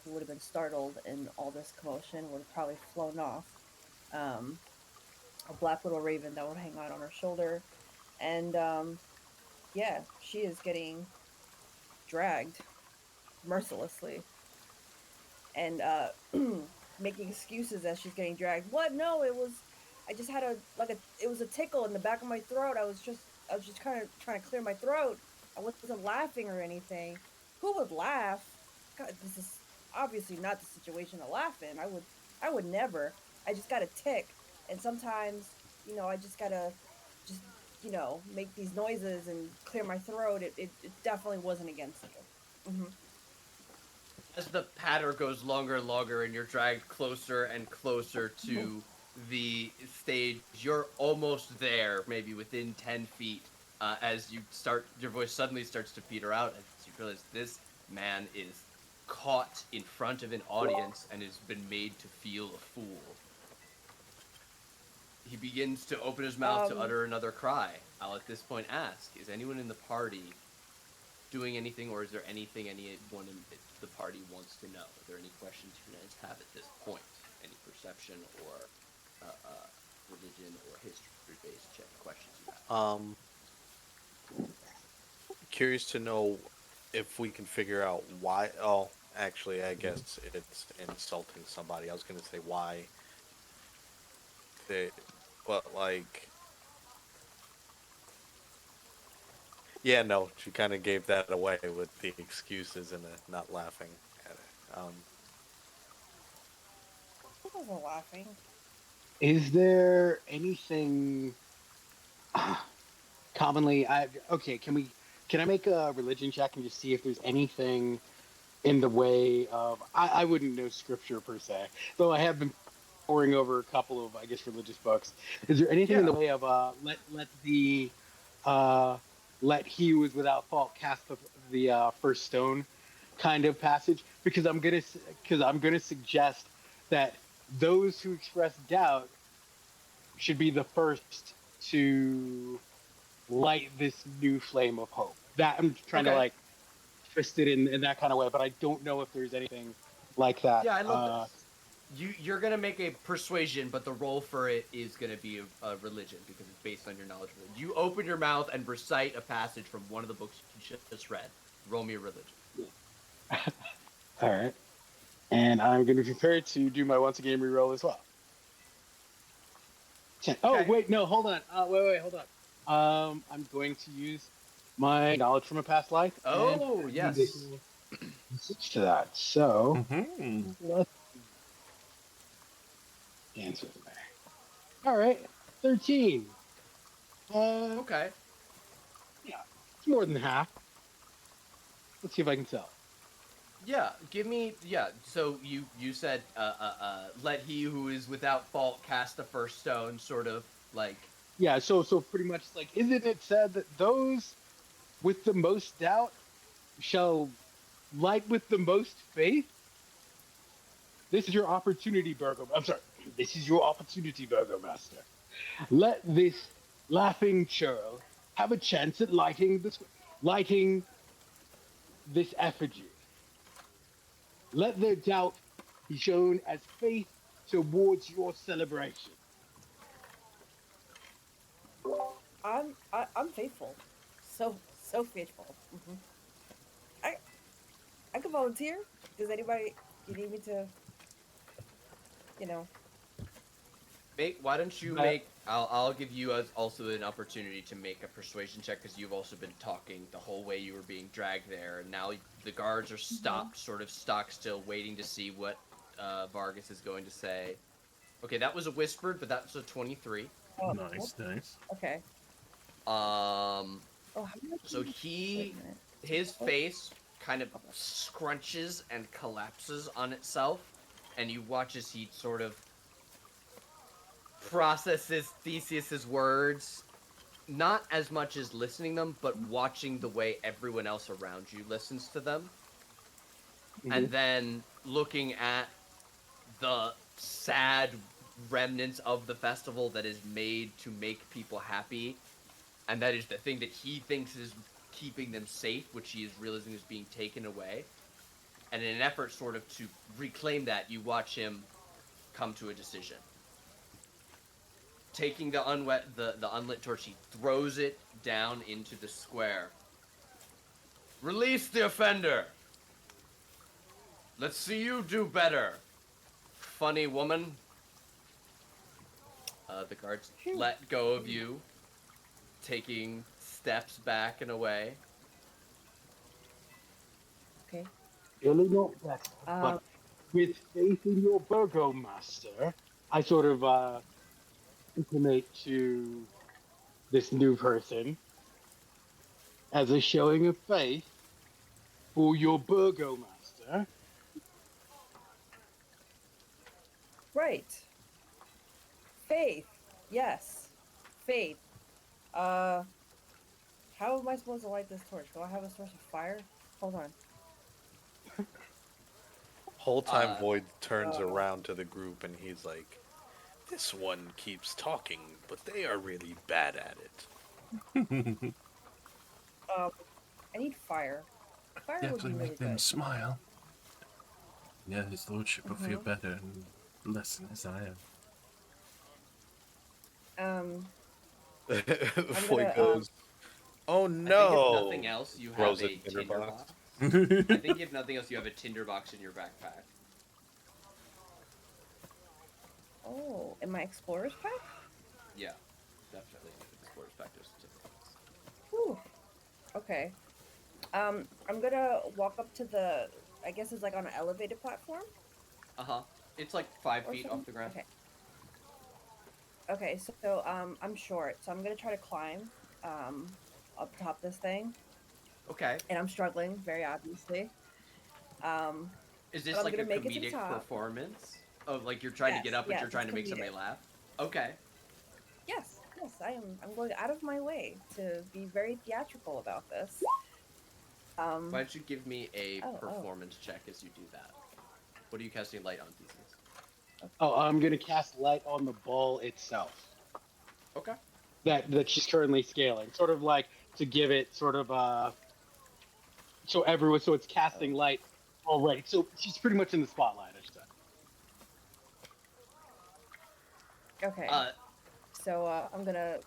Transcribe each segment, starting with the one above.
who would have been startled in all this commotion would have probably flown off. Um, a black little raven that would hang out on her shoulder, and yeah, she is getting dragged mercilessly, and making excuses as she's getting dragged. What? No, it was. I just had it was a tickle in the back of my throat. I was just kind of trying to clear my throat. I wasn't laughing or anything. Who would laugh? God, this is obviously not the situation to laugh in. I would never. I just got a tick, and sometimes, I just gotta just, make these noises and clear my throat. It definitely wasn't against you. As the patter goes longer and longer and you're dragged closer and closer Hmm. to the stage, you're almost there, maybe within 10 feet, as your voice suddenly starts to peter out as you realize this man is caught in front of an audience and has been made to feel a fool. He begins to open his mouth to um, utter another cry. I'll at this point ask, is anyone in the party doing anything, or is there anything anyone in the party wants to know? Are there any questions you guys have at this point? Any perception or religion or history-based check questions you have? Um, Curious to know if we can figure out why. Oh, actually, I guess it's insulting somebody. I was gonna say why they, but like, yeah, no, she kind of gave that away with the excuses and the not laughing at it. I wasn't laughing. Is there anything commonly? Can I make a religion check and just see if there's anything in the way of? I wouldn't know scripture per se, though I have been poring over a couple of, I guess, religious books. Is there anything in Yeah. the way of uh let he who is without fault cast the first stone kind of passage? Because I'm gonna suggest that those who express doubt should be the first to light this new flame of hope. That I'm trying to Okay. like twist it in that kind of way, but I don't know if there's anything like that. Yeah, I love this. You're gonna make a persuasion, but the roll for it is gonna be a religion because it's based on your knowledge of religion. You open your mouth and recite a passage from one of the books you just read. Roll me a religion. All right, and I'm going to be prepared to do my once a game reroll as well. 10. Oh Okay. wait, no, hold on. Wait, hold on. I'm going to use my knowledge from a past life and Oh add an yes. additional six to that. So Hmm. let's answer there. All right, 13. Uh, Okay. yeah, it's more than half. Let's see if I can tell. Yeah, give me So you said let he who is without fault cast the first stone, sort of like Yeah, so pretty much like, isn't it said that those with the most doubt shall light with the most faith? This is your opportunity, Burgo. I'm sorry. This is your opportunity, Burgo Master. Let this laughing churl have a chance at lighting this effigy. Let their doubt be shown as faith towards your celebration. I'm faithful, so faithful. I I could volunteer. Does anybody? You need me to? You know. make. Why don't you But make? I'll give you as also an opportunity to make a persuasion check because you've also been talking the whole way you were being dragged there, and now the guards are Mhm. stopped, sort of stock still, waiting to see what Vargas is going to say. Okay, that was a whispered, but that's a 23. Oh, what? Nice, nice. Okay. Um, Oh, how did I so do? Wait a he minute. his What? face kind of Okay. scrunches and collapses on itself, and you watch as he sort of processes Theseus's words, not as much as listening them, but watching the way everyone else around you listens to them, and mhm. then looking at the sad remnants of the festival that is made to make people happy, and that is the thing that he thinks is keeping them safe, which he is realizing is being taken away. And in an effort sort of to reclaim that, you watch him come to a decision. Taking the unlit torch, he throws it down into the square. Release the offender! Let's see you do better, funny woman. The guards let go of you, taking steps back and away. Okay. Really not better, Um, but with faith in your burgomaster, I sort of intimate to this new person as a showing of faith for your burgomaster. right. Faith. Yes. Faith. Uh, how am I supposed to light this torch? Do I have a source of fire? Hold on. Whole time Uh, Void turns uh, around to the group and he's like, "This one keeps talking, but they are really bad at it." um, I need fire. Fire would be Definitely really make them good. smile. Yeah, his lordship will feel Mhm. better and less than his I am. I'm Void gonna goes, "Oh I think if nothing no!" else, you have Throws a a tinderbox. tinderbox. I think if nothing else, you have a tinderbox in your backpack. Oh, in my explorer's pack? Yeah, definitely. Explorer's pack, there's a tinderbox. Whew. Okay. I'm gonna walk up to the. I guess it's like on an elevated platform Uh-huh. It's like 5 or feet something. off the ground. Okay. Okay. So I'm short, so I'm gonna try to climb up top this thing, Okay. and I'm struggling very obviously. Um, Is but this I'm like gonna a make it to the comedic top. performance? Of like you're trying to get Yes. up, but you're Yes. It's trying to make somebody comedic. laugh? Okay. Yes. Yes. I am. I'm going out of my way to be very theatrical about this. Why Um. don't you give me a Oh. Oh. performance check as you do that? What are you casting light on, Theseus? Oh, I'm gonna cast light on the ball itself Okay. that she's currently scaling, sort of like to give it sort of so it's casting Oh. light already. So she's pretty much in the spotlight, I should say. Okay. Uh, So I'm gonna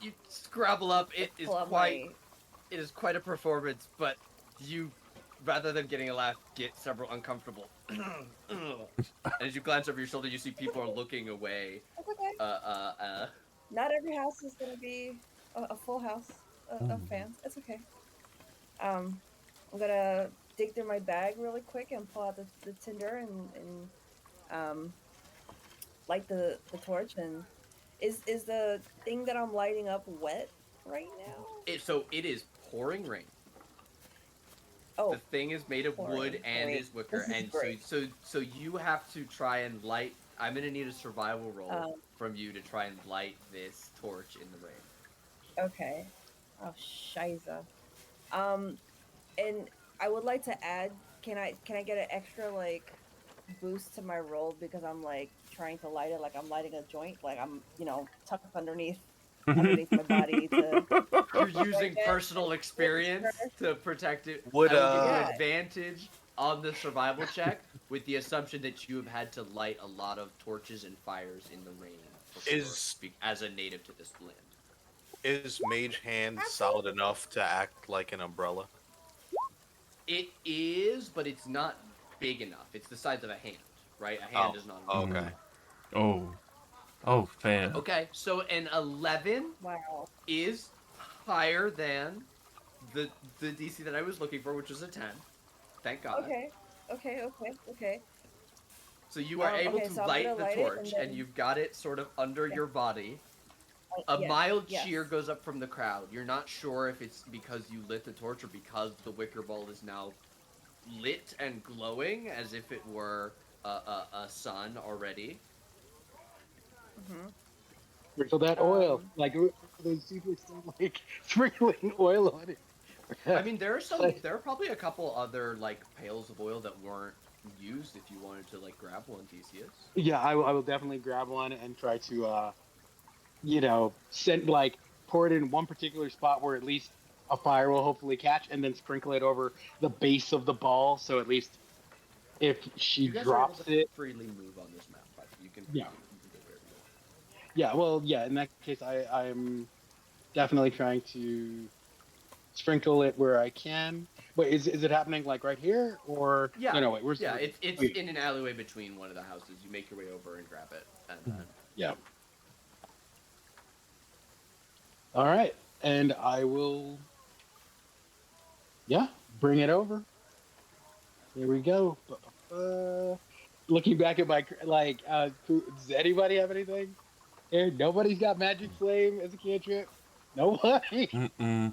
you scrabble up. pull out my. It is quite a performance, but you, rather than getting a laugh, get several uncomfortable. And as you glance over your shoulder, you see people are looking away. It's okay. Uh. Not every house is gonna be a full house of fans. It's okay. Um, I'm gonna dig through my bag really quick and pull out the tinder and light the torch. And is the thing that I'm lighting up wet right now? So it is pouring rain. The Oh, thing is made of wood pouring. and Great. is wicker, This is and great. so you have to try and light. I'm gonna need a survival roll Um, from you to try and light this torch in the rain. okay. Oh, shiza. Um, and I would like to add. Can I get an extra like boost to my roll because I'm like trying to light it like I'm lighting a joint, like I'm tucked underneath my body to You're strike using it. personal experience to protect it. Would I will give you Yeah. advantage on the survival check with the assumption that you have had to light a lot of torches and fires in the rain before, is as a native to this land. is Mage Hand solid enough to act like an umbrella? It is, but it's not big enough. It's the size of a hand, right? A hand Oh, is not an okay. umbrella. Oh. Oh, fair. Okay, so an 11 Wow. is higher than the the DC that I was looking for, which was a 10. Thank God. Okay. Okay. Okay. Okay. So you are able Okay. to So I'm light gonna the light it and torch, and then you've got it sort of under yeah. your body. A Yes. mild Yes. cheer goes up from the crowd. You're not sure if it's because you lit the torch or because the wicker ball is now lit and glowing as if it were a sun already. Mm-hmm. Sprinkle that oil, Um. like those people still like sprinkling oil on it. I mean, there are It's like, there are probably a couple other like pails of oil that weren't used if you wanted to like grab one, Theseus. yeah, I will definitely grab one and try to send like pour it in one particular spot where at least a fire will hopefully catch, and then sprinkle it over the base of the ball, so at least if she You guys are able to drops it, freely move on this map, but you can yeah, go wherever you want. yeah. Well, yeah. In that case, I'm definitely trying to sprinkle it where I can. Wait, is it happening like right here, or no? Yeah, No, wait. Where's yeah. the? It's Oh, yeah. in an alleyway between one of the houses. You make your way over and grab it, and then Yeah. All right, and I will. Yeah, bring it over. Here we go. Looking back at my does anybody have anything? Here, nobody's got magic flame as a cantrip. Nobody. Mm-mm.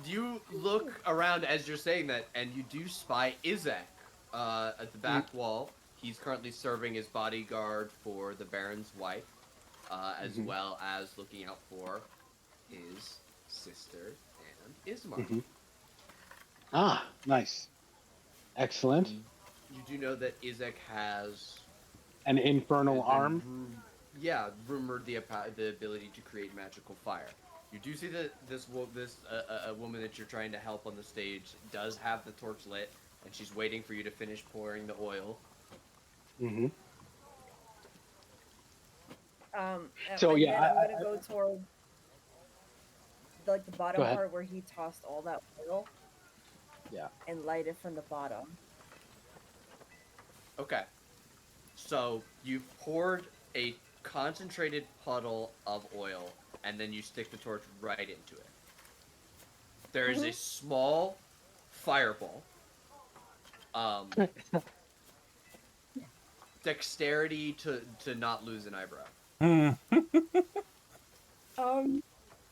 You look around as you're saying that, and you do spy Izek at the back wall. He's currently serving as bodyguard for the Baron's wife, as Mm-hmm. well as looking out for his sister and Ismar. Mm-hmm. Ah, nice, excellent. You do know that Izek has An infernal been arm. rumored the ability to create magical fire. You do see that this woman that you're trying to help on the stage does have the torch lit, and she's waiting for you to finish pouring the oil. Mm-hmm. And So yeah, then I'm gonna go toward like the go bottom ahead. part where he tossed all that oil Yeah. and light it from the bottom. Okay, so you've poured a concentrated puddle of oil, and then you stick the torch right into it. There is a small fireball. Dexterity to not lose an eyebrow. Mm.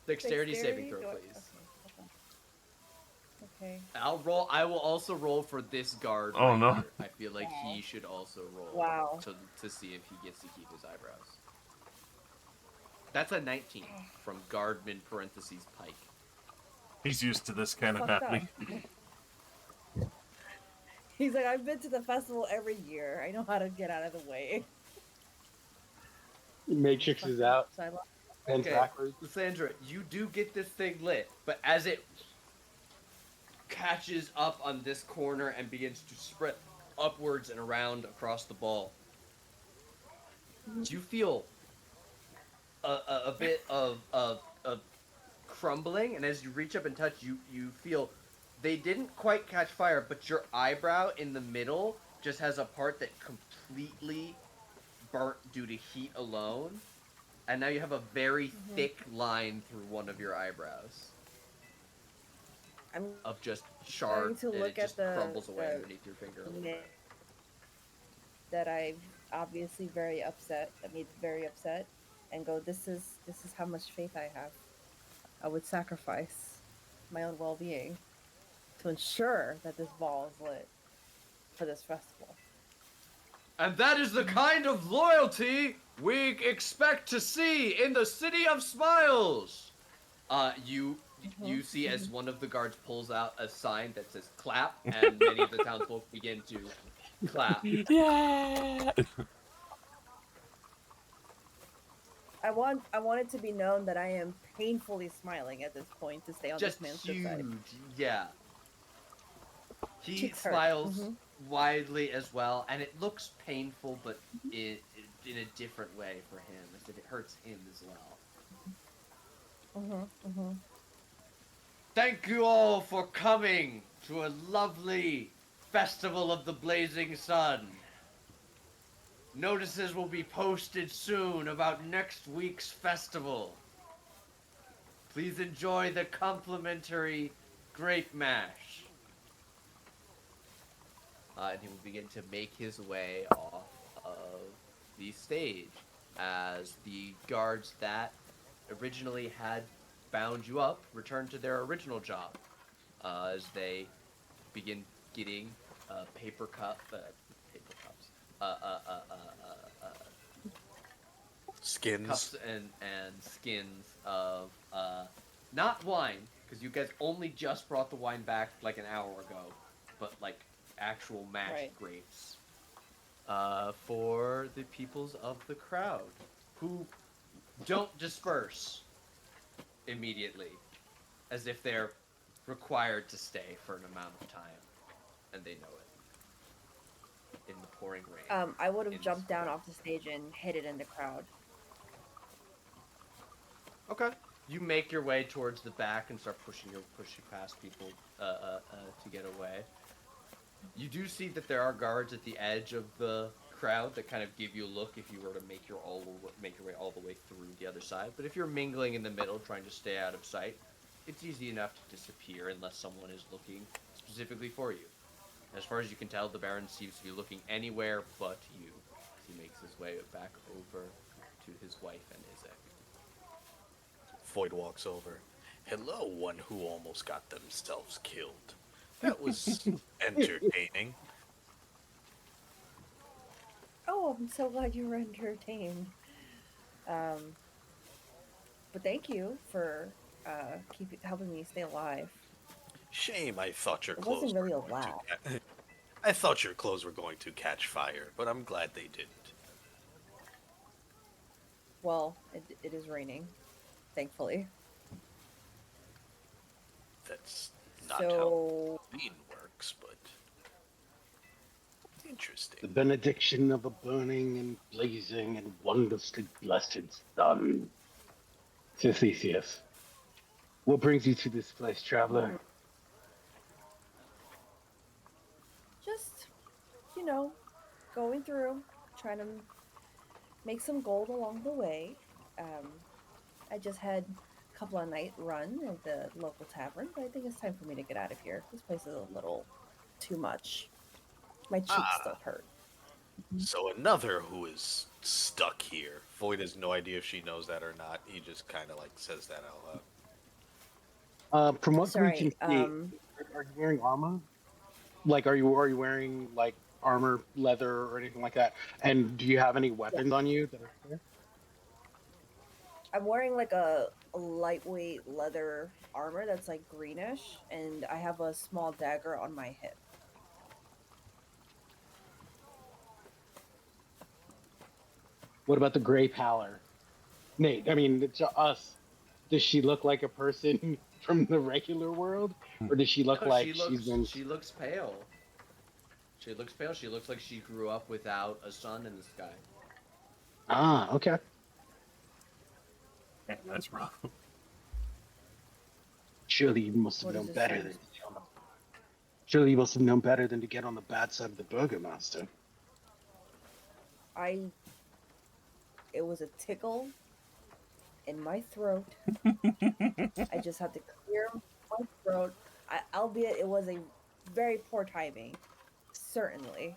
Dexterity saving throw, do I- please. Okay. I will also roll for this guard. Oh, right no. here. I feel like he should also roll. Wow. To see if he gets to keep his eyebrows. That's a 19 from guardman parentheses Pike. He's used to this kind of Fucked up. happening. He's like, I've been to the festival every year. I know how to get out of the way. Matrix is out. So I lost. Bends backwards. Lysandra, you do get this thing lit, but as it catches up on this corner and begins to spread upwards and around across the ball, you feel a bit of crumbling, and as you reach up and touch, you feel they didn't quite catch fire, but your eyebrow in the middle just has a part that completely burnt due to heat alone, and now you have a very thick line through one of your eyebrows I'm of just going shards, to and look it just at crumbles away the underneath your finger a little bit. that I'm obviously very upset. I made very upset, and go. This is how much faith I have. I would sacrifice my own well-being to ensure that this ball is lit for this festival. And that is the kind of loyalty we expect to see in the City of Smiles. You see as one of the guards pulls out a sign that says "clap," and many of the townsfolk begin to clap. Yeah. I want it to be known that I am painfully smiling at this point to stay on Just this man's good side. huge, yeah. He Cheeks hurt. smiles widely as well, and it looks painful, but in a different way for him, as if it hurts him as well. Thank you all for coming to a lovely Festival of the Blazing Sun. Notices will be posted soon about next week's festival. Please enjoy the complimentary grape mash. And he will begin to make his way off of the stage as the guards that originally had bound you up return to their original job, as they begin getting paper cups, Skins. cups and skins of not wine, because you guys only just brought the wine back like an hour ago, but like actual mashed grapes for the peoples of the crowd, who don't disperse immediately, as if they're required to stay for an amount of time, and they know it. In the pouring rain. I would have in jumped down the- off the stage and hid it in the crowd. Okay. You make your way towards the back and start pushing past people to get away. You do see that there are guards at the edge of the crowd that kind of give you a look if you were to make your way all the way through the other side. But if you're mingling in the middle, trying to stay out of sight, it's easy enough to disappear unless someone is looking specifically for you. As far as you can tell, the Baron seems to be looking anywhere but you. He makes his way back over to his wife and Izek. Foyd walks over. Hello, one who almost got themselves killed. That was entertaining. Oh, I'm so glad you were entertained. But thank you for helping me stay alive. Shame I thought your It clothes wasn't were really a going laugh. to I thought your clothes were going to catch fire, but I'm glad they didn't. Well, it is raining, thankfully. That's not how So Halloween works, but The interesting. benediction of a burning and blazing and wondrously blessed sun. Says Theseus. What brings you to this place, traveler? just, you know, going through, trying to make some gold along the way. Um, I just had a couple of night run at the local tavern, but I think it's time for me to get out of here. This place is a little too much. My cheeks Ah, still hurt. so another who is stuck here. Void has no idea if she knows that or not. He just kind of like says that out loud. From what we can Sorry. see, are you wearing armor? Like, are you wearing like armor, leather, or anything like that? And do you have any Yeah, weapons on you that are clear? I'm wearing like a lightweight leather armor that's like greenish, and I have a small dagger on my hip. What about the gray pallor? Nate, I mean, to us, does she look like a person from the regular world, or does she look No, like she's been? she looks pale. She looks pale. She looks like she grew up without a sun in the sky. Ah, okay. Yeah, that's rough. Surely you must have What does known it better say? than to get on the. Surely you must have known better than to get on the bad side of the Burgermaster. I it was a tickle in my throat. I just had to clear my throat. Albeit it was a very poor timing, certainly.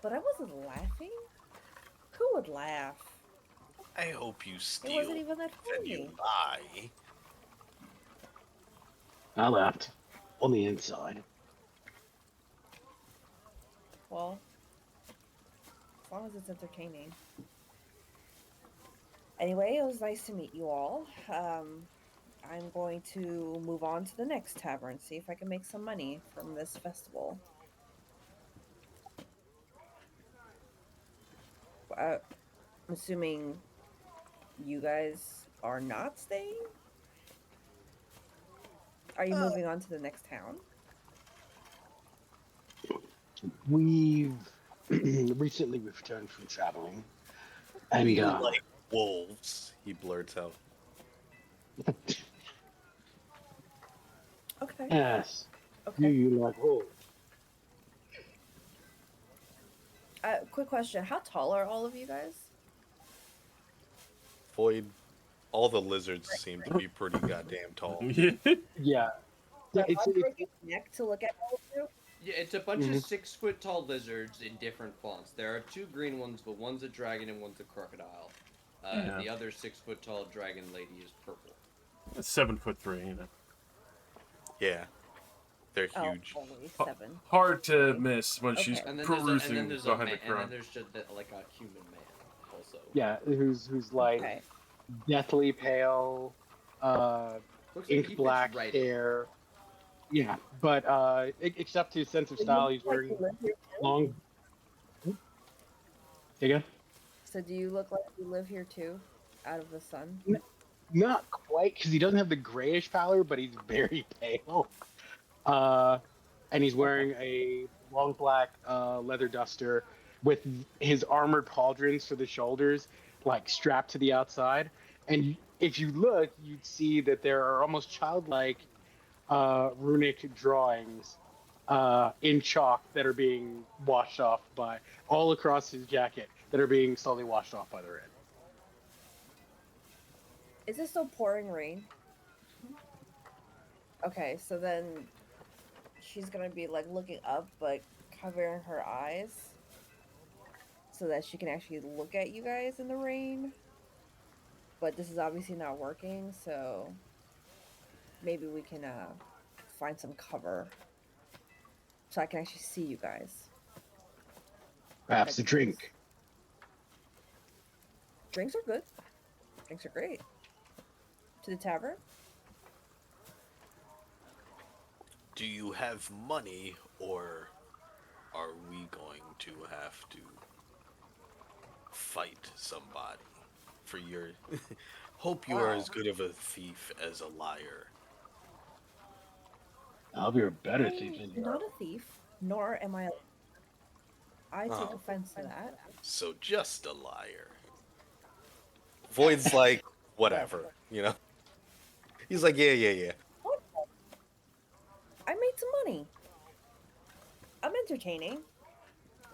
But I wasn't laughing. Who would laugh? I hope you It wasn't steal even that and you funny. lie. I laughed on the inside. Well, as long as it's entertaining. Anyway, it was nice to meet you all. I'm going to move on to the next tavern, see if I can make some money from this festival. I'm assuming you guys are not staying? Are you Uh, moving on to the next town? We've recently returned from traveling, and we like wolves, he blurts out. Okay. yes, do Okay. you like wolves? Quick question. How tall are all of you guys? Void, all the lizards seem to be pretty goddamn tall. Yeah. Yeah, So yeah. I want to break a neck to look at all of you. Yeah, it's a bunch of Mhm. 6 foot tall lizards in different fonts. There are 2 green ones, but one's a dragon and one's a crocodile. Yeah. The other 6 foot tall dragon lady is purple. That's 7'3", you know. Yeah, they're Oh, huge. only H- 7. Hard to Okay. miss when she's Okay. And then perusing there's behind the crown. just like a human man also. Yeah, who's like Okay. deathly pale, Looks like ink he fits black right in. hair. Yeah, but except his sense of So you style, look he's like wearing you live here too? long. Again? So do you look like you live here too? Out of the sun? Not quite, because he doesn't have the grayish pallor, but he's very pale. Uh, and he's Okay. wearing a long black leather duster with his armored pauldrons for the shoulders, like strapped to the outside. And if you look, you'd see that there are almost childlike runic drawings in chalk that are being washed off by all across his jacket that are being slowly washed off by the rain. Is it still pouring rain? Okay, so then she's gonna be like looking up, but covering her eyes so that she can actually look at you guys in the rain. But this is obviously not working, so maybe we can find some cover so I can actually see you guys. Perhaps Like a drink. drinks are good. Drinks are great. To the tavern. Do you have money, or are we going to have to fight somebody for your? Hope you are Wow. as good of a thief as a liar. I'll be a better thief I'm than you are. not a thief, nor am I. I take Oh, offense to that. so just a liar. Void's like, Whatever. whatever, He's like, yeah, yeah, yeah. What? I made some money. I'm entertaining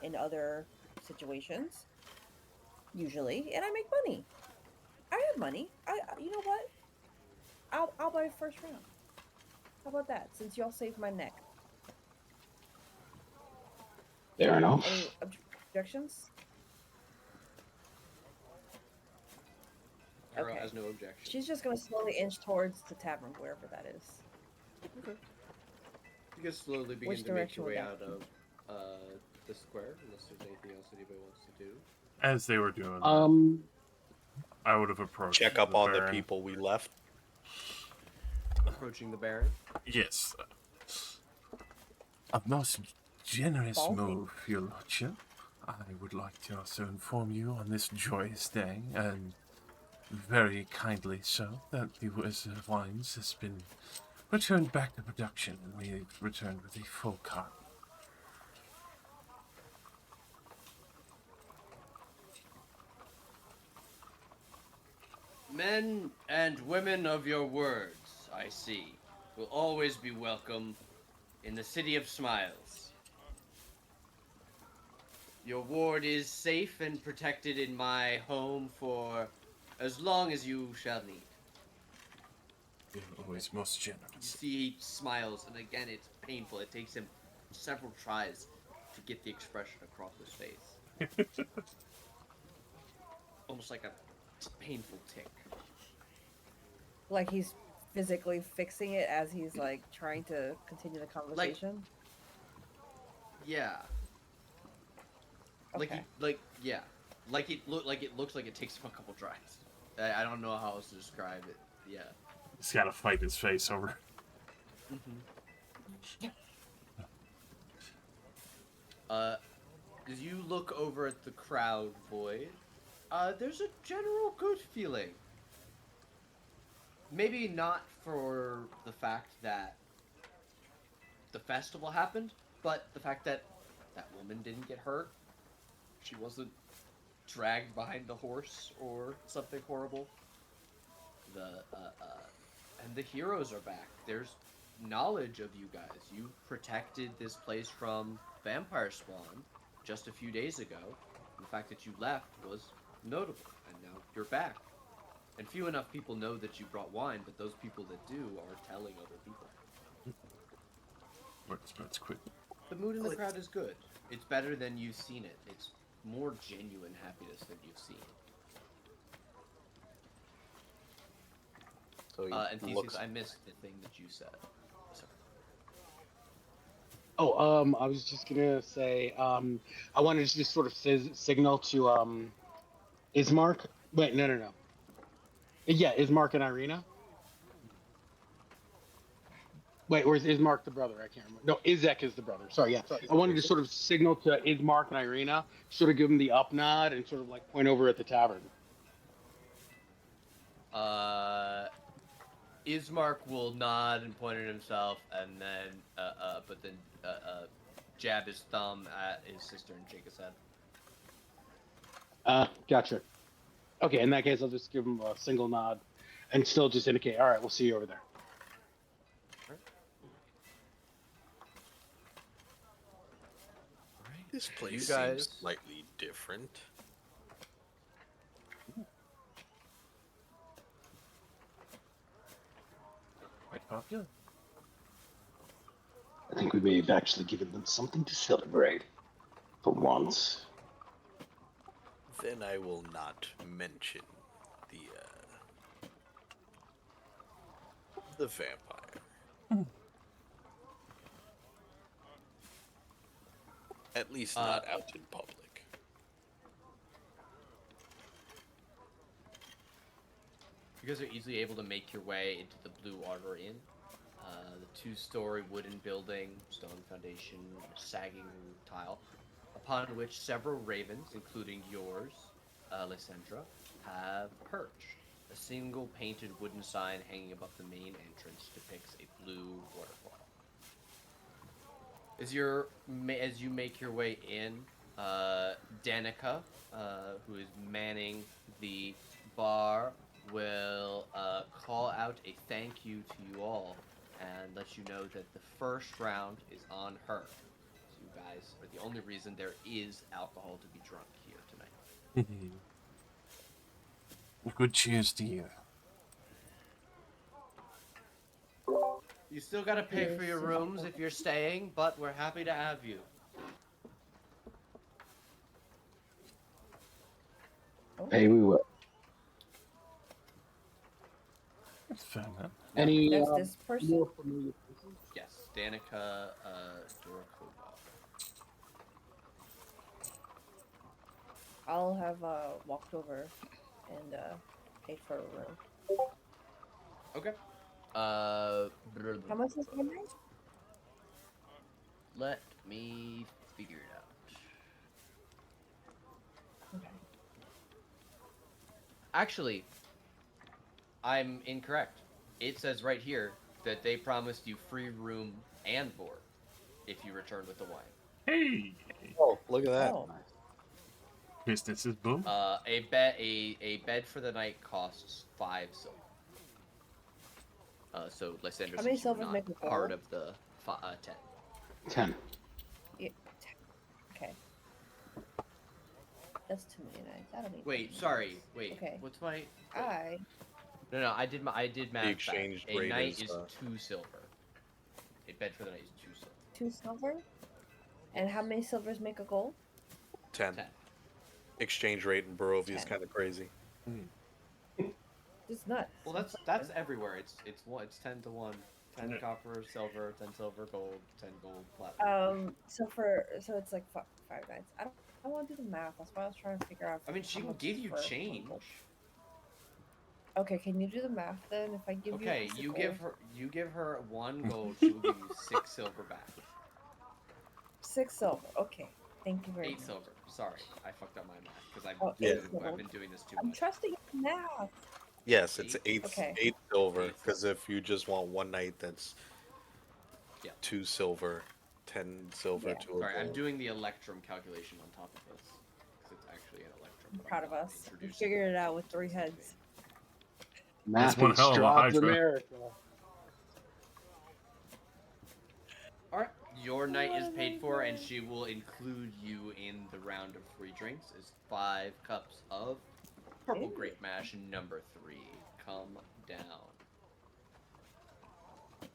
in other situations, usually, and I make money. I have money. You know what? I'll buy first round. How about that? Since y'all saved my neck. Fair Any enough. objections? Hero Okay. has no objection. She's just gonna slowly inch towards the tavern, wherever that is. Okay. You guys slowly begin Which to make direction your would way that out be? of the square, unless there's anything else anybody wants to do. As they were doing that, Um, I would have approached Check up the on the Baron. people we left. Approaching the Baron. Yes. A most generous Ballsy. move, your lordship. I would like to also inform you on this joyous day, and very kindly so, that the Wizard of Wines has been returned back to production, and we've returned with a full cart. Men and women of your words, I see, will always be welcome in the City of Smiles. Your ward is safe and protected in my home for as long as you shall need. You're always most You generous. see, he smiles, and again, it's painful. It takes him several tries to get the expression across his face. Almost like a painful tick. Like he's physically fixing it as he's like trying to continue the conversation. Yeah. Okay. Yeah. Like it looks like it takes him a couple tries. I don't know how else to describe it. Yeah. He's got to fight his face over. As you look over at the crowd, Void, there's a general good feeling. Maybe not for the fact that the festival happened, but the fact that that woman didn't get hurt. She wasn't dragged behind the horse or something horrible. And the heroes are back. There's knowledge of you guys. You protected this place from vampire spawn just a few days ago. And the fact that you left was notable, and now you're back. And few enough people know that you brought wine, but those people that do are telling other people. Words quick. The mood in the crowd is good. It's better than you've seen it. It's more genuine happiness than you've seen. So he And Theseus, looks. I missed the thing that you said. Sorry. Oh, I was just gonna say, I wanted to just sort of signal to Ismark. Wait, no. Yeah, Ismark and Irina. Wait, where's Ismark the brother? I can't remember. No, Izek is the brother. Sorry, yeah. I wanted to sort of signal to Ismark and Irina, sort of give them the up nod and sort of like point over at the tavern. Ismark will nod and point at himself, and then, jab his thumb at his sister and shake his head. Gotcha. Okay, in that case, I'll just give him a single nod, and still just indicate, all right, we'll see you over there. This place You seems guys- slightly different. Quite popular. I think we may have actually given them something to celebrate for once. Then I will not mention the vampire. At least not out in public. You guys are easily able to make your way into the Blue Water Inn. The two-story wooden building, stone foundation, sagging tile, upon which several ravens, including yours, Lysandra, have perched. A single painted wooden sign hanging above the main entrance depicts a blue waterfall. As you make your way in, Danica, who is manning the bar, will call out a thank you to you all and let you know that the first round is on her. So you guys are the only reason there is alcohol to be drunk here tonight. Good cheers to you. You still gotta pay for your rooms if you're staying, but we're happy to have you. Hey, we will. That's fair enough. Any That's this person? more familiar faces? Yes, Danica Durakova. I'll have walked over and paid for a room. Okay. How much is one night? Let me figure it out. Okay. Actually, I'm incorrect. It says right here that they promised you free room and board if you return with the wine. Hey! Oh, look at that. Oh, Business is boom. A bed for the night costs 5 silver. So Lysander, How many since you're silvers not make a part gold? of the 10. 10. yeah. Okay. That's too many nights. I don't need. Wait, sorry. Wait. Okay. What's my? Wait. I I did math. The exchange back. A rate night is, 2 silver. A bed for the night is 2 silver. 2 silver. And how many silvers make a gold? 10. 10. Exchange rate in Barovia is 10. kind of crazy. It's nuts. Well, that's everywhere. It's 10 to 1. 10 copper, silver, 10 silver, gold, 10 gold, platinum. So it's like 5 nights. I want to do the math. That's why I was trying to figure out. I mean, she how can much give is you for change. gold. Okay, can you do the math then? If I give Okay, you, you give her 1 gold. She will give you 6 silver back. 6 silver. Okay, thank you very 8 much. silver. Sorry, I fucked up my math because Yeah. I've been doing this too I'm much. trusting in math. Yes, it's 8 Okay. 8 silver. 8 Because if you just want one night, that's 2 silver, 10 silver Yeah. to a Sorry, I'm gold. doing the electrum calculation on top of this because it's actually an electrum. I'm but proud of not us. We introducing figured it it out with to 3 this heads. Math one in hell of a Strahd's Hydra. America. Alright, your night is paid for, and she will include you in the round of free drinks as 5 cups of purple Ew. grape mash number 3. Come down.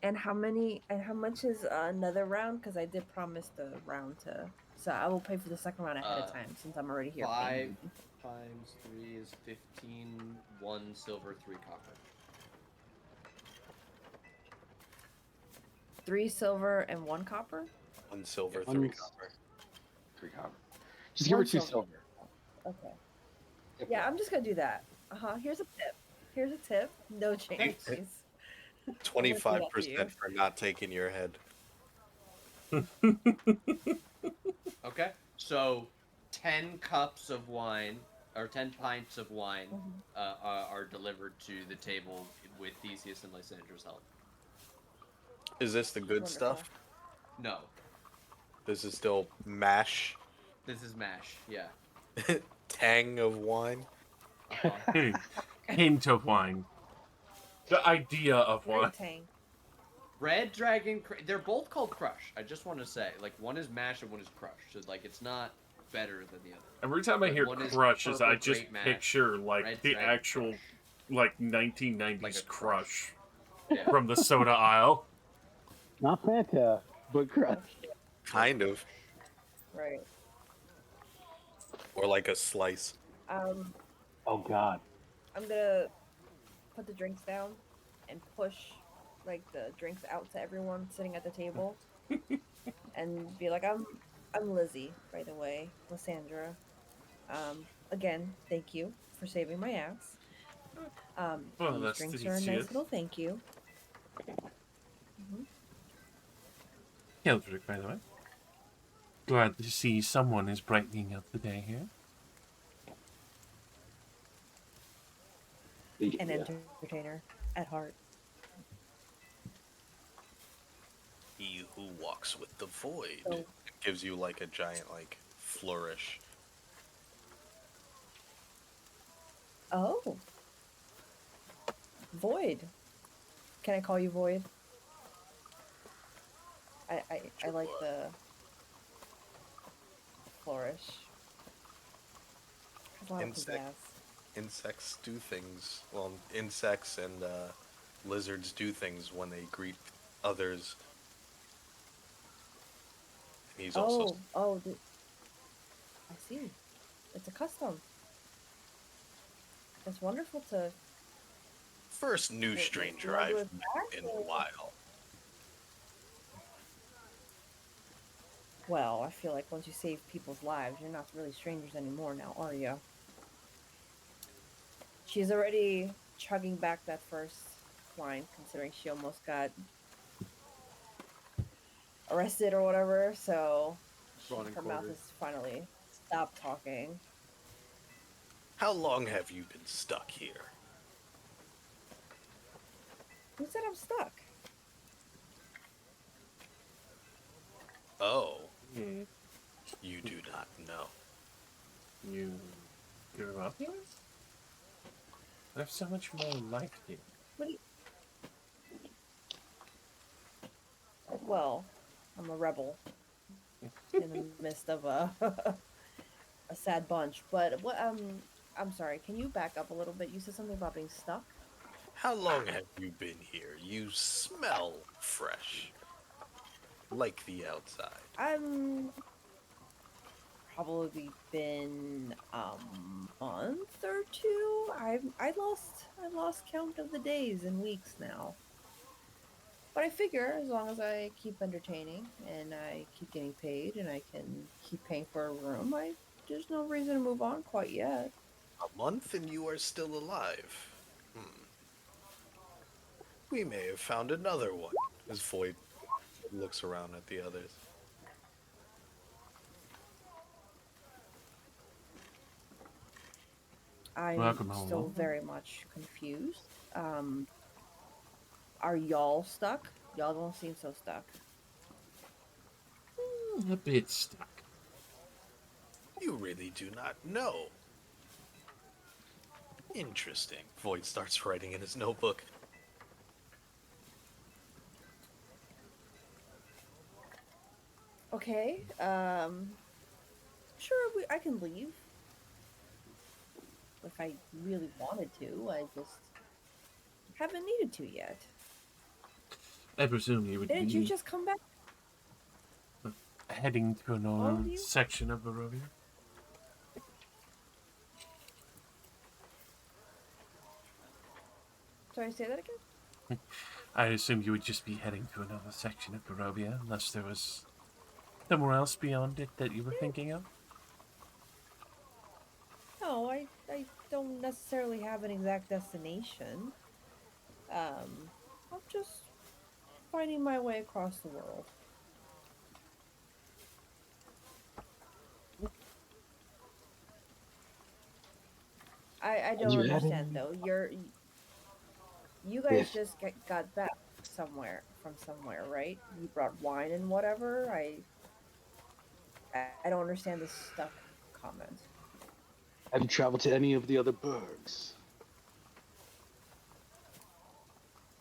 And how much is another round? Because I did promise the round to. So I will pay for the second round ahead of time since I'm already here. 5 paying. times 3 is 15, 1 silver, 3 copper. 3 silver and 1 copper. 1 silver, One 3 s- copper. 3 copper. Just give her One 2 silver. silver. Okay. Yeah, I'm just gonna do that. Here's a tip. Here's a tip. No change, please. 25% for not taking your head. Okay, so 10 cups of wine or 10 pints of wine Mhm. are delivered to the table with Theseus and Lysandra's help. Is this the good Wonderful. stuff? No, This is still mash, this is mash. Yeah. tang of wine. Uh-huh. Hint of wine. The idea of wine. Great tang. Red Dragon. They're both called Crush. I just want to say, like, one is mash and one is crush. So like, it's not better than the other. Every time I But hear one is crushes, I purple just grape mash, picture like Red the Dragon actual Crush. like Like 1990s a crush Yeah. from the soda aisle. Not Fanta, but Crush. Oh shit. Kind of. Right. Or like a slice. Um, Oh God. I'm gonna put the drinks down and push like the drinks out to everyone sitting at the table, and be like, I'm Lizzie, by the way, Lysandra. Again, thank you for saving my ass. Well, These that's drinks are a nice delicious. little thank you. Hmm. Hildrick, by the way. Glad to see someone is brightening up the day here. An Yeah. entertainer at heart. He who walks with the void. So, It gives you like a giant like flourish. oh, Void. Can I call you Void? I like Sure. the flourish. Has a lot of Insect. pizzazz. Insects do things. Well, insects and lizards do things when they greet others. And he's also I see. It's a custom. It's wonderful to. first new Wait, stranger do I do I've it met back, in a or- while. Well, I feel like once you save people's lives, you're not really strangers anymore now, are you? She's already chugging back that first wine, considering she almost got arrested or whatever, so Brought and her mouth quartered. has finally stopped talking. How long have you been stuck here? Who said I'm stuck? Oh, Hmm. you do not know. You grew up here? There's so much more life here. What do you... Well, I'm a rebel in the midst of a a sad bunch. But what? I'm sorry. Can you back up a little bit? You said something about being stuck. How long have you been here? You smell fresh. Like the outside. I'm probably been a month or two. I lost count of the days and weeks now. But I figure as long as I keep entertaining and I keep getting paid and I can keep paying for a room, there's no reason to move on quite yet. A month and you are still alive. We may have found another one. As Void looks around at the others. I'm Welcome still home. very much confused. Um, are y'all stuck? Y'all don't seem so stuck. A bit stuck. You really do not know. Interesting. Void starts writing in his notebook. Okay. Sure, I can leave if I really wanted to. I just haven't needed to yet. I presume you would Didn't you be just come back? heading to All of another you? section of Barovia. Sorry, say that again? I assume you would just be heading to another section of Barovia, unless there was somewhere else beyond it that you were thinking of. No, I don't necessarily have an exact destination. I'm just finding my way across the world. I And don't you had understand any though. You guys with just got back from somewhere, right? You brought wine and whatever. I don't understand this stuck comment. have you traveled to any of the other burgs?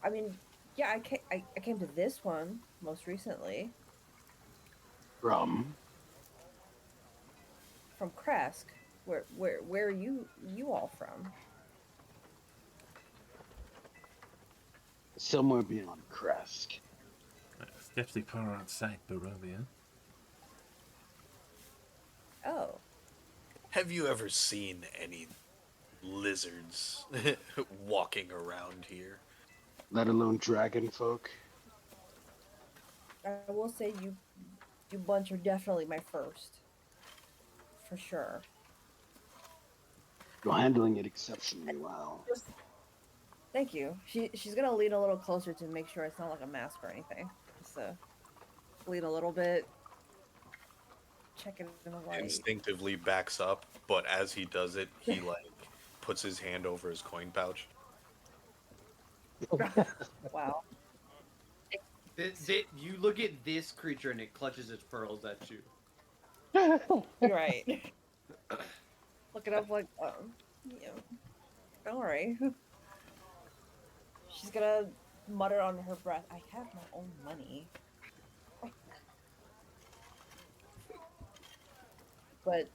I mean, yeah, I came to this one most recently From from Kresk. Where are you all from? somewhere beyond Kresk. It's definitely far outside Barovia. Oh, Have you ever seen any lizards walking around here? Let alone dragon folk. I will say you bunch are definitely my first for sure. You're handling it exceptionally well. Just thank you. She's gonna lean a little closer to make sure it's not like a mask or anything. Just lean a little bit, check it in the light. Instinctively backs up, but as he does it, he like puts his hand over his coin pouch. Wow. You look at this creature and it clutches its pearls at you. You're right. Look it up like yeah. Don't worry. She's gonna mutter under her breath, I have my own money. But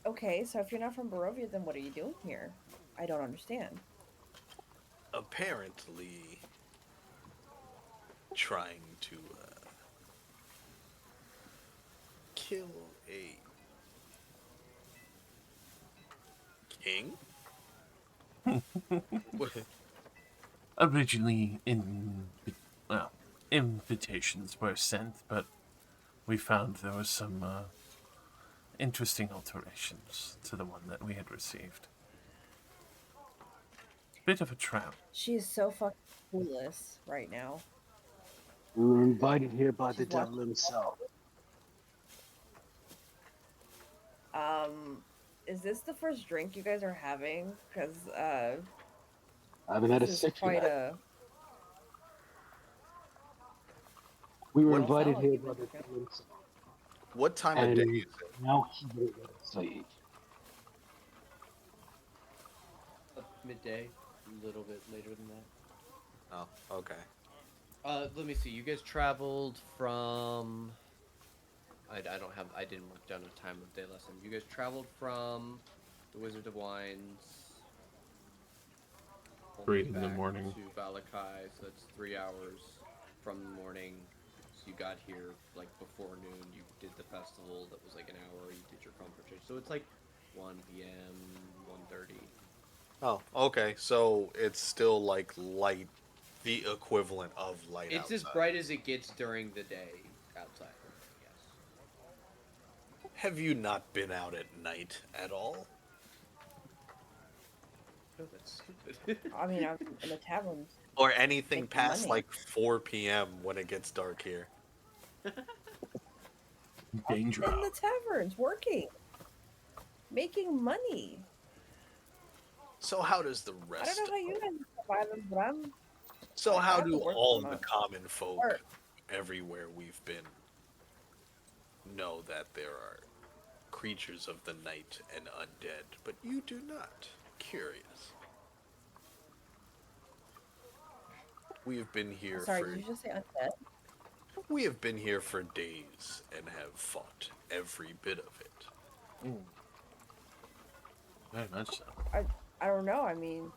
okay, so if you're not from Barovia, then what are you doing here? I don't understand. Apparently, trying to kill a king. What? Originally, well, invitations were sent, but we found there was some interesting alterations to the one that we had received. Bit of a trap. She is so fucking clueless right now. We were invited here by the She's devil watching. himself. Um, is this the first drink you guys are having? Because I haven't had a this is sip quite yet. a. We were You don't sound invited like here you've by been the drinking. devil himself. What time of day And is it? now he won't let us leave. Midday, a little bit later than that. Oh, okay. Let me see. You guys traveled from. I don't have. I didn't mark down a time of day lesson. You guys traveled from the Wizard of Wines. all the way 3 in the back morning. to Valakai, so that's 3 hours from the morning. So you got here like before noon. You did the festival that was like an hour. You did your conference, so it's like 1 p.m., 1:30. Oh, okay. So it's still like light, the equivalent of light It's outside. as bright as it gets during the day outside. Yes. Have you not been out at night at all? Oh, that's stupid. I mean, I'm in the taverns Or anything making past money. like 4 p.m. when it gets dark here? Danger In the hour. taverns, working, making money. So how does the I don't rest know how you guys are surviving, but So I how have to do work all from the a common folk start. everywhere we've been know that there are creatures of the night and undead, but you do not? Curious. We have been here Sorry, for did you just say undead? we have been here for days and have fought every bit of it. Mm, very much so. I I don't know. I mean,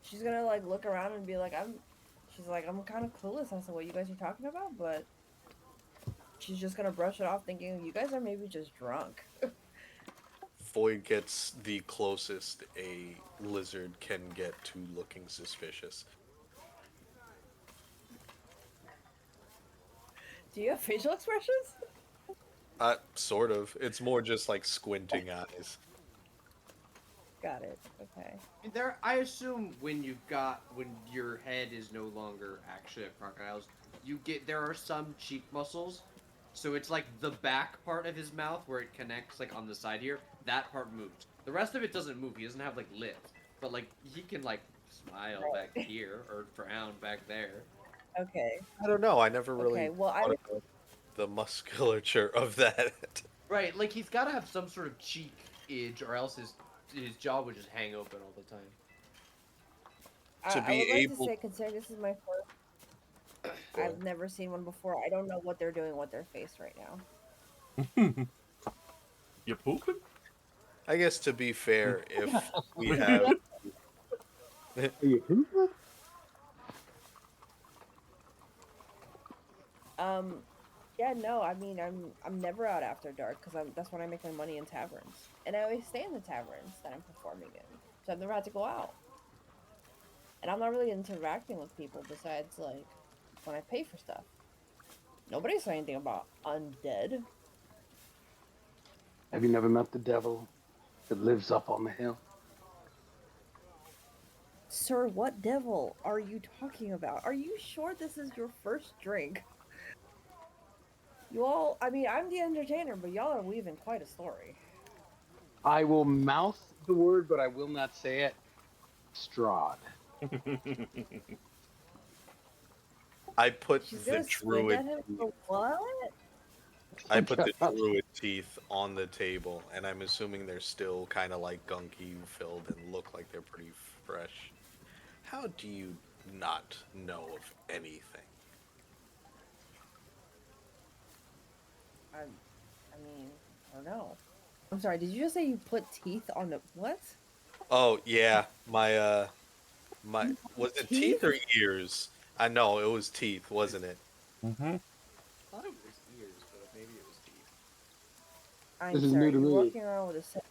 she's gonna like look around and be like, She's like, I'm kind of clueless as to what you guys are talking about, but she's just gonna brush it off, thinking you guys are maybe just drunk. Foy gets the closest a lizard can get to looking suspicious. Do you have facial expressions? Sort of. It's more just like squinting eyes. Got it. Okay. There, I assume when your head is no longer actually a crocodile's, there are some cheek muscles So it's like the back part of his mouth where it connects like on the side here. That part moves. The rest of it doesn't move. He doesn't have like lips, but like he can like smile back Right. here or frown back there. Okay. I don't know. I never Okay. really Well, I thought was about the musculature of that. Right, like he's got to have some sort of cheek edge, or else his jaw would just hang open all the time. To I be would like to able, say, considering this is my first, go I've ahead. never seen one before. I don't know what they're doing with their face right now. You pooping? I guess to be fair, if we Are have, Are you pooping? Um, yeah, no, I mean, I'm never out after dark because that's when I make my money in taverns, and I always stay in the taverns that I'm performing in, so I've never had to go out, and I'm not really interacting with people besides like when I pay for stuff. Nobody said anything about undead. Have you never met the devil that lives up on the hill? Sir, what devil are you talking about? Are you sure this is your first drink? You all, I mean, I'm the entertainer, but y'all are weaving quite a story. I will mouth the word, but I will not say it. Strahd. I put She's the gonna squint druid, at him for what? I put the druid teeth on the table, and I'm assuming they're still kind of like gunky filled and look like they're pretty fresh. How do you not know of anything? I'm, I mean, I don't know. I'm sorry, did you just say you put teeth on the what? Oh yeah, my You was put it teeth or teeth? ears? I know it was teeth, wasn't it? Mm-hmm. I thought it was ears, but maybe it was teeth. I'm This is new sorry, to you're me. walking around with a set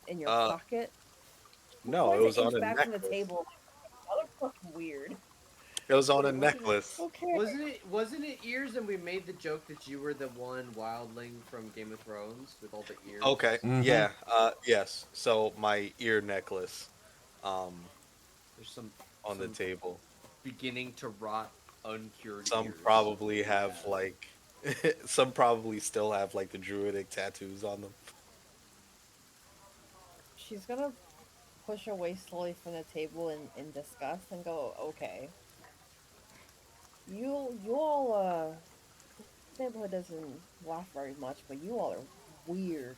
in your Uh, pocket? Who no, it wanted to was on inch a back from the necklace. table? That looks fucking weird. It was on a Wait, wasn't it? necklace. Okay. Wasn't it ears? And we made the joke that you were the one wildling from Game of Thrones with all the Okay, ears. Mm-hmm. yeah, yes. So my ear necklace, um, There's some on the some table. beginning to rot, uncured Some ears probably that you have have. like, some probably still have like the druidic tattoos on them. She's gonna push away slowly from the table in disgust and go, okay. You all this neighborhood doesn't laugh very much, but you all are weird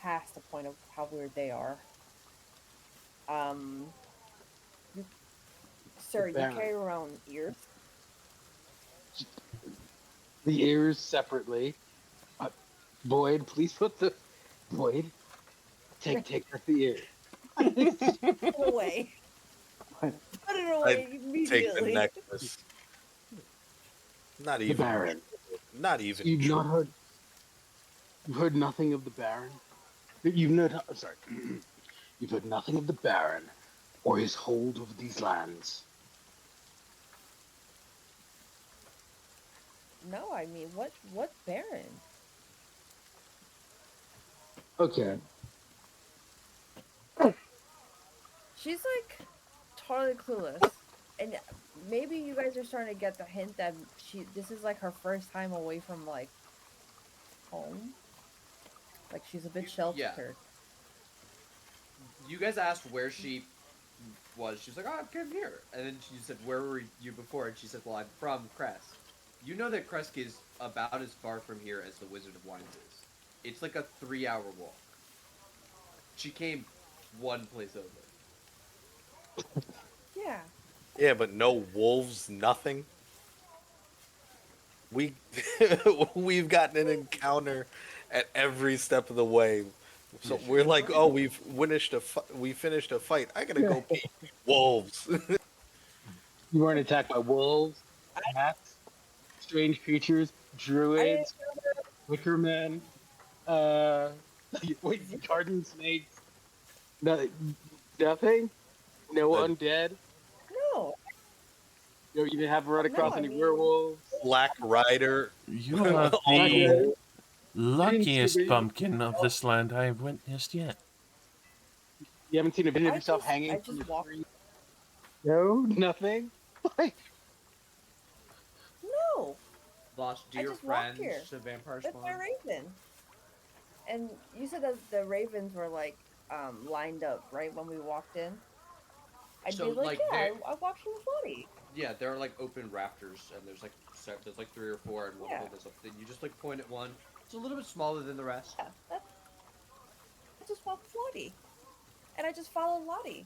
past the point of how weird they are. Um you The sir, you Baron. carry around ears? The ears separately. Uh, Boyd, please put the Boyd. Put Take out the ear. it away. What? Put it I away take the immediately. necklace. Not The even, Baron. not So even you've not joke. heard. You've heard nothing of the Baron. You've not. I'm sorry. You've heard nothing of the Baron or his hold over these lands. No, I mean what Baron? Okay. She's like totally clueless. And maybe you guys are starting to get the hint that this is like her first time away from like home. Like she's a bit Yeah, sheltered. you guys asked where she was. She was like, "Oh, I'm from here," and then she said, "Where were you before?" And she said, "Well, I'm from Kresk." You know that Kresk is about as far from here as the Wizard of Wines is. It's like a 3-hour walk. She came one place over. Yeah. Yeah, but no wolves, nothing. We we've gotten an encounter at every step of the way. So Yes, we're you're like, right. oh, we finished a fight. I gotta go pee. Wolves. You weren't attacked by wolves, cats, strange creatures, I didn't druids, wicker men, uh, wait, zero. garden snakes. No, nothing. No A undead. No. You didn't have to run No, across I any mean werewolves. black rider You are on Black the the riders. wolf. You didn't see a luckiest video. pumpkin of this land I've witnessed yet. You haven't seen a video of yourself I hanging from just a walked. tree. No, nothing. Like No. lost I dear just walked friends here to vampire with my spawn. raven. And you said that the ravens were like lined up right when we walked in. I'd So be like, like yeah, there, I walked here with Lottie. yeah, there are like open rafters, and there's like three or four, and one of Yeah, them is up. Then you just like point at one. It's a little bit smaller than the rest. yeah. I just walked with Lottie, and I just followed Lottie.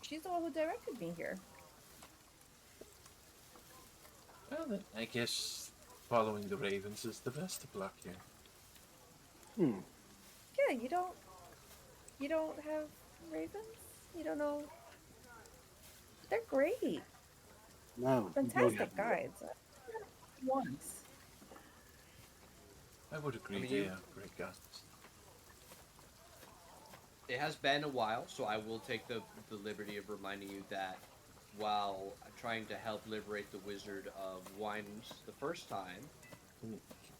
She's the one who directed me here. Well, then, I guess following the ravens is the best of luck here. Hmm. Yeah, you don't have ravens. You don't know. They're great, No, we don't have fantastic one. guides. Once. I would I agree mean, they are great guys. it has been a while, so I will take the liberty of reminding you that while trying to help liberate the Wizard of Wines the first time,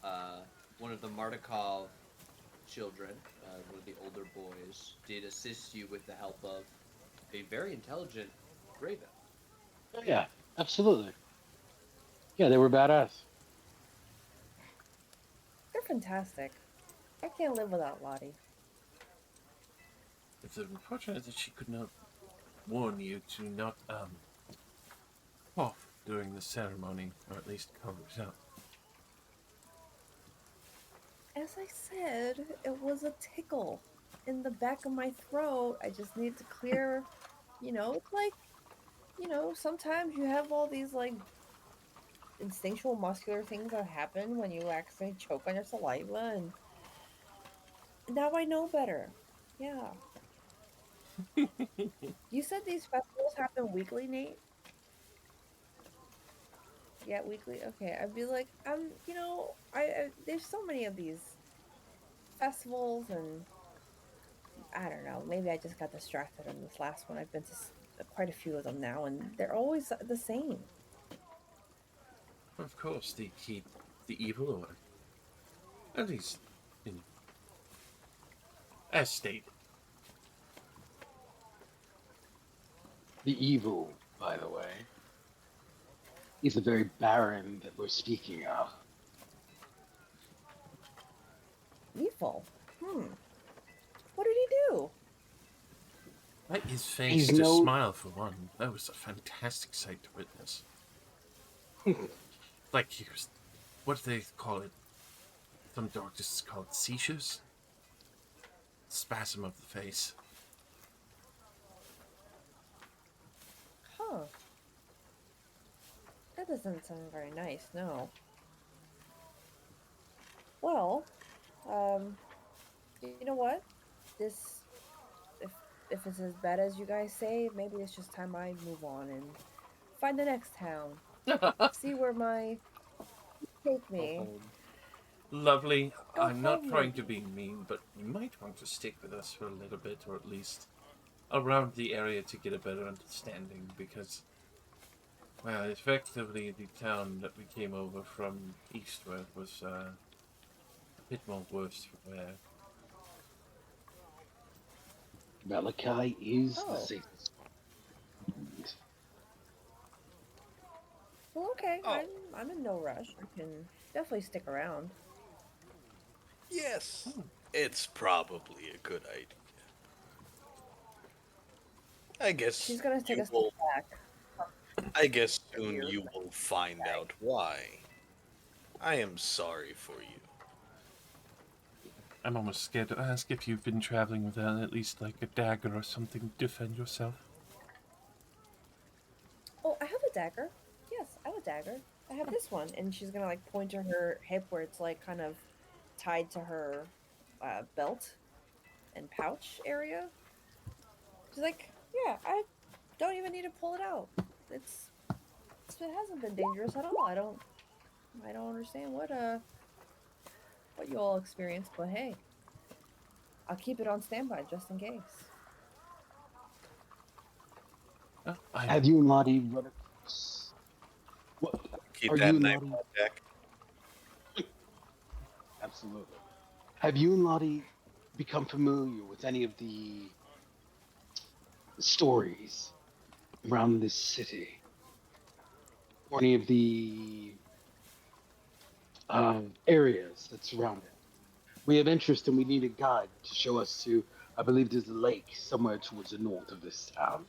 uh, one of the Mardukov children, one of the older boys, did assist you with the help of a very intelligent raven. Oh, yeah, absolutely. Yeah, they were badass. They're fantastic. I can't live without Lottie. It's unfortunate that she could not warn you to not cough during the ceremony, or at least cover it up. As I said, it was a tickle in the back of my throat. I just need to clear, it's like, sometimes you have all these like instinctual muscular things that happen when you accidentally choke on your saliva, and now I know better. Yeah. You said these festivals happen weekly, Nate? Yeah, weekly. Okay. I'd be like, I there's so many of these festivals, and I don't know. Maybe I just got distracted on this last one. I've been to quite a few of them now, and they're always the same. Of course, they keep the evil away. At least, you know, as stated. The evil, by the way, is the very Baron that we're speaking of. Evil. What did he do? Like his face He's just no. smile for one. That was a fantastic sight to witness. Like he was, what do they call it? Some doctors call it seizures. Spasm of the face. Huh. That doesn't sound very nice, no. Well, um, you know what? This, if if it's as bad as you guys say, maybe it's just time I move on and find the next town. See where my take Go me. home. Lovely. Go I'm not home, trying to maybe. be mean, but you might want to stick with us for a little bit, or at least around the area to get a better understanding, because, well, effectively the town that we came over from eastward was a bit more worse for wear. Malachi is the Oh, safest. well, okay. Oh, I'm in no rush. I can definitely stick around. yes. Hmm. It's probably a good idea. I guess She's gonna take you a step will. back. I guess Her soon ears you will find bag. out why. I am sorry for you. I'm almost scared to ask if you've been traveling without at least like a dagger or something to defend yourself. Oh, I have a dagger. Yes, I have a dagger. I have this one, and she's gonna like point to her hip where it's like kind of tied to her belt and pouch area. She's like, yeah, I don't even need to pull it out. It hasn't been dangerous at all. I don't understand what you all experienced, but hey, I'll keep it on standby just in case. I'm Have you and Lottie run across? What Keep are that you and knife Lottie? on deck. Absolutely. Have you and Lottie become familiar with any of the stories around this city, or any of the areas that surround it. We have interest and we need a guide to show us to, I believe there's a lake somewhere towards the north of this town.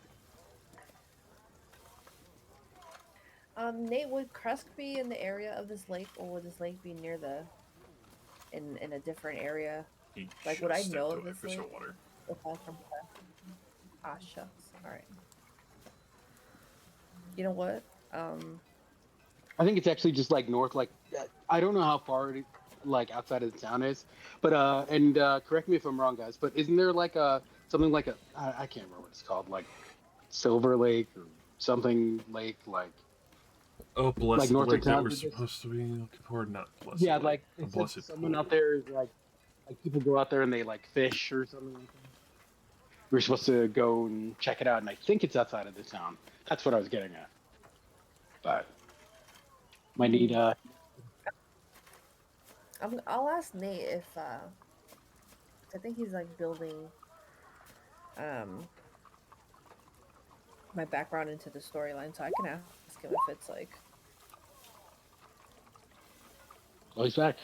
Nate, would Krusk be in the area of this lake, or would this lake be near the in a different area? He Like, would I just know stepped of away this for some lake water. if I from Krusk? Ah, shucks. All right. You know what? Um, I think it's actually just like north, like I don't know how far it like outside of the town is, but and correct me if I'm wrong, guys, but isn't there like a something like a I can't remember what it's called, like Silver Lake or something lake, Oh, like blessed north of lake that town? we're supposed to be looking for? Not blessed Yeah, lake. like they A said blessed someone pool. out there is like people go out there and they like fish or something like that. We're supposed to go and check it out, and I think it's outside of the town. That's what I was getting at. But might need I'll ask Nate if I think he's like building um my background into the storyline, so I can ask him if it's like, oh, he's back.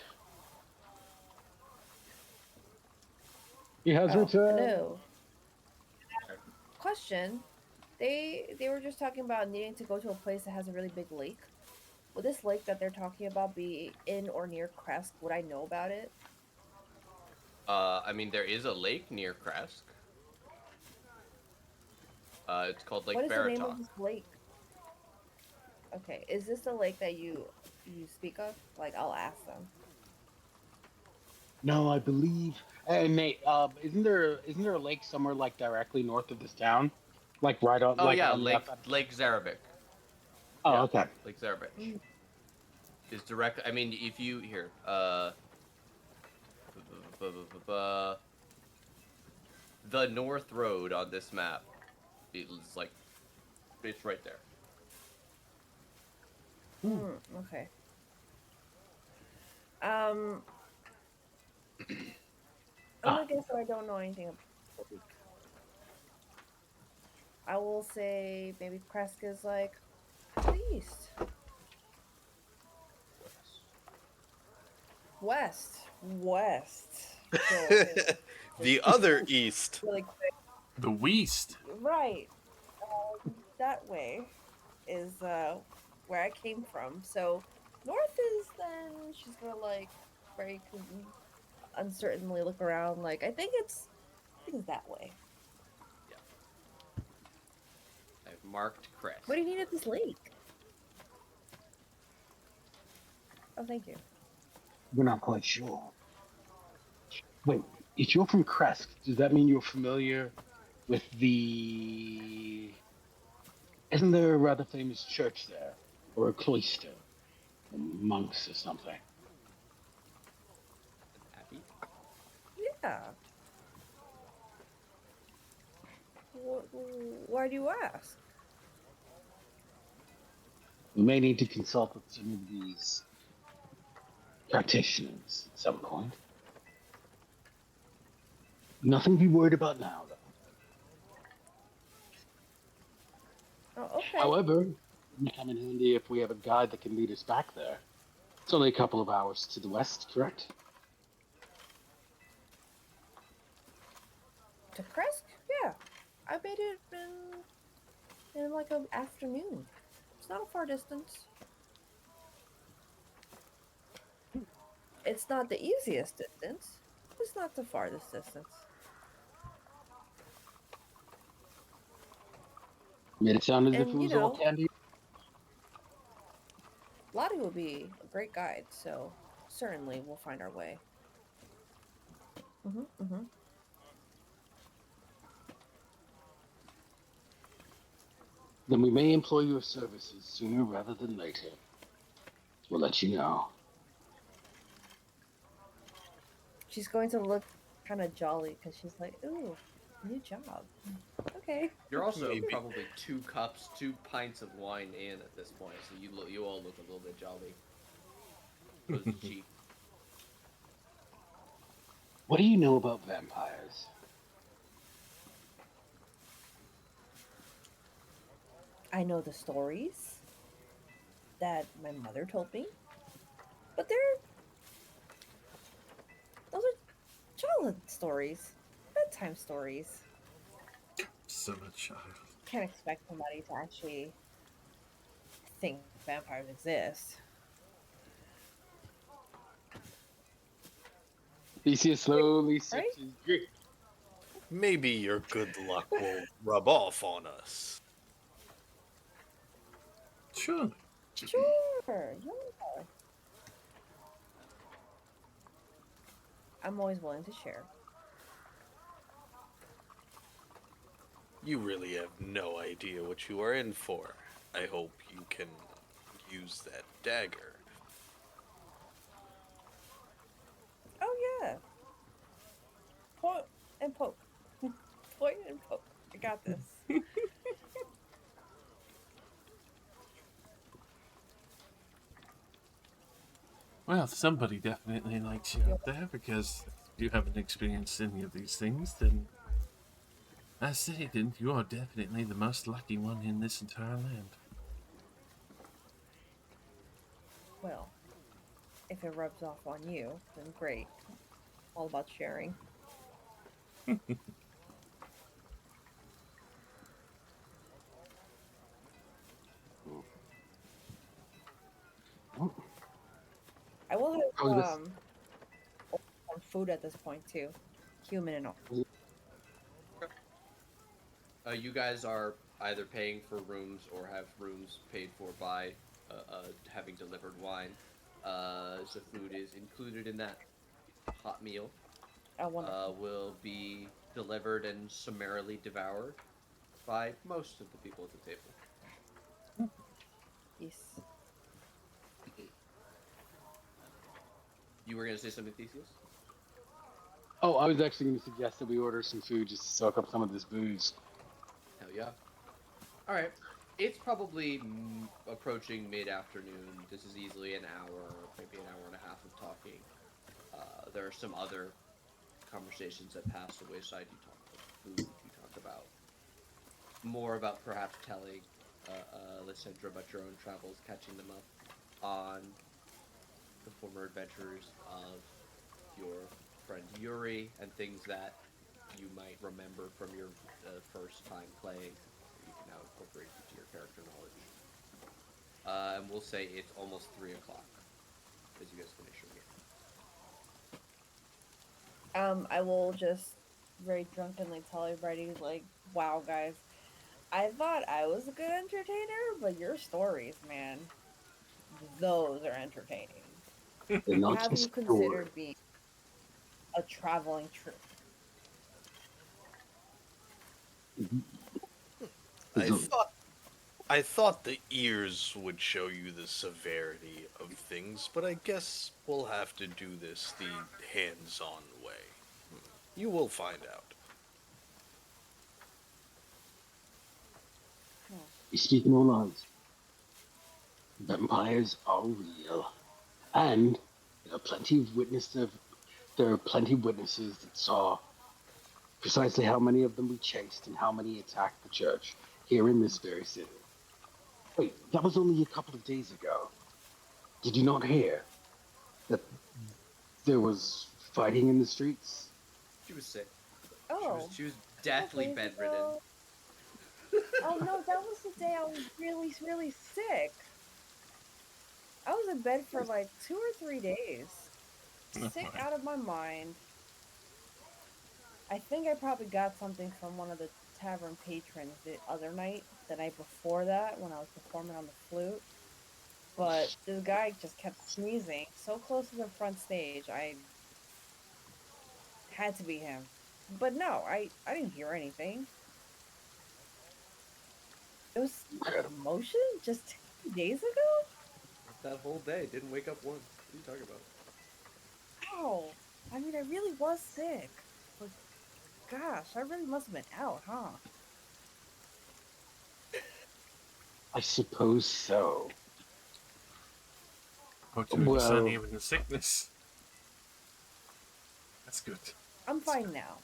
He has oh, returned. hello. Question. They were just talking about needing to go to a place that has a really big lake. Would this lake that they're talking about be in or near Kresk? Would I know about it? I mean, there is a lake near Kresk. It's called What Lake is the name Baratok. of this lake? Okay, is this the lake that you speak of? Like, I'll ask them. No, I believe. Hey, Nate, isn't there a lake somewhere like directly north of this town, like right on Oh like yeah, on the outside of town? Lake Zarabik. Oh, Yeah, okay. Lake Zarabik Mm. is direct. I mean, if you here, the North Road on this map is like it's right there. Hmm. Okay. Um, I'm Ah, gonna guess that I don't know anything about the lake. I will say maybe Kresk is like to the east, west. So it's The other east. really The Weast. right. That way is where I came from. So north is then she's gonna like very uncertainly look around. Like I think it's that way. Yeah, I've marked What Kresk. do you need at this lake? Oh, thank you. we're not quite sure. Wait, if you're from Kresk, does that mean you're familiar with the? Isn't there a rather famous church there, or a cloister, or monks or something? Happy? Yeah. Why do you ask? We may need to consult with some of these practitioners at some point. Nothing to be worried about now, though. Oh, okay. However, it may come in handy if we have a guide that can lead us back there. It's only a couple of hours to the west, correct? To Kresk? Yeah. I made it in like an afternoon. It's not a far distance. It's not the easiest distance. It's not the farthest distance. Made it sound as if it And was all candy. Lottie will be a great guide, so certainly we'll find our way. Mm-hmm. Then we may employ your services sooner rather than later. We'll let you know. She's going to look kind of jolly because she's like, ooh, new job. Okay. You're also Maybe. probably 2 pints of wine in at this point, so you all look a little bit jolly. Rosy cheek. What do you know about vampires? I know the stories that my mother told me, But those are childhood stories, bedtime stories. Still a child. Can't expect somebody to actually think vampires exist. Theseus slowly sips Right? his drink. Maybe your good luck will rub off on us. Surely. Sure. Yeah. I'm always willing to share. You really have no idea what you are in for. I hope you can use that dagger. Oh yeah. Point and poke. Point and poke. I got this. Well, somebody definitely likes you out there because if you haven't experienced any of these things, then as stated, you are definitely the most lucky one in this entire land. Well, if it rubs off on you, then great. All about sharing. Oh, I will how's have this? some food at this point too, human and all. You guys are either paying for rooms or have rooms paid for by having delivered wine. So food is included in that hot meal. Oh, wonderful. Will be delivered and summarily devoured by most of the people at the table. Yes. You were going to say something, Theseus? Oh, I was actually going to suggest that we order some food just to soak up some of this booze. Hell yeah. All right. It's probably approaching mid-afternoon. This is easily an hour, maybe an hour and a half of talking. There are some other conversations that pass the wayside. You talk about food. You talk about more about perhaps telling Lysandra about your own travels, catching them up on the former adventures of your friend Yuri and things that you might remember from your first time playing that you can now incorporate into your character knowledge. And we'll say it's almost 3 o'clock as you guys finish your game. I will just very drunkenly tell everybody, like, wow, guys, I thought I was a good entertainer, but your stories, man, those are entertaining. They're not Have you just stories. considered being a traveling troupe? I thought I thought the ears would show you the severity of things, but I guess we'll have to do this the hands-on way. You will find out. Hmm. You speak no lies. Vampires are real, and there are plenty of witnesses that saw precisely how many of them we chased and how many attacked the church here in this very city. Wait, that was only a couple of days ago. Did you not hear that there was fighting in the streets? She was sick. Oh, She was a couple deathly days bedridden. ago. Oh no, that was the day I was really, really sick. I was in bed for like 2 or 3 days, Oh sick my. out of my mind. I think I probably got something from one of the tavern patrons the other night, the night before that, when I was performing on the flute. But this guy just kept sneezing so close to the front stage. I had to be him. But no, I didn't hear anything. It was a Incredible. commotion just 2 days ago? That whole day, didn't wake up once. What are you talking about? Oh, I mean, I really was sick. But gosh, I really must have been out, huh? I suppose so. Fortunately, son, Well, even in sickness. That's good. I'm That's fine good. now.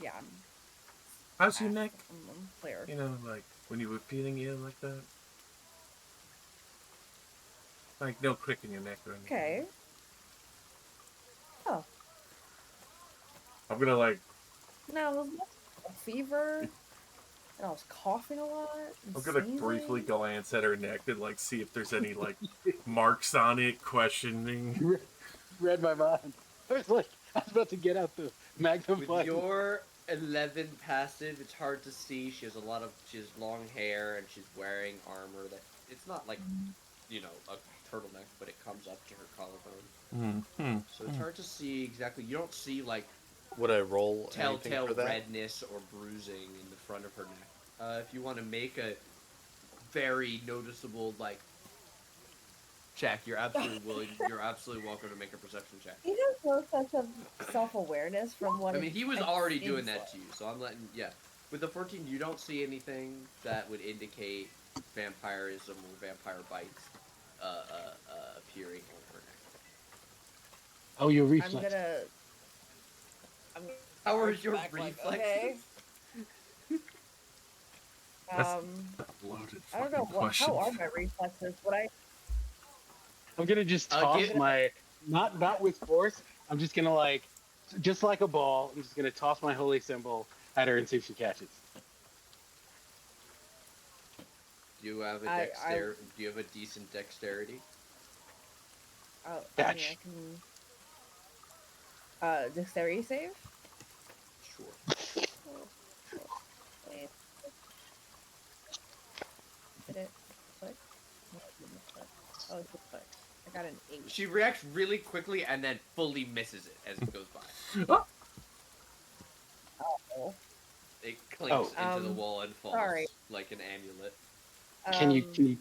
Yeah, I'm How's your back. neck? I'm clear. You know, like when you were feeling ill like that? Like no crick in your neck or anything. Okay. Oh, I'm gonna like no, it was a fever, and I was coughing a lot and I'm gonna briefly sneezing. glance at her neck and like see if there's any like marks on it, questioning. You read my mind. I was like, I was about to get out the With magnifying. your 11 passive, it's hard to see. She has long hair and she's wearing armor that it's not like, you know, a turtleneck, but it comes up to her collarbone. Mm-hmm. So it's hard to see exactly. You don't see like Would I roll anything telltale for that? redness or bruising in the front of her neck. If you want to make a very noticeable like check, you're absolutely willing. You're absolutely welcome to make a perception check. He has no sense of self-awareness from what I mean, he was it already seems doing that like. to you, so I'm letting. Yeah, with the 14, you don't see anything that would indicate vampirism or vampire bites appearing on her neck. Oh, your I'm reflex. gonna. I'm How are arch your back like, reflexes? okay. That's- Um, Loaded I don't fucking know question. how are my reflexes. Would I? I'm gonna just toss get- my not with force. I'm just gonna like, just like a ball. I'm just gonna toss my holy symbol at her and see if she catches. Do you have a I- Do you have a decent dexterity? I mean, Catch. I can. Dexterity save. Sure. Wait. Did it click? No, it didn't click. Oh, it did click. I got an 8. She reacts really quickly and then fully misses it as it goes by. Oh. It clinks Oh. into the wall and falls Sorry. like an amulet. Can you?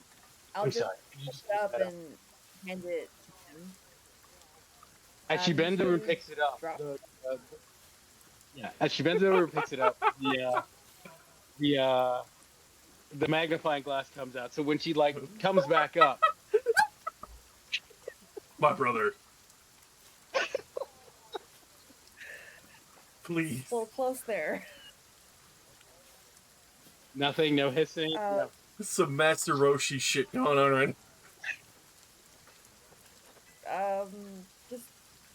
I'll I'm just sorry. Can you pick just it pick up that up? and hand it to him. As she bends over and picks it up, Drop. yeah. As she bends over and picks it up, the magnifying glass comes out. So when she like comes back up, My brother. Please. A little close there. nothing, no hissing. Uh, There's some Master Roshi shit going on right Just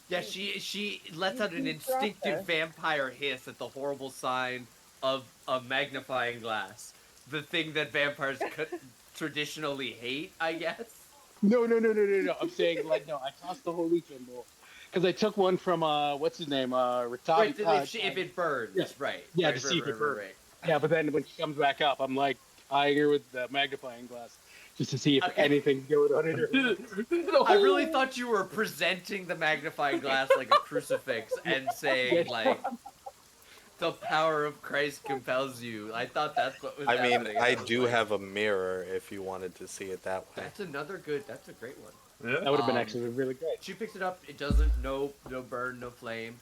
Yeah, she lets You- out an you dropped instinctive her. vampire hiss at the horrible sign of a magnifying glass. The thing that vampires traditionally hate, I guess. No. I'm saying like no. I tossed the holy symbol because I took one from what's his name, Right, Ritavi. if it burns, yeah. right. Yeah, right, to see if it burns. right. Yeah, but then when she comes back up, I'm like eyeing her with the magnifying glass just to see if Okay. anything's going on in her. I really thought you were presenting the magnifying glass like a crucifix and saying like the power of Christ compels you. I thought that's what was I mean, happening. I was do like, have a mirror if you wanted to see it that way. That's a great one. Yeah. That would have been actually really great. She picks it up. It doesn't. No burn, no flame,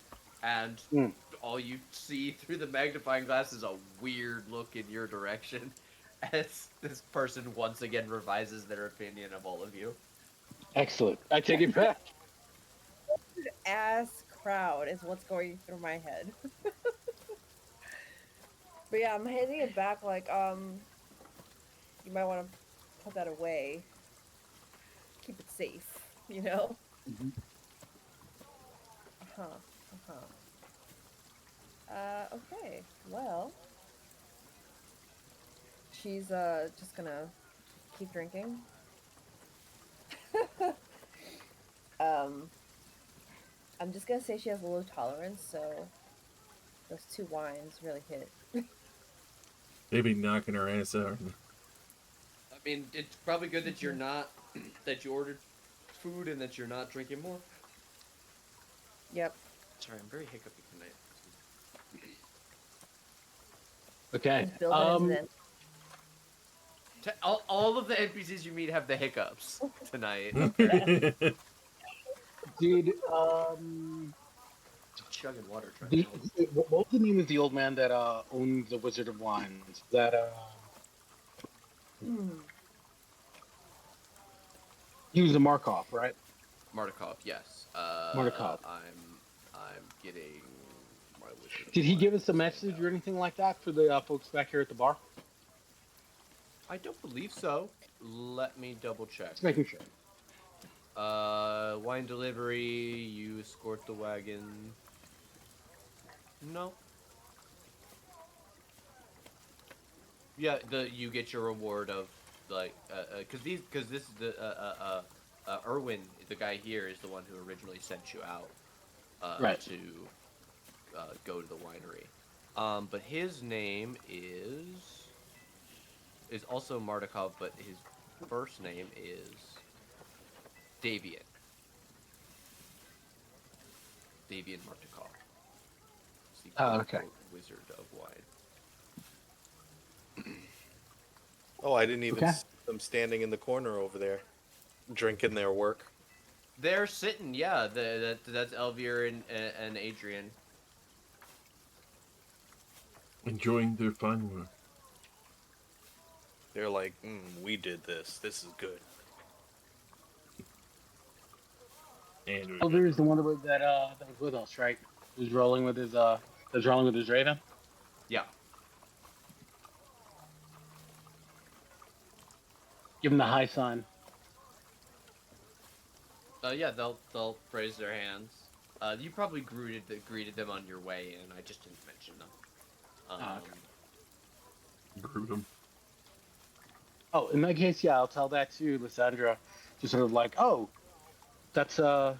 and Mm. all you see through the magnifying glass is a weird look in your direction, as this person once again revises their opinion of all of you. Excellent. I take it back. ass crowd is what's going through my head. But yeah, I'm handing it back like, you might want to put that away. Keep it safe, you know? Mhm. Okay, well. She's, just gonna keep drinking. I'm just gonna say she has a low tolerance, so those 2 wines really hit. Maybe knocking her ass out. I mean, it's probably good that you're not that you ordered food and that you're not drinking more. Yep. Sorry, I'm very hiccupy tonight. Okay. Just build it into this. All of the NPCs you meet have the hiccups tonight. Dude, Chugging water. what was the name of the old man that owned the Wizard of Wines? That he was a Markov, right? Martikov, yes. Martikov. I'm getting my Wizard of Did he give Wines us a right message now. or anything like that for the folks back here at the bar? I don't believe so. Let me double check. Just making sure. Wine delivery. You escort the wagon. No. Yeah, you get your reward of like because this is the Erwin, the guy here, is the one who originally sent you out Right. to go to the winery. But his name is also Mardukov, but his first name is Davian. Davian Mardukov. He's the quote Oh, okay. unquote wizard of wine. Oh, I didn't even Okay. see them standing in the corner over there, drinking their work. They're sitting, yeah. That's Elvier and Adrian. Enjoying their fine work. They're like, we did this. This is good. And Elder is the one that that was with us, right? Who's rolling with his That's rolling with his raven. Yeah. Give him the high sign. Yeah, they'll raise their hands. You probably greeted them on your way in. I just didn't mention them. Oh, okay. brew them. Oh, in that case, yeah, I'll tell that to Lysandra. Just sort of like, oh, that's the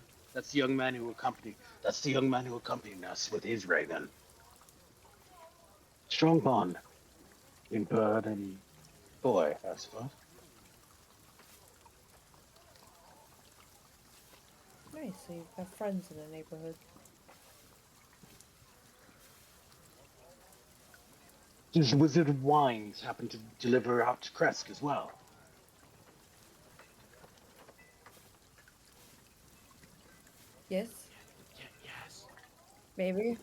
young man who accompanied us with his raven. Strong bond in bird and boy, I suppose. Nice. So you've got friends in the neighborhood. Does Wizard of Wines happen to deliver out to Kresk as well? Yes. Yes. Maybe.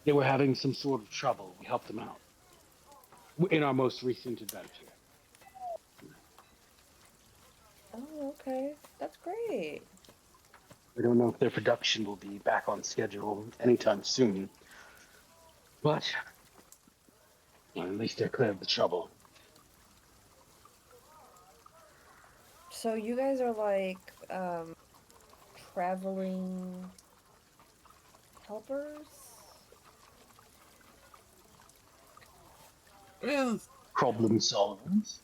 They were having some sort of trouble. We helped them out in our most recent adventure. Oh, okay. That's great. I don't know if their production will be back on schedule anytime soon, but at least they're clear of the trouble. So you guys are like traveling helpers? Well, Problem solvers.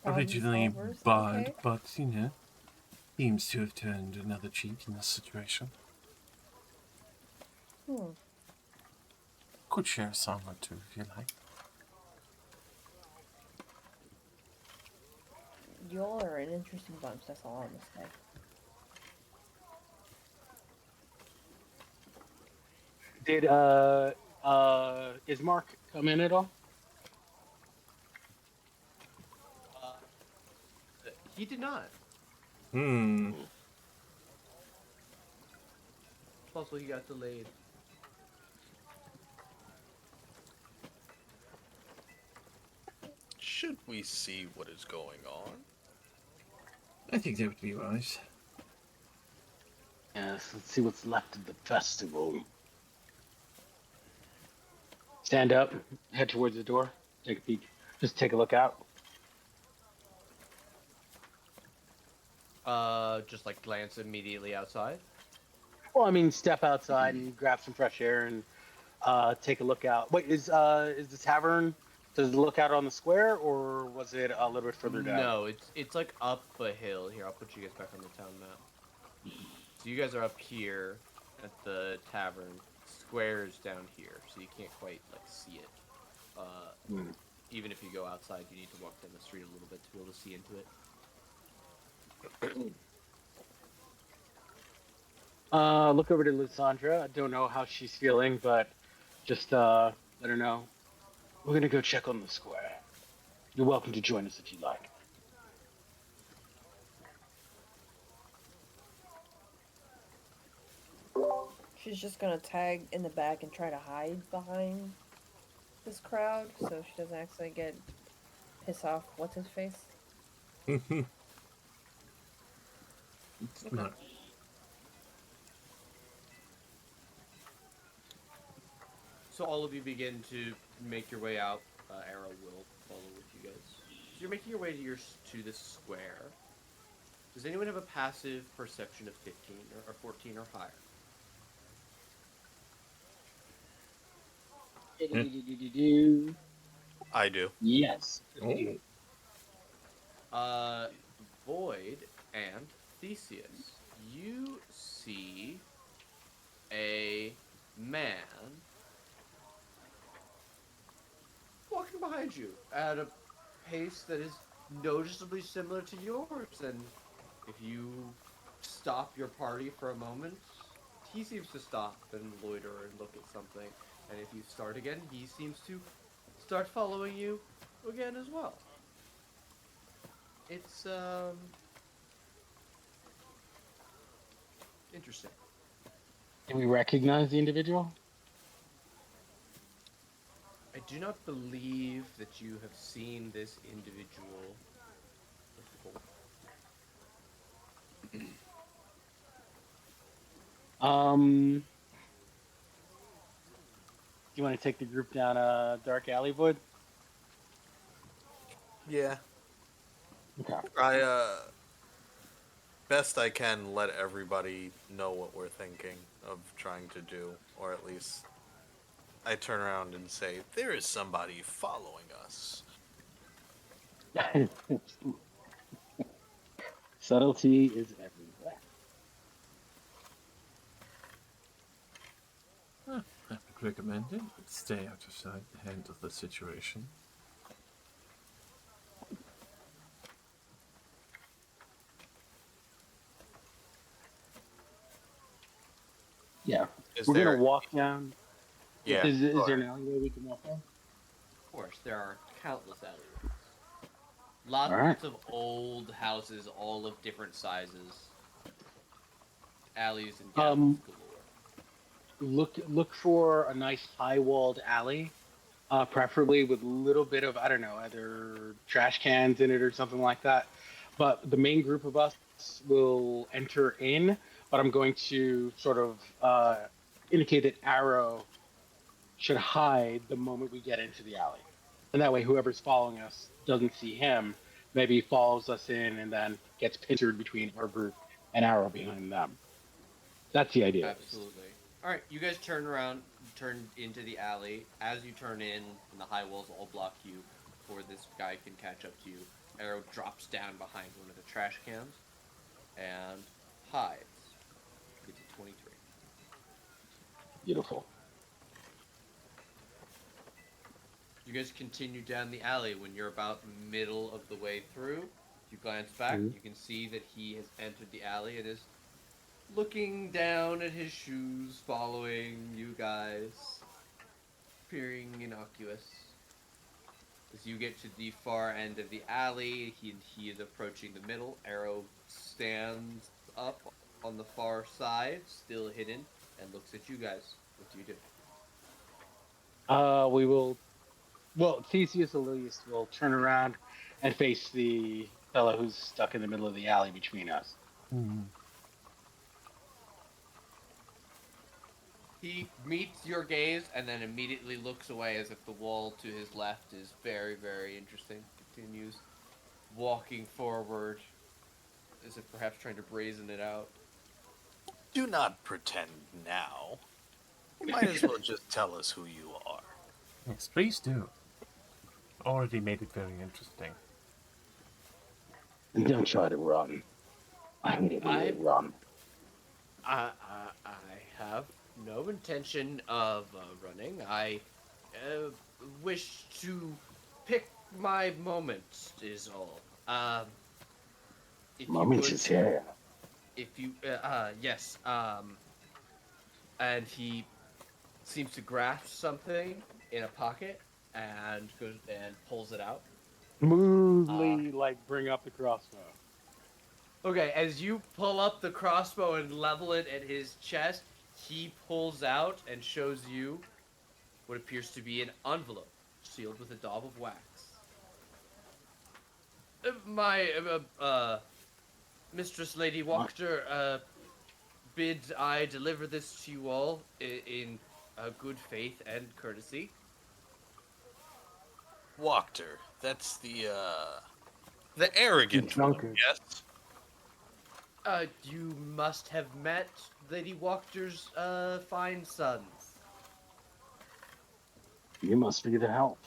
Problem originally solvers? bad, Okay. but seems to have turned another cheek in this situation. Hmm. Could share a song or two if you like. Y'all are an interesting bunch, that's all I'm gonna say. Did is Mark come in at all? Uh, he did not. Hmm. Also, he got delayed. Should we see what is going on? I think that would be wise. Yes, let's see what's left of the festival. Stand up, head towards the door, take a peek. Just take a look out. Just like glance immediately outside. Well, I mean, step outside and grab some fresh air and take a look out. Wait, is the tavern? Does it look out on the square, or was it a little bit further down? No, it's like up a hill. Here, I'll put you guys back on the town map. So you guys are up here at the tavern. Square's down here, so you can't quite like see it. Hmm. Even if you go outside, you need to walk down the street a little bit to be able to see into it. Look over to Lysandra. I don't know how she's feeling, but just let her know. We're gonna go check on the square. You're welcome to join us if you like. She's just gonna tag in the back and try to hide behind this crowd so she doesn't actually get pissed off what's his face. It's Okay. not. So all of you begin to make your way out. Arrow will follow with you guys. you're making your way to this square, does anyone have a passive perception of 15 or 14 or higher? I do. Yes. Oh. Uh, Void and Theseus, you see a man walking behind you at a pace that is noticeably similar to yours. And if you stop your party for a moment, he seems to stop and loiter and look at something. And if you start again, he seems to start following you again as well. It's interesting. Do we recognize the individual? I do not believe that you have seen this individual before. Do you want to take the group down a dark alley, Void? Yeah. Okay. I best I can let everybody know what we're thinking of trying to do, or at least I turn around and say, "There is somebody following us." Subtlety is everywhere. I would recommend it, but stay out of sight to handle the situation. Yeah. Is We're there? gonna walk down. Yeah. Is go there ahead. an alleyway we can walk down? Of course, there are countless alleyways. All right. Lots of old houses, all of different sizes. Alleys and galleries Um, galore. look for a nice high walled alley, preferably with a little bit of, I don't know, either trash cans in it or something like that. But the main group of us will enter in, but I'm going to sort of indicate that Arrow should hide the moment we get into the alley. And that way, whoever's following us doesn't see him, maybe follows us in and then gets pincered between our group and Arrow behind them. That's the idea, at least. Absolutely. All right, you guys turn into the alley. As you turn in, and the high walls all block you before this guy can catch up to you. Arrow drops down behind one of the trash cans and hides. Get to 23. Beautiful. You guys continue down the alley. When you're about middle of the way through, if you glance back, Mhm. you can see that he has entered the alley and is looking down at his shoes, following you guys, appearing innocuous. As you get to the far end of the alley, he is approaching the middle. Arrow stands up on the far side, still hidden, and looks at you guys. What do you do? We will. Well, Theseus Elias will turn around and face the fellow who's stuck in the middle of the alley between us. Hmm. He meets your gaze and then immediately looks away as if the wall to his left is very, very interesting. Continues walking forward as if perhaps trying to brazen it out. Do not pretend now. You might as well just tell us who you are. Yes, please do. Already made it very interesting. And don't try to run. I hate it when they I, run. I have no intention of running. I uh, wish to pick my moment, is all. If you Moments would, is here. if you, yes, and he seems to grasp something in a pocket and goes and pulls it out. Uh, Smoothly, like, bring up the crossbow. okay, as you pull up the crossbow and level it at his chest, he pulls out and shows you what appears to be an envelope sealed with a daub of wax. My Mistress Lady Wachter bid I deliver this to you all in good faith and courtesy. Wachter, that's the The arrogant one, drunkard. yes? You must have met Lady Walker's, fine sons. You must be the help.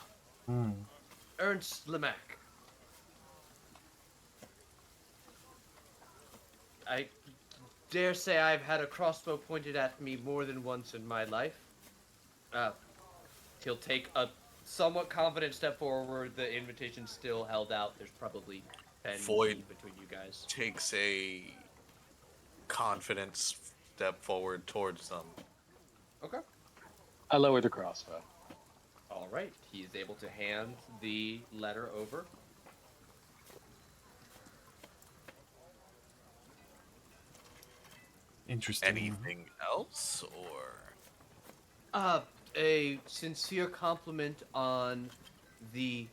Hmm. Ernst Lemack. I dare say I've had a crossbow pointed at me more than once in my life. Uh, he'll take a somewhat confident step forward. The invitation's still held out. There's probably 10 Void feet between you guys. takes a confident step forward towards them. Okay. I lower the crossbow. All right. He is able to hand the letter over. Interesting. Anything else, or A sincere compliment on the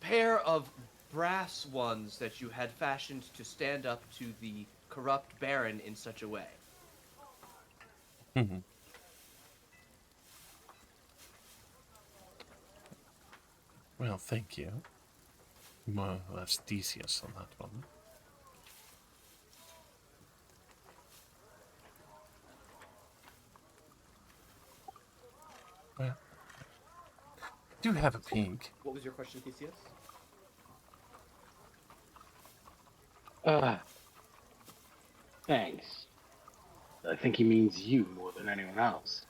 pair of brass ones that you had fashioned to stand up to the corrupt baron in such a way. Mhm. Well, thank you. More or less Decius on that one. Well, do have a peek. What was your question, Theseus? Thanks. I think he means you more than anyone else.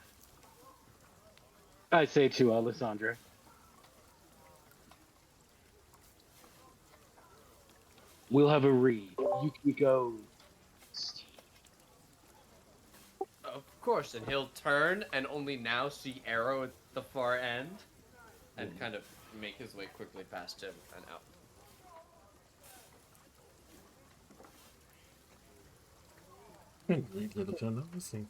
I say to Alessandra. We'll have a read. You can go. Of course, and he'll turn and only now see Arrow at the far end and kind of make his way quickly past him and out. Great little fellow, is he?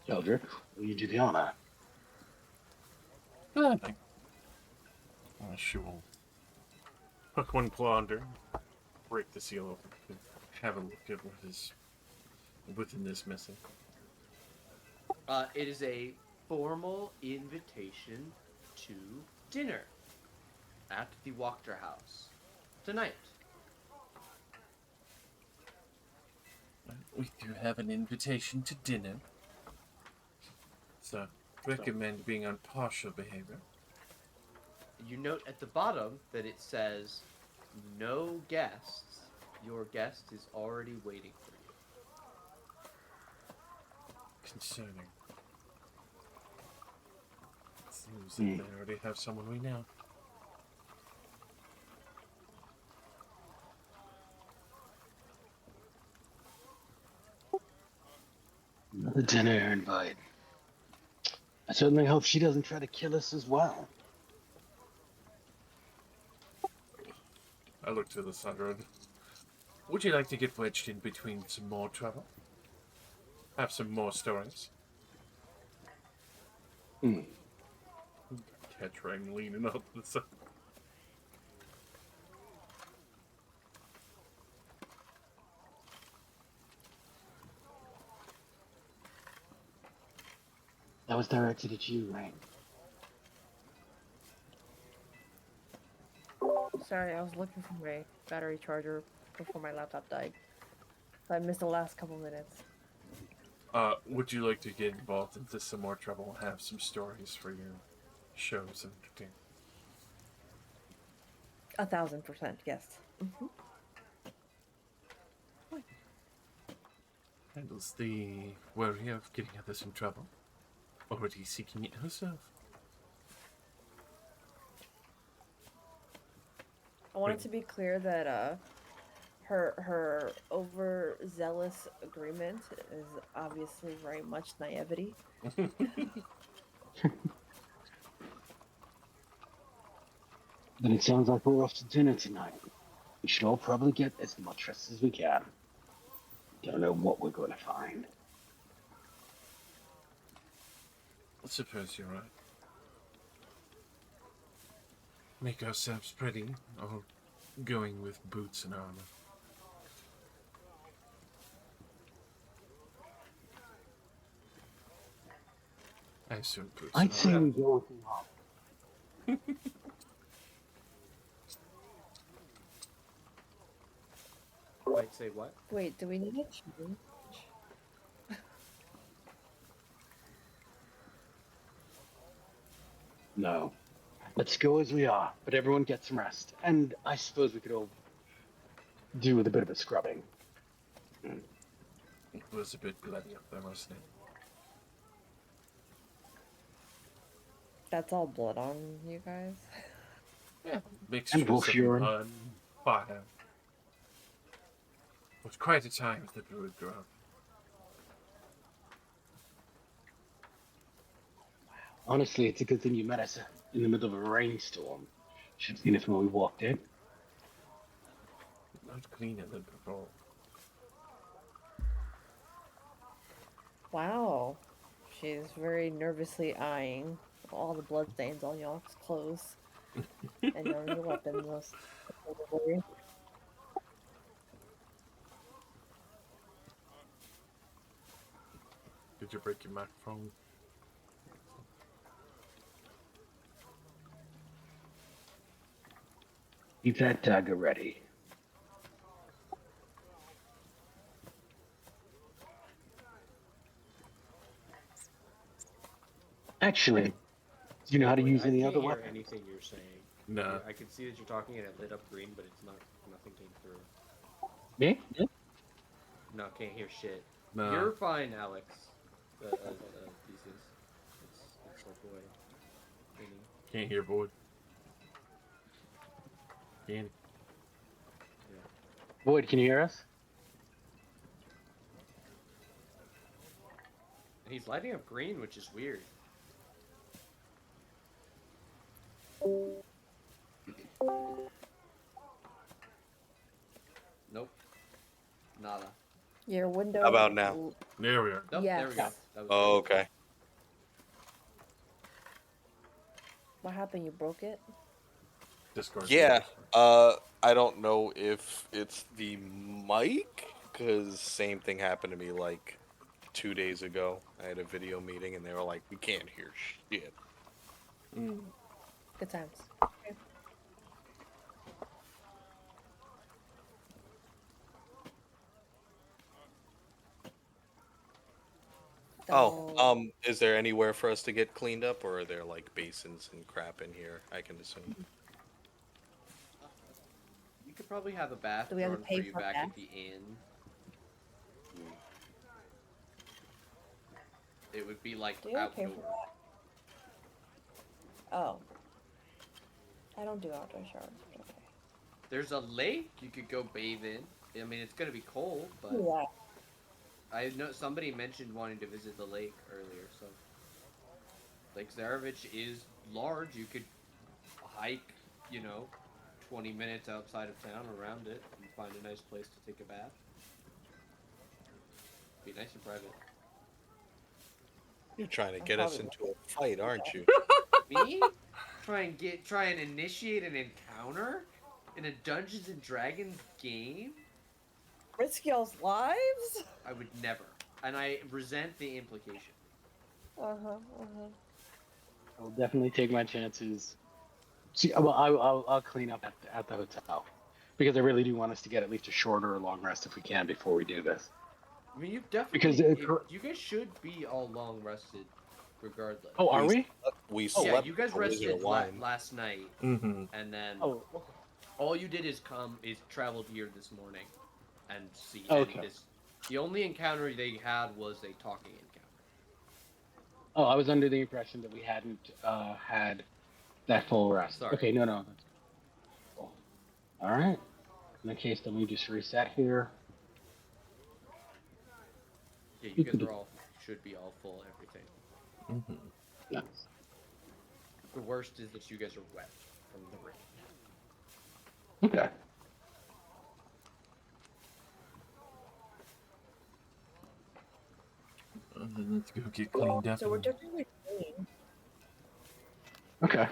Eldrick, will you do the honor? Gladly. She will hook one claw under, break the seal open, and have a look at what is within this message. It is a formal invitation to dinner at the Wachter House tonight. We do have an invitation to dinner, so recommend being on partial behavior. You note at the bottom that it says, "No guests. Your guest is already waiting for you." Concerning. Seems that they already have someone we know. Another dinner invite. I certainly hope she doesn't try to kill us as well. I look to the Sandra. Would you like to get wedged in between some more trouble? Have some more stories? Catch Rang leaning up to the side. That was directed at you, Rain. Sorry, I was looking for my battery charger before my laptop died. So I missed the last couple minutes. Would you like to get involved into some more trouble and have some stories for your shows and entertainment? 1,000%, yes. Mm-hmm. Handles the worry of getting others in trouble? Already seeking it herself? I want it to be clear that her overzealous agreement is obviously very much naivety. Then it sounds like we're off to dinner tonight. We should all probably get as much rest as we can. Don't know what we're going to find. I suppose you're right. Make ourselves pretty, or going with boots and armor. I assume to I'd say explain. we go with the op. Might say what? Wait, do we need a change? No. Let's go as we are, but everyone get some rest. And I suppose we could all do with a bit of a scrubbing. It was a bit bloody up there, wasn't it? That's all blood on you guys. Yeah. And Mixtures wolf of urine. mud and fire. It was quite a time at the Druid Grove. Honestly, it's a good thing you met us in the middle of a rainstorm. Should have seen us when we walked in. Not cleaner than before. Wow. She's very nervously eyeing all the bloodstains on y'all's clothes and on your weapons. Did you break your microphone? Keep that dagger ready. Actually, do you know how to Wait, use any I other can't hear weapons? anything you're saying. No. I can see that you're talking and it lit up green, but it's not. Nothing came through. Me? No, can't hear shit. No. You're fine, Alex. Thesis. It's like away. Meaning. Can't hear Void. Can't. Void, can you hear us? And he's lighting up green, which is weird. Nope. Nada. Your window. How about now? There we are. Nope, Yes. there we go. That was Oh, okay. What happened? You broke it? Discord. Yeah. I don't know if it's the mic, because same thing happened to me like 2 days ago. I had a video meeting and they were like, "We can't hear shit." Good times. Oh, So, is there anywhere for us to get cleaned up, or are there like basins and crap in here? I can assume. You could probably have a bath Do we have to drawn pay for you for a back bath? at the inn. It would be like do you have to pay outdoor. for that? Oh. I don't do outdoor showers. but Okay. There's a lake you could go bathe in. I mean, it's gonna be cold, but Yeah. I know somebody mentioned wanting to visit the lake earlier. So Lake Zarovich is large. You could hike, 20 minutes outside of town around it and find a nice place to take a bath. Be nice and private. You're trying to I get us probably into a fight, aren't you? Me? Try and initiate an encounter in a Dungeons and Dragons game? Risk y'all's lives? I would never. And I resent the implication. I'll definitely take my chances. See, well, I'll clean up at the hotel because I really do want us to get at least a shorter or long rest if we can before we do this. I mean, you definitely. Because You guys should be all long rested, regardless. oh, are we? We Yeah, slept. you guys with a wizard rested of wine. last night, Mm-hmm. and then Oh, okay. all you did is traveled here this morning, and see. Okay. And the only encounter they had was a talking encounter. Oh, I was under the impression that we hadn't had that full rest. Sorry. Okay, no. That's cool. All right. In that case, then we just reset here. Yeah, you guys should be all full everything. Mm-hmm. Nice. The worst is that you guys are wet from the rain. Okay. Then let's go get cleaned up. So we're and- technically clean. Okay.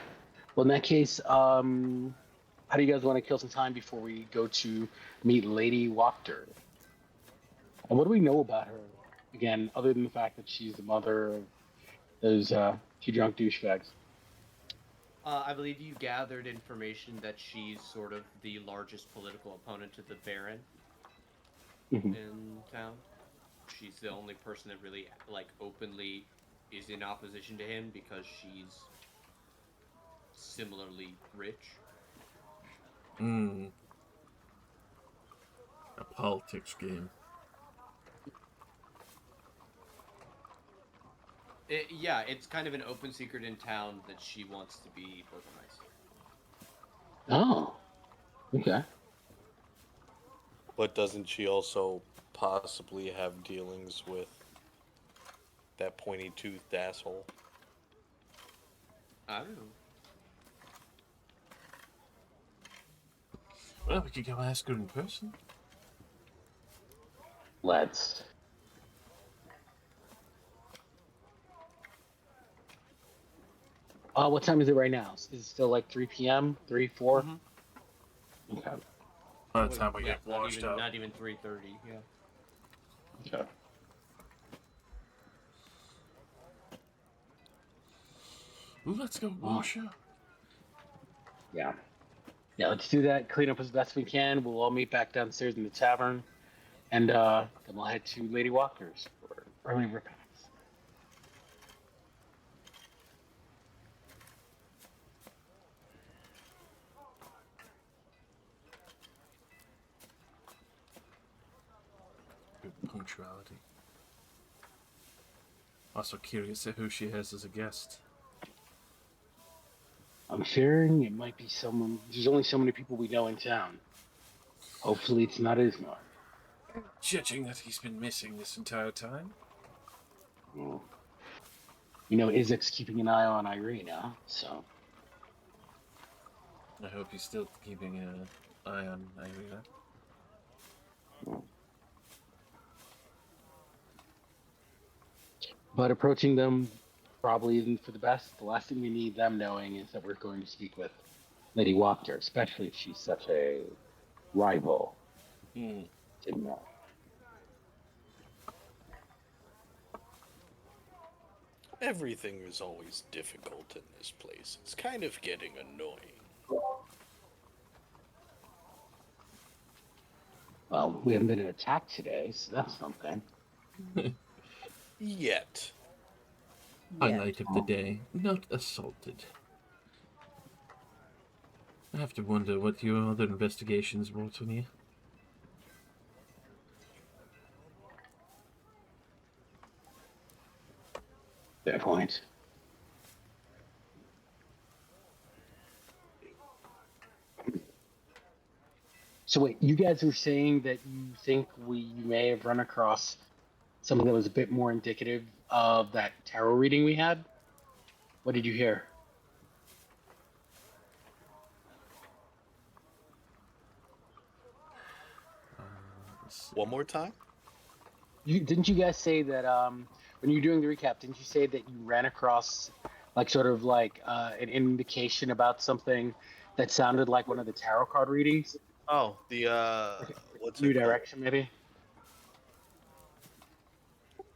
Well, in that case, how do you guys want to kill some time before we go to meet Lady Wachter? And what do we know about her? Again, other than the fact that she's the mother of Those two drunk douchebags. I believe you gathered information that she's sort of the largest political opponent to the Baron Hmm. in town. She's the only person that really like openly is in opposition to him because she's similarly rich. Hmm. A politics game. Yeah, it's kind of an open secret in town that she wants to be burgomaster. Oh, okay. But doesn't she also possibly have dealings with that pointy toothed asshole? I don't know. Well, we could go ask her in person. Let's. What time is it right now? Is it still like 3 p.m.? 3, 4? Mhm. Okay. By the time we Yeah, get washed up. not even 3:30. Yeah. Okay. Let's go wash up. Yeah. Yeah, let's do that. Clean up as best we can. We'll all meet back downstairs in the tavern. And then we'll head to Lady Walker's for early repast. Good punctuality. Also curious at who she has as a guest. I'm fearing it might be someone. There's only so many people we know in town. Hopefully, it's not Ismar. Judging that he's been missing this entire time. Well, you know, Isaac's keeping an eye on Irina, so. I hope he's still keeping an eye on Irina. But approaching them probably isn't for the best. The last thing we need them knowing is that we're going to speak with Lady Walker, especially if she's such a rival. Hmm. Didn't know. Everything is always difficult in this place. It's kind of getting annoying. Well, we haven't been attacked today, so that's something. Yet. Highlight of the day, not assaulted. I have to wonder what your other investigations brought on you. Fair point. So wait, you guys were saying that you think you may have run across something that was a bit more indicative of that tarot reading we had? What did you hear? One more time? Didn't you guys say that when you were doing the recap, didn't you say that you ran across like sort of like an indication about something that sounded like one of the tarot card readings? Oh, the Like what's new it called? direction, maybe?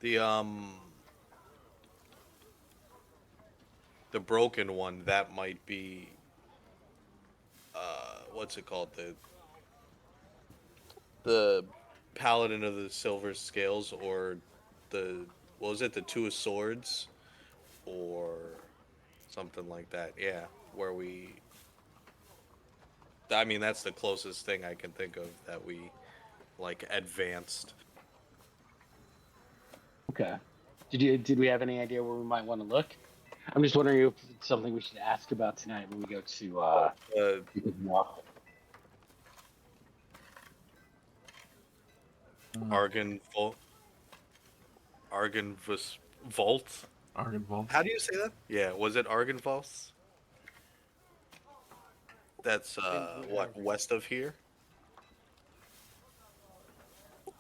The the broken one, that might be what's it called? The Paladin of the Silver Scales, or the what was it, the Two of Swords, or something like that. Yeah, where we. I mean, that's the closest thing I can think of that we like advanced. Okay. Did we have any idea where we might want to look? I'm just wondering if it's something we should ask about tonight when we go to you could walk. Argon Vault. Argonvus Vault. Argenwald. How do you say that? Yeah, was it Argonvos? That's what, west of here?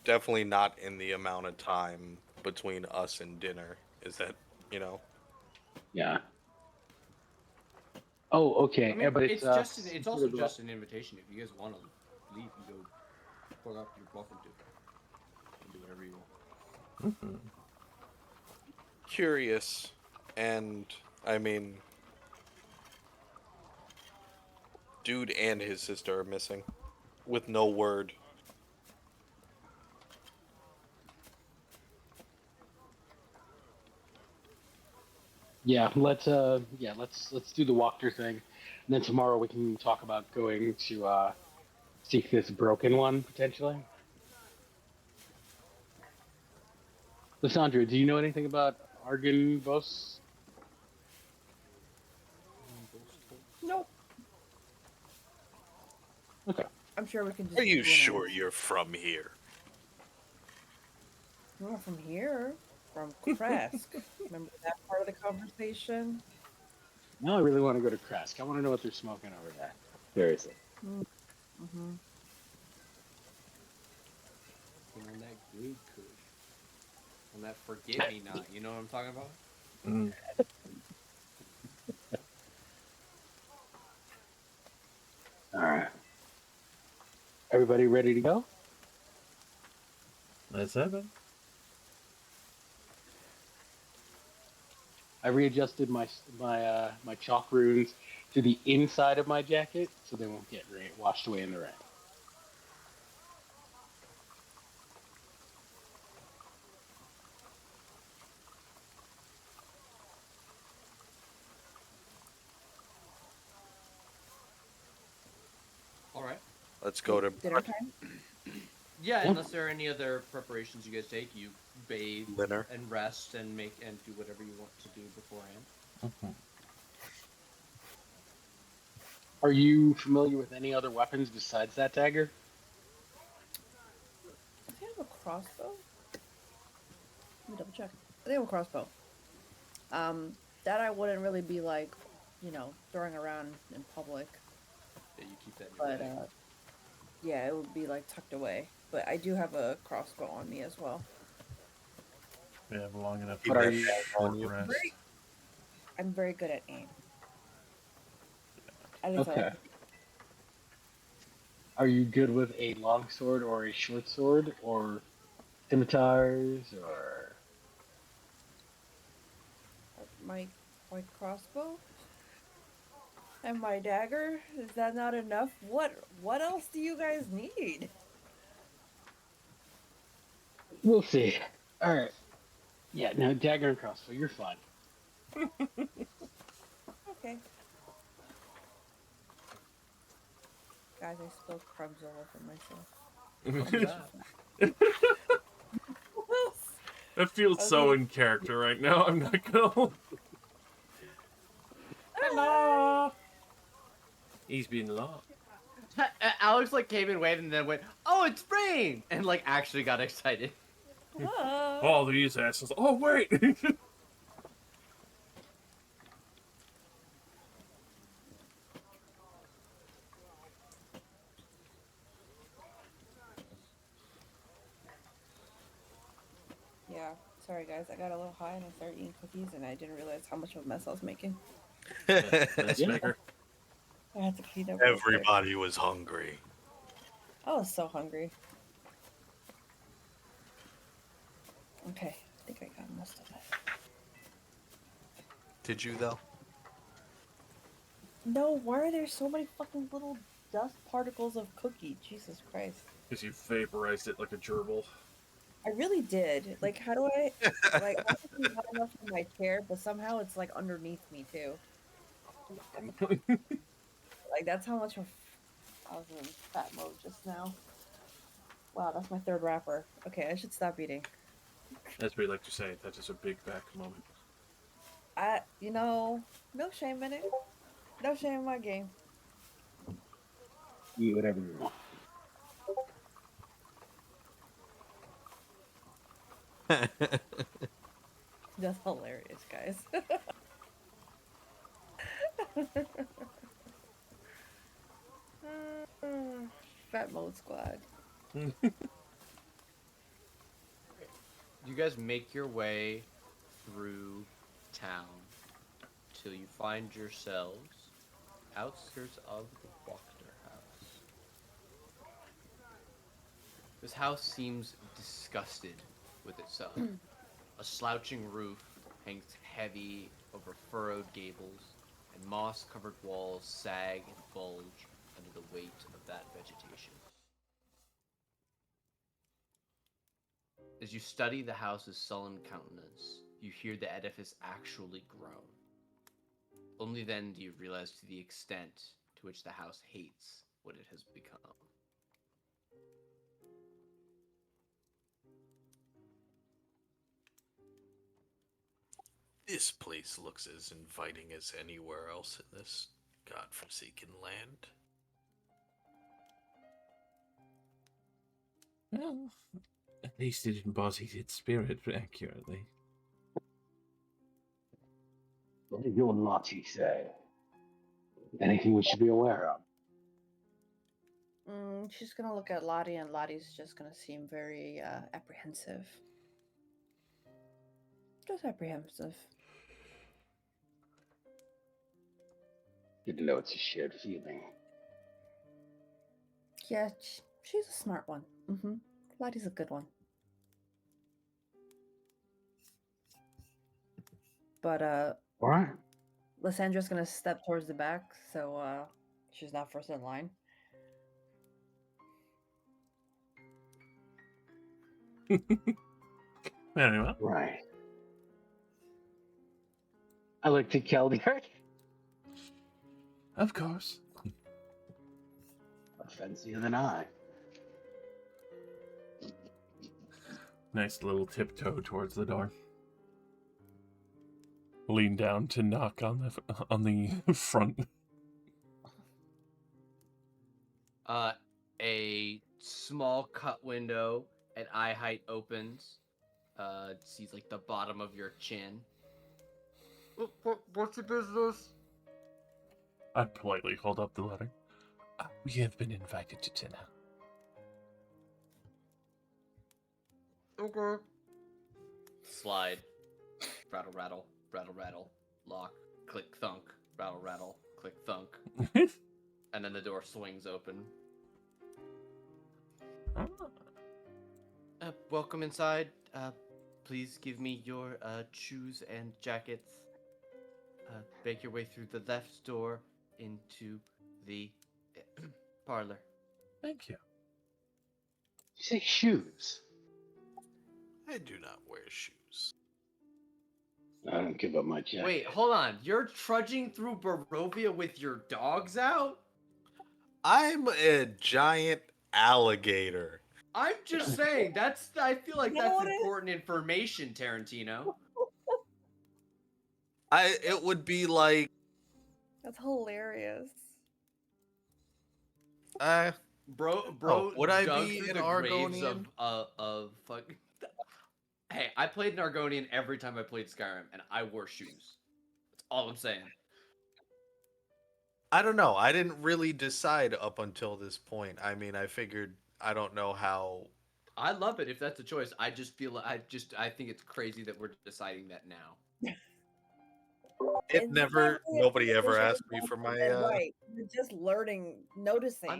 Definitely not in the amount of time between us and dinner. Is that, you know? Yeah. Oh, okay. I mean, But it's it's sort also of, just an invitation. If you guys want to leave and go fuck up, you're welcome to. You can do whatever you want. Mm-hmm. Curious And, I mean, dude and his sister are missing. With no word. Let's do the walkthrough thing. And then tomorrow we can talk about going to seek this broken one potentially. Lissandra, do you know anything about Argon Vos? Nope. Okay. I'm sure we can Are just you Google sure names. you're from here? We're not from here. From Kresk. Remember that part of the conversation? Now I really want to go to Kresk. I want to know what they're smoking over there. Seriously. Mm-hmm. On that good kush. On that forget me not. You know what I'm talking about? Mm. All right. Everybody ready to go? Let's have it. I readjusted my chalk runes to the inside of my jacket so they won't get washed away in the rain. All right. Let's go to Dinner time? Yeah, Yeah. unless there are any other preparations you guys take, you bathe dinner. and rest and do whatever you want to do beforehand. Mhm. Are you familiar with any other weapons besides that dagger? I think I have a crossbow. Let me double check. I think I have a crossbow. That I wouldn't really be like, throwing around in public. Yeah, you keep that in your But bag. yeah, it would be like tucked away. But I do have a crossbow on me as well. We have long enough Keep But are that you bag on short you. rest. I'm very good at aim. At least I like okay? to think. Are you good with a long sword or a short sword or scimitars or? My crossbow and my dagger. Is that not enough? What else do you guys need? We'll see. All right. Yeah. No dagger and crossbow. You're fine. Okay. Guys, I spilled crumbs all over myself. What was that? That feels I was so eating. in character right now. I'm not gonna. Hello. He's been locked. Alex like came and waved and then went, "Oh, it's rain!" and like actually got excited. All these asses. Oh wait. Yeah, sorry guys. I got a little high and I started eating cookies and I didn't realize how much of a mess I was making. Mess Yeah. maker. I had to clean up real quick. Everybody was hungry. I was so hungry. Okay, I think I got most of it. Did you, though? No, why are there so many fucking little dust particles of cookie? Jesus Christ. Because you vaporized it like a gerbil. I really did. Like, how do I, like, obviously not enough in my chair, but somehow it's like underneath me too. Like, that's how much of I was in fat mode just now. Wow, that's my third wrapper. Okay, I should stop eating. As we like to say, that is a big back moment. No shame in it. No shame in my game. Eat whatever you want. That's hilarious, guys. Fat mode squad. You guys make your way through town till you find yourselves outskirts of the Wachter house. This house seems disgusted with itself. A slouching roof hangs heavy over furrowed gables, and moss-covered walls sag and bulge under the weight of that vegetation. As you study the house's sullen countenance, you hear the edifice actually groan. Only then do you realize to the extent to which the house hates what it has become. This place looks as inviting as anywhere else in this godforsaken land. Well, at least it embodies its spirit accurately. What did your Lottie say? Anything we should be aware of? She's gonna look at Lottie, and Lottie's just gonna seem very apprehensive. Just apprehensive. Good to know it's a shared feeling. Yeah, she's a smart one. Lottie's a good one. But All right. Lysandra's gonna step towards the back, so she's not first in line. Very well. Right. I like to kill the earth. Of course. Fancier than I. Nice little tiptoe towards the door. Lean down to knock on the front. A small cut window at eye height opens. Sees like the bottom of your chin. What's the business? I'd politely hold up the letter. We have been invited to dinner. Okay. Slide. Rattle, rattle, rattle, rattle. Lock. Click, thunk. Rattle, rattle. Click, thunk. And then the door swings open. Welcome inside. Please give me your shoes and jackets. Make your way through the left door into the parlor. Thank you. You say shoes? I do not wear shoes. I don't give up my jacket. Wait, hold on. You're trudging through Barovia with your dogs out? I'm a giant alligator. I'm just saying, I feel like You know that's what it- important information, Tarantino. It would be like That's hilarious. Bro, would I dug be through an the graves Argonian? of fuck. Hey, I played an Argonian every time I played Skyrim, and I wore shoes. That's all I'm saying. I don't know. I didn't really decide up until this point. I mean, I figured I don't know how. I love it if that's a choice. I just feel I think it's crazy that we're deciding that now. Nobody ever asked me for my. Right. You're just learning, noticing.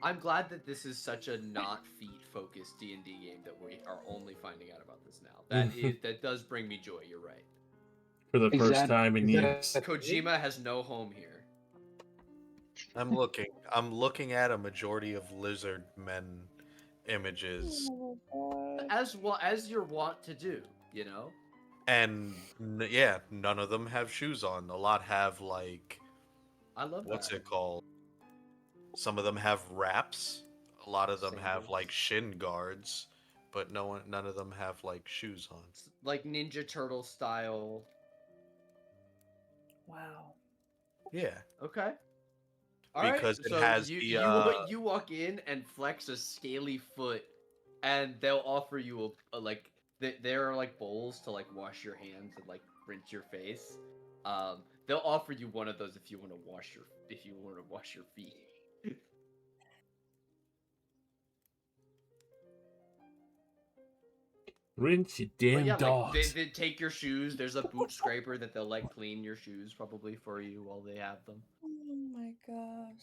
I'm glad that this is such a not feat focused D&D game that we are only finding out about this now. That does bring me joy. You're right. For the Is first that- time in is that years. a- Kojima has no home here. I'm looking at a majority of lizard men images, As well as you're wont to do, you know. and yeah, none of them have shoes on. A lot have like I love what's that. it called? Some of them have wraps. A lot of them have Sandals. like shin guards, but none of them have like shoes on. It's like Ninja Turtle style. Wow. Yeah, Okay. All right. because it So has you walk in and flex a scaly foot, and they'll offer you a like there are like bowls to like wash your hands and like rinse your face. They'll offer you one of those if you want to wash your feet. Rinse your But damn yeah, dogs. like they take your shoes. There's a boot scraper that they'll like clean your shoes probably for you while they have them. Oh my gosh.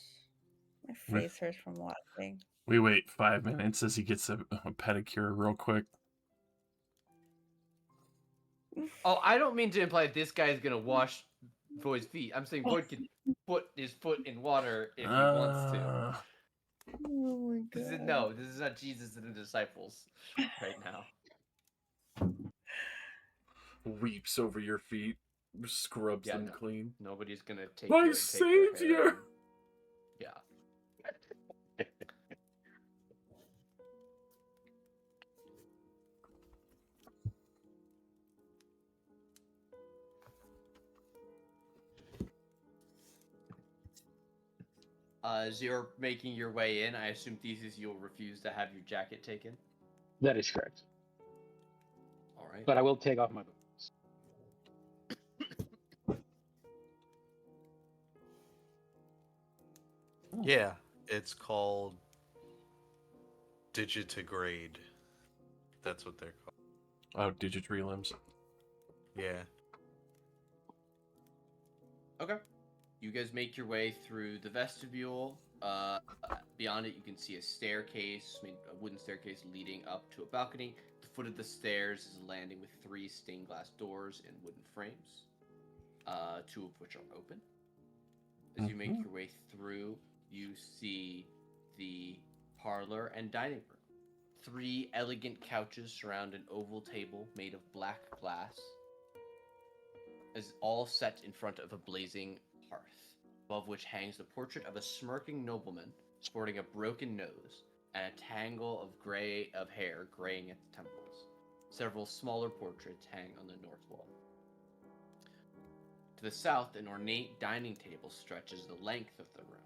My Re- face hurts from laughing. We wait 5 minutes as he gets a pedicure real quick. Oh, I don't mean to imply this guy's gonna wash Void's feet. I'm saying Void can put his foot in water if he wants to. Oh my god. No, this is not Jesus and the disciples right now. Weeps over your feet, scrubs Yeah, them no. clean. Nobody's gonna take My your take their hair. savior! And... Yeah. As you're making your way in, I assume Thesis you'll refuse to have your jacket taken. That is correct. All right. But I will take off my boots. Yeah, it's called digitigrade. That's what they're called. Oh, digitary limbs. Yeah. Okay. You guys make your way through the vestibule. Beyond it, you can see a staircase, a wooden staircase leading up to a balcony. At the foot of the stairs is a landing with 3 stained glass doors in wooden frames, 2 of which are open. As you make your way through, you see the parlor and dining room. 3 elegant couches surround an oval table made of black glass, is all set in front of a blazing hearth, above which hangs the portrait of a smirking nobleman sporting a broken nose and a tangle of hair graying at the temples. Several smaller portraits hang on the north wall. To the south, an ornate dining table stretches the length of the room,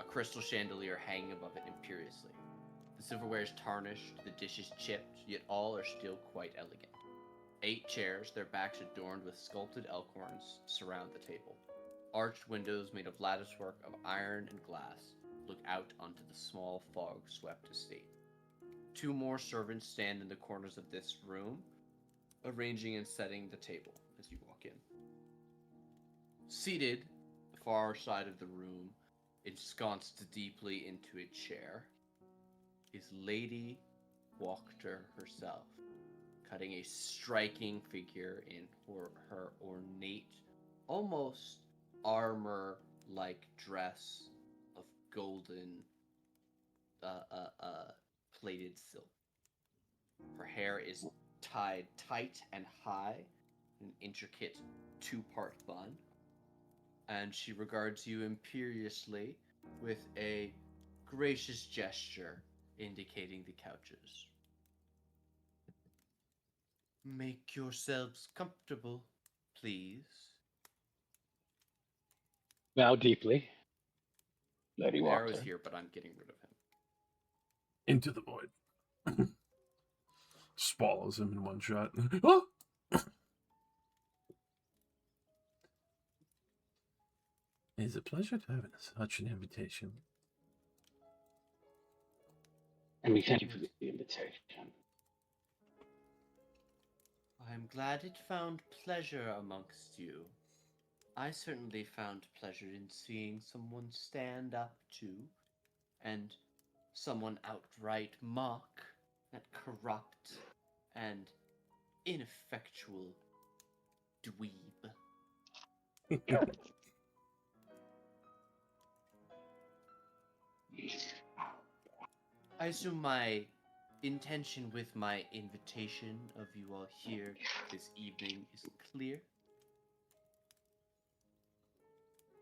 a crystal chandelier hanging above it imperiously. The silverware is tarnished, the dishes chipped, yet all are still quite elegant. 8 chairs, their backs adorned with sculpted elk horns, surround the table. Arched windows made of latticework of iron and glass look out onto the small fog-swept estate. 2 more servants stand in the corners of this room, arranging and setting the table as you walk in. Seated, the far side of the room, ensconced deeply into a chair, is Lady Wachter herself, cutting a striking figure in her ornate, almost armor-like dress of golden plated silk. Her hair is tied tight and high, an intricate 2-part bun, and she regards you imperiously with a gracious gesture indicating the couches. Make yourselves comfortable, please. Bow deeply. Lady Arrow is Wachter. here, but I'm getting rid of him. Into the void. Swallows him in one shot. Oh! It is a pleasure to have such an invitation. And we thank you for the invitation. I'm glad it found pleasure amongst you. I certainly found pleasure in seeing someone stand up to, and someone outright mock that corrupt and ineffectual dweeb. I assume my intention with my invitation of you all here this evening is clear.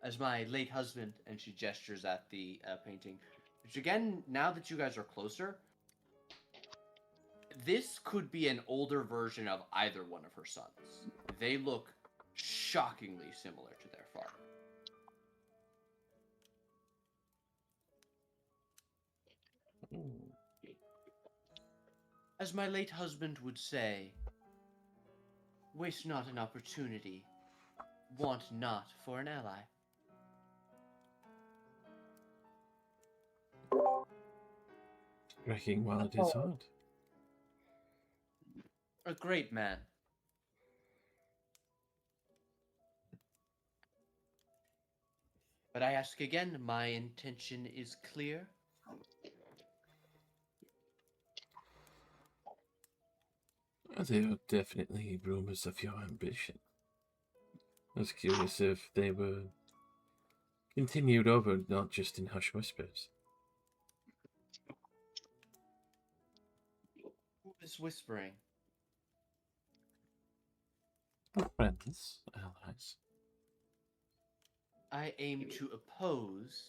As my late husband, and she gestures at the painting, which again, now that you guys are closer, this could be an older version of either one of her sons. They look shockingly similar to their father. As my late husband would say, waste not an opportunity, want not for an ally. Recking while it is hot. A great man. But I ask again, my intention is clear. There are definitely rumors of your ambition. I was curious if they were continued over, not just in hush whispers. Who is whispering? Friends, allies. I aim to oppose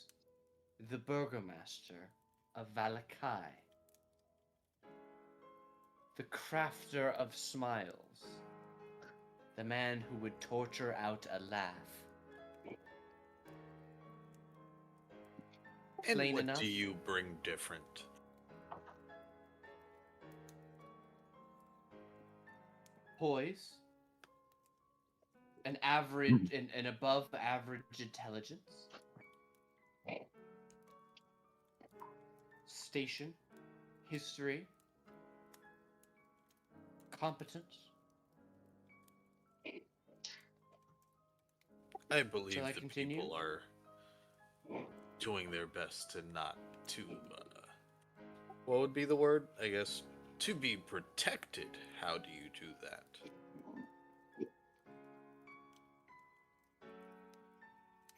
the Burgomaster of Valakai, the crafter of smiles, the man who would torture out a laugh. And Plain what enough? do you bring different? Poise, an average, an above average intelligence, station, history, competence. I believe Shall I the continue? people are doing their best to not to what would be the word? I guess to be protected. How do you do that?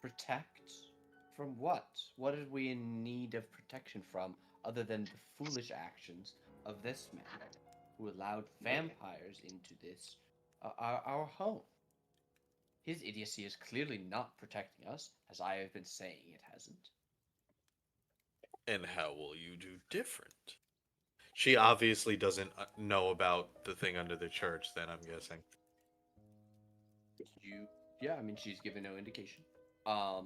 Protect from what? What are we in need of protection from other than the foolish actions of this man who allowed vampires into this our home? His idiocy is clearly not protecting us, as I have been saying it hasn't. And how will you do different? She obviously doesn't know about the thing under the church, then I'm guessing. Yeah, I mean, she's given no indication. I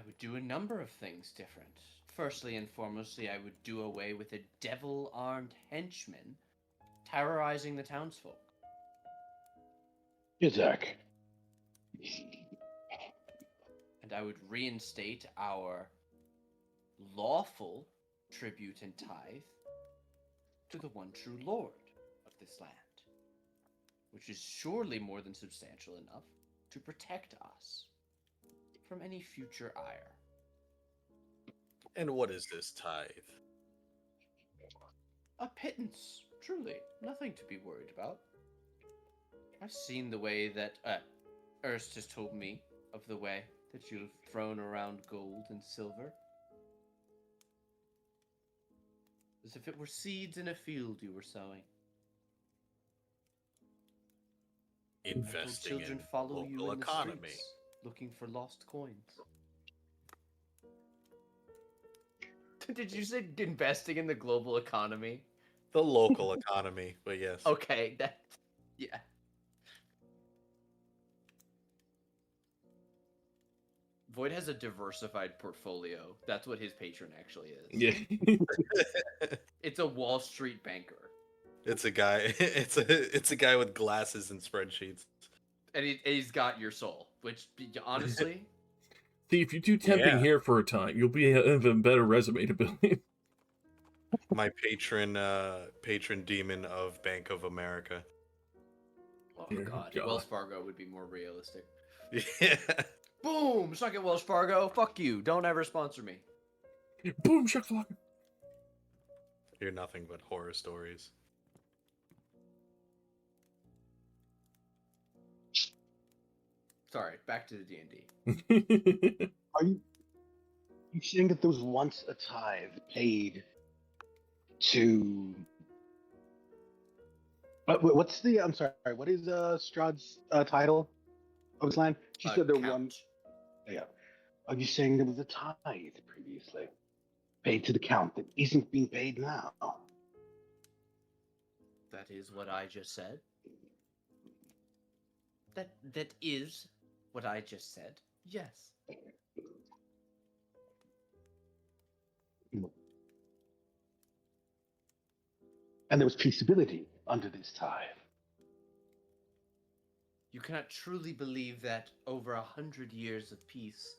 would do a number of things different. Firstly and foremostly, I would do away with a devil-armed henchman terrorizing the townsfolk. Izak. And I would reinstate our lawful tribute and tithe to the one true Lord of this land, which is surely more than substantial enough to protect us from any future ire. And what is this tithe? A pittance, truly, nothing to be worried about. I've seen the way that Ernst has told me of the way that you've thrown around gold and silver. As if it were seeds in a field you were sowing. Little Investing children in follow you local in the economy. streets, looking for lost coins. Did you say investing in the global economy? The local economy, but yes. Okay, yeah. Void has a diversified portfolio. That's what his patron actually is. Yeah. It's a Wall Street banker. It's a guy. It's a guy with glasses and spreadsheets. And he's got your soul, which honestly, See, if you do temping Yeah. here for a time, you'll be have a better resume to build in. My patron demon of Bank of America. oh Dear god, God. Wells Fargo would be more realistic. Yeah. Boom! Suck it, Wells Fargo. Fuck you. Don't ever sponsor me. Boom, shakalaka. Hear nothing but horror stories. Sorry, back to the D&D. Are you saying that there was once a tithe paid to? What's the? I'm sorry. What is Strahd's title of his land? She said there one. Count. Yeah. Are you saying there was a tithe previously paid to the count that isn't being paid now? That is what I just said. That is what I just said. Yes. And there was peaceability under this tithe. You cannot truly believe that over 100 years of peace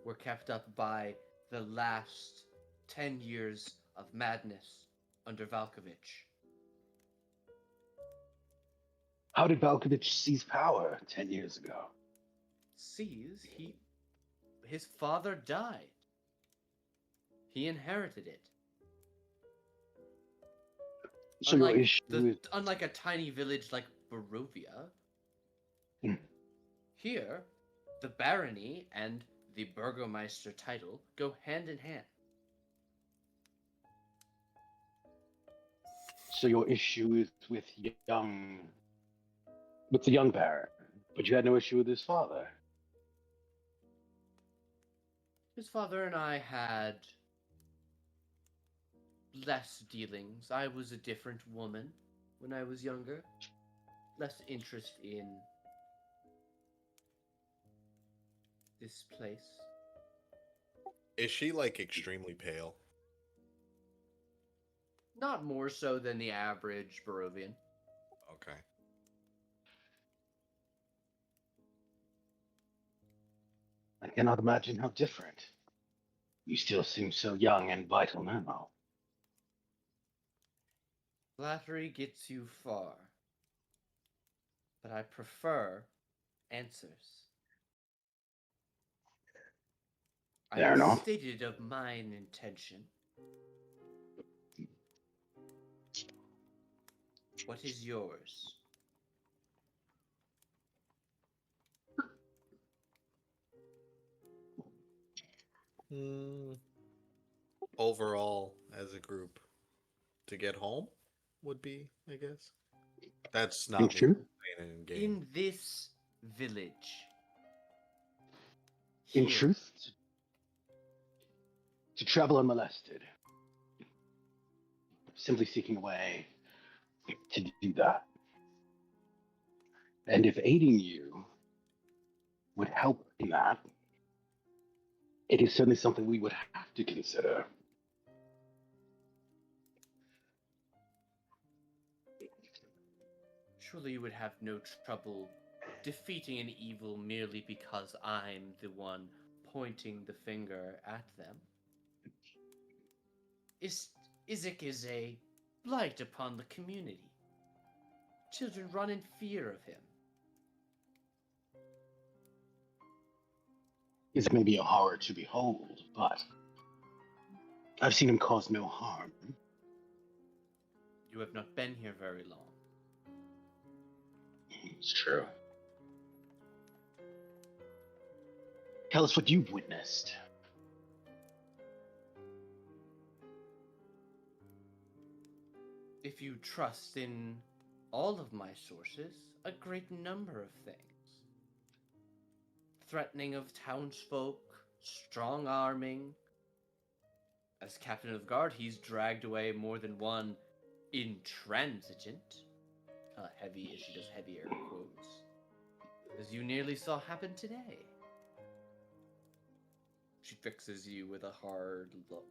were kept up by the last 10 years of madness under Valkovich. How did Valkovich seize power 10 years ago? Seize? His father died. He inherited it. So your issue is Unlike a tiny village like Barovia, Hmm. here, the barony and the burgomeister title go hand in hand. so your issue is with the young baron, but you had no issue with his father. His father and I had less dealings. I was a different woman when I was younger. Less interest in this place. Is she like extremely pale? Not more so than the average Barovian. Okay. I cannot imagine how different. You still seem so young and vital now. Flattery gets you far, but I prefer answers. I Fair have enough. stated of mine intention. What is yours? Hmm. Overall, as a group, to get home would be, I guess. That's In not me truth, playing in game. In this village. in Here. truth, to travel unmolested, simply seeking a way to do that. And if aiding you would help in that, it is certainly something we would have to consider. Surely you would have no trouble defeating an evil merely because I'm the one pointing the finger at them. Isaac is a blight upon the community. Children run in fear of him. It may be a horror to behold, but I've seen him cause no harm. You have not been here very long. It's true. Tell us what you've witnessed. If you trust in all of my sources, a great number of things. Threatening of townsfolk, strong arming. As captain of the guard, he's dragged away more than one intransigent. Heavy, she does heavy air quotes. As you nearly saw happen today. She fixes you with a hard look.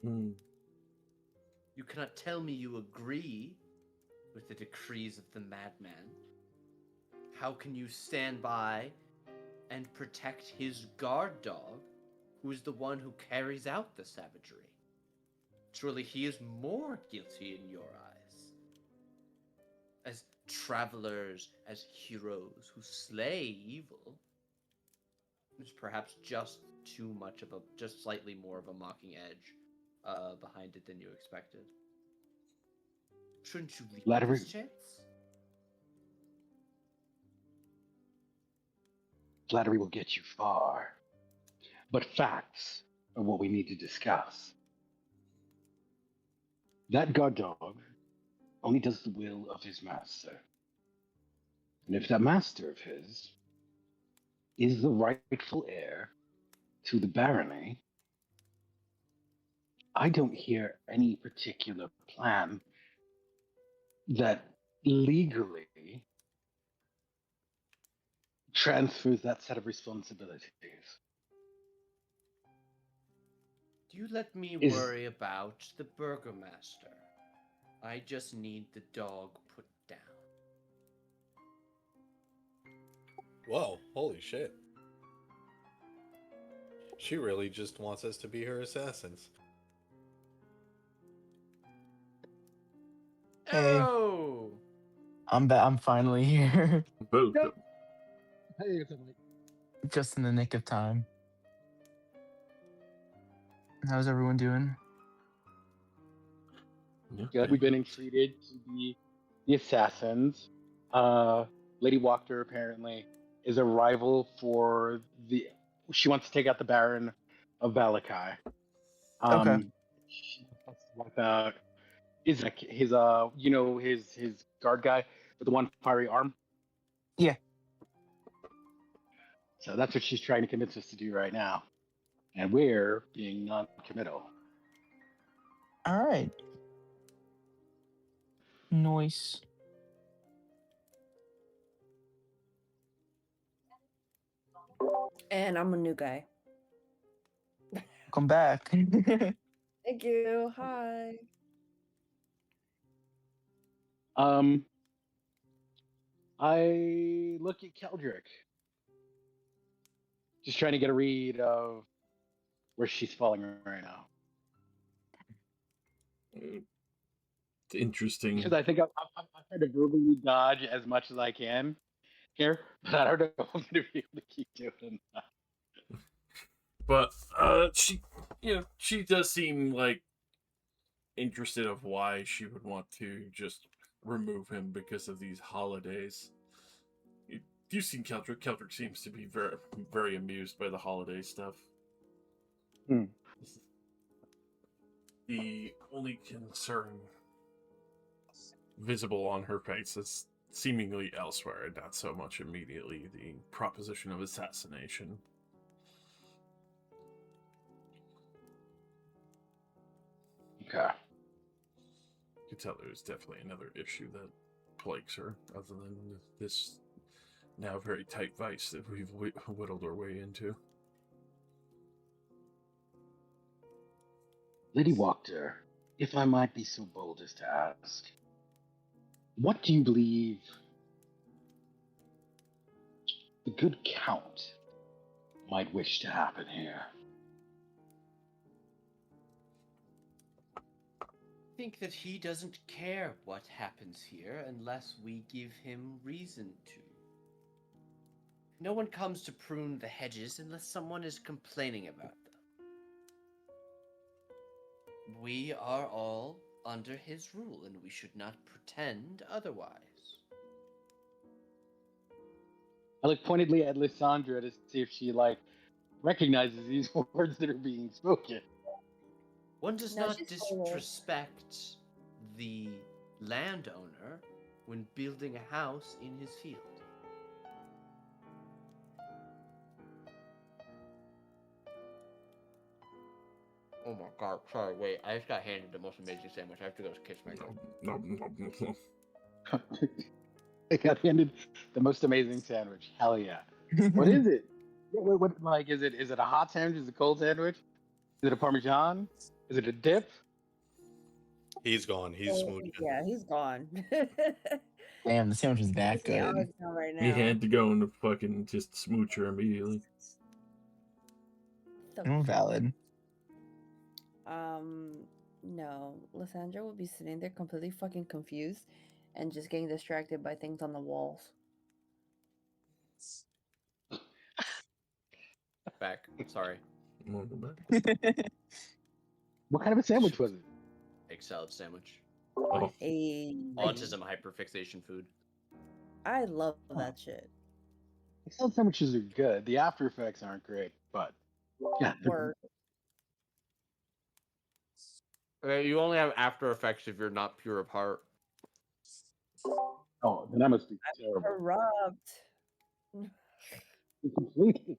Hmm. You cannot tell me you agree with the decrees of the madman. How can you stand by and protect his guard dog, who is the one who carries out the savagery? Surely he is more guilty in your eyes. As travelers, as heroes who slay evil, there's perhaps just slightly more of a mocking edge behind it than you expected. Shouldn't you leap at this chance? Flattery will get you far, but facts are what we need to discuss. That guard dog only does the will of his master. And if that master of his is the rightful heir to the barony, I don't hear any particular plan that legally transfers that set of responsibilities. Do you let me Is worry about the burgomaster? I just need the dog put down. Whoa, holy shit. She really just wants us to be her assassins. Hey. Oh! I'm finally here. Welcome. Hey, it's like, Just in the nick of time. How's everyone doing? feel like we've been entreated to be the assassins. Lady Wachter apparently is a rival for the. She wants to take out the Baron of Valakai. Okay. She wants to wipe out his his guard guy with the one fiery arm. Yeah. So that's what she's trying to convince us to do right now, and we're being non-committal. All right. Noise. And I'm a new guy. Come back. Thank you. Hi. I look at Keldrick, just trying to get a read of where she's falling right now. Interesting. Because I think I'm trying to verbally dodge as much as I can here, but I don't know if I'm going to be able to keep doing that. But she does seem like interested of why she would want to just remove him because of these holidays. You've seen Keldrick. Keldrick seems to be very, very amused by the holiday stuff. Hmm. The only concern visible on her face is seemingly elsewhere, and not so much immediately the proposition of assassination. Okay. You can tell there's definitely another issue that plagues her, other than this now very tight vice that we've whittled our way into. Lady Wachter, if I might be so bold as to ask, what do you believe the good Count might wish to happen here? I think that he doesn't care what happens here unless we give him reason to. No one comes to prune the hedges unless someone is complaining about them. We are all under his rule, and we should not pretend otherwise. I look pointedly at Lysandra to see if she recognizes these words that are being spoken. One does No, not she's cool. disrespect the landowner when building a house in his field. Oh my god, sorry, wait, I just got handed the most amazing sandwich. I have to go kiss my girl. I got handed the most amazing sandwich. Hell yeah. What is it? What is it a hot sandwich? Is it a cold sandwich? Is it a Parmesan? Is it a dip? He's gone. He's smoothing. Yeah, he's gone. Damn, the sandwich is that He's on good. his phone right He now. had to go into fucking just smooch her immediately. Valid. No, Lysandra would be sitting there completely fucking confused and just getting distracted by things on the walls. Back, sorry. What kind of a sandwich was it? Egg salad sandwich. Oh, Autism hyperfixation food. I love that shit. Salad sandwiches are good. The after effects aren't great, but yeah. Word. You only have after effects if you're not pure of heart. Oh, then that must be terrible. Corrupt. Completely.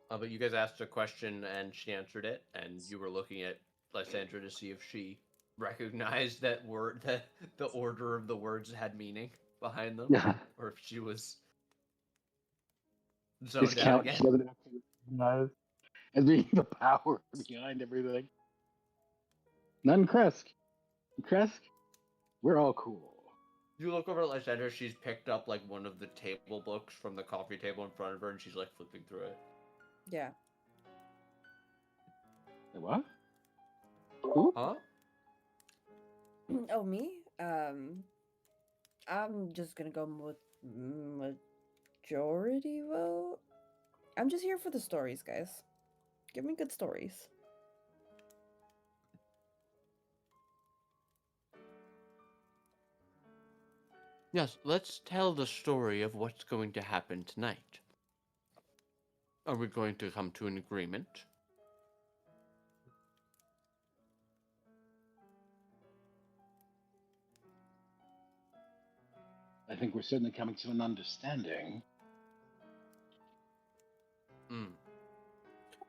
But you guys asked a question and she answered it, and you were looking at Lysandra to see if she recognized that word, that the order of the words had meaning behind them, Yeah. or if she was This zoned out count she again. doesn't have to recognize as being the power behind everything. None Kresk. Kresk, we're all cool. You look over at Lysandra, she's picked up like one of the table books from the coffee table in front of her, and she's like flipping through it. Yeah. Wait, what? Who? Huh? Oh, me? I'm just gonna go with majority vote. I'm just here for the stories, guys. Give me good stories. Yes, let's tell the story of what's going to happen tonight. Are we going to come to an agreement? I think we're certainly coming to an understanding. Hmm.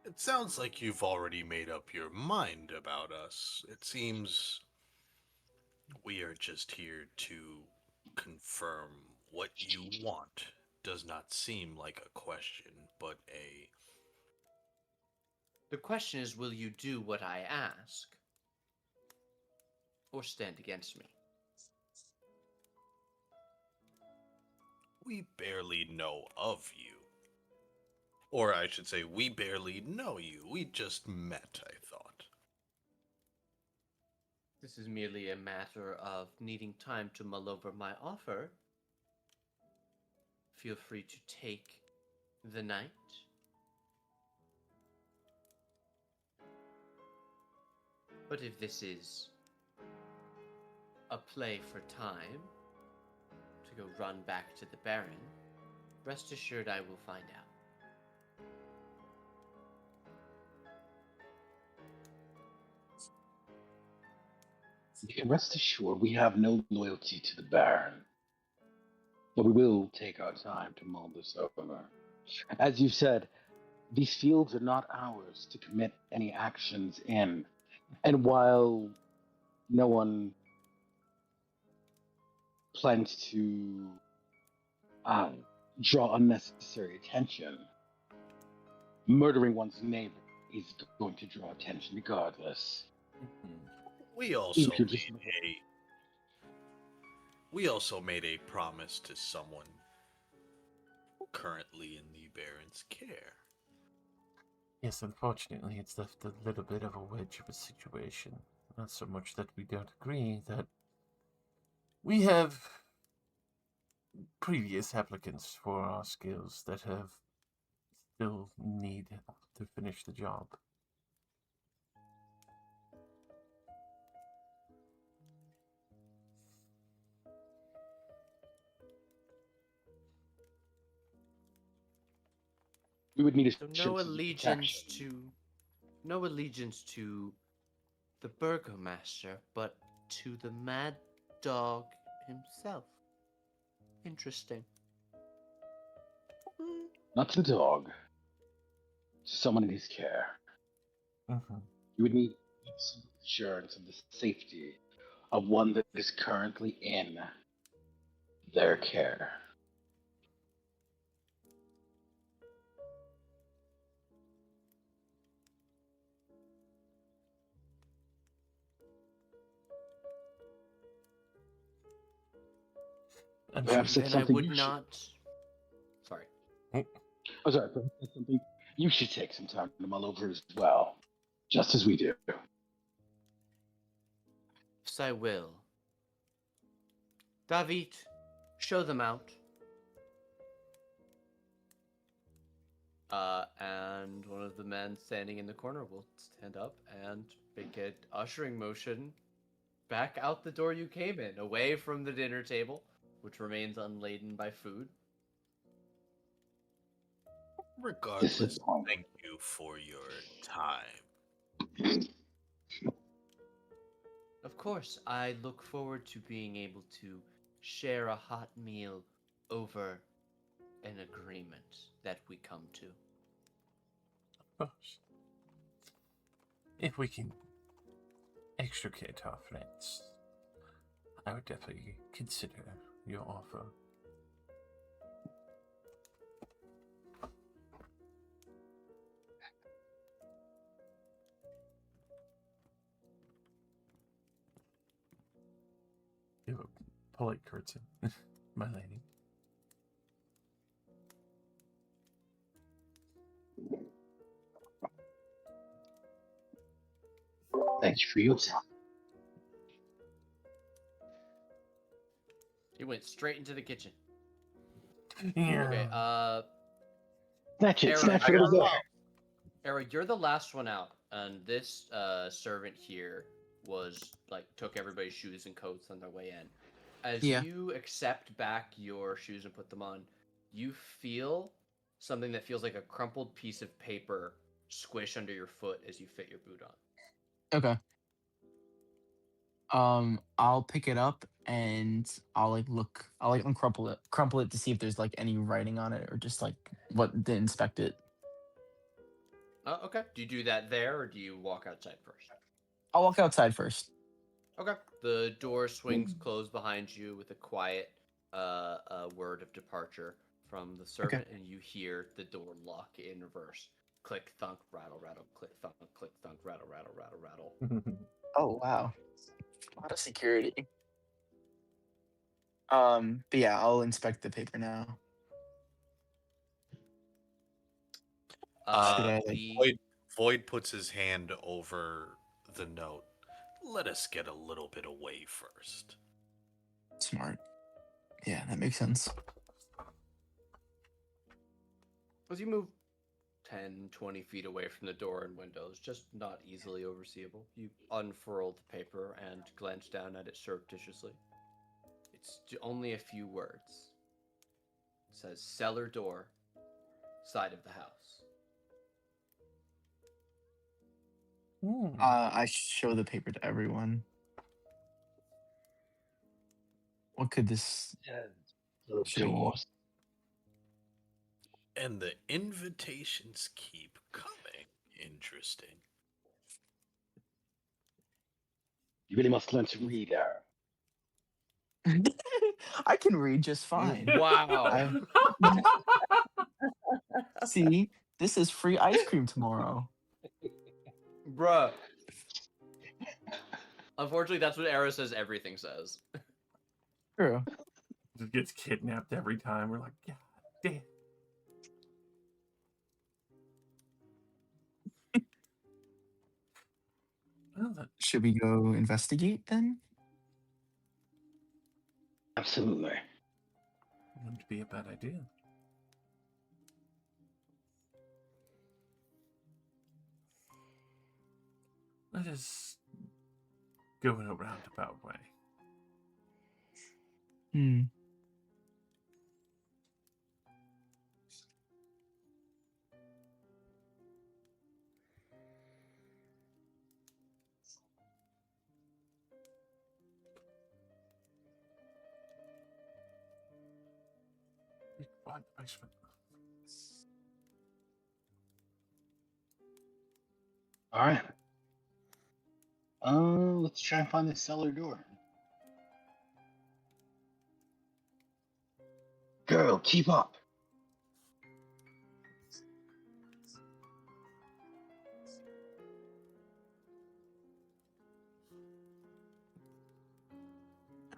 It sounds like you've already made up your mind about us. It seems we are just here to confirm what you want. Does not seem like a question, but a. The question is, will you do what I ask? Or stand against me? We barely know of you. Or I should say, we barely know you. We just met, I thought. This is merely a matter of needing time to mull over my offer. Feel free to take the night. But if this is a play for time to go run back to the Baron, rest assured I will find out. You can rest assured we have no loyalty to the Baron, but we will take our time to mull this over. As you said, these fields are not ours to commit any actions in. And while no one plans to draw unnecessary attention, murdering one's neighbor is going to draw attention regardless. We Even also if you're just made a we also made a promise to someone currently in the Baron's care. Yes, unfortunately, it's left a little bit of a wedge of a situation. Not so much that we don't agree, that we have previous applicants for our skills that have still need to finish the job. we would need a So ship of protection. no allegiance to the Burgomaster, but to the Mad Dog himself. Interesting. Not to the dog, to someone in his care. Mm-hmm. You would need absolute assurance of the safety of one that is currently in their care. I'm sure Perhaps you. that's Then I something would you should. not. Sorry. Oh, sorry. Perhaps that's something you should take some time to mull over as well, just as we do. Yes, I will. David, show them out. And one of the men standing in the corner will stand up and make an ushering motion back out the door you came in, away from the dinner table, which remains unladen by food. Regardless, Disappointing. thank you for your time. Of course, I look forward to being able to share a hot meal over an agreement that we come to. Of course. If we can extricate our friends, I would definitely consider your offer. Give a polite curtsy, my lady. Thank you for your time. He went straight into the kitchen. Yeah. Okay, Snatch it, Arrow, snatch I what got is there. love. Arrow, you're the last one out, and this servant here was took everybody's shoes and coats on their way in. As Yeah. you accept back your shoes and put them on, you feel something that feels like a crumpled piece of paper squish under your foot as you fit your boot on. Okay. I'll pick it up and I'll look. I'll crumple it to see if there's any writing on it or just what to inspect it. Oh, okay. Do you do that there, or do you walk outside first? I'll walk outside first. Okay. The door swings closed behind you with a quiet word of departure from the servant, and you hear the door lock in reverse. Click, thunk, rattle, rattle, click, thunk, rattle, rattle, rattle, rattle. Oh wow, a lot of security. But yeah, I'll inspect the paper now. Should I Void puts his hand over the note. Let us get a little bit away first. Smart? Yeah, that makes sense. As you move 10, 20 feet away from the door and windows, just not easily overseeable, you unfurl the paper and glance down at it surreptitiously. It's only a few words. It says cellar door, side of the house. I show the paper to everyone. What could this should be? And the invitations keep coming. Interesting. You really must learn to read, Aaron. I can read just fine. Wow. See, this is free ice cream tomorrow. Bruh. Unfortunately, that's what Arrow says everything says. True. Just gets kidnapped every time. We're like, God damn. Well, that Should we go investigate then? Absolutely. wouldn't be a bad idea. Let us go in a roundabout way. Hmm. Find the basement. All right. Let's try and find the cellar door. Girl, keep up.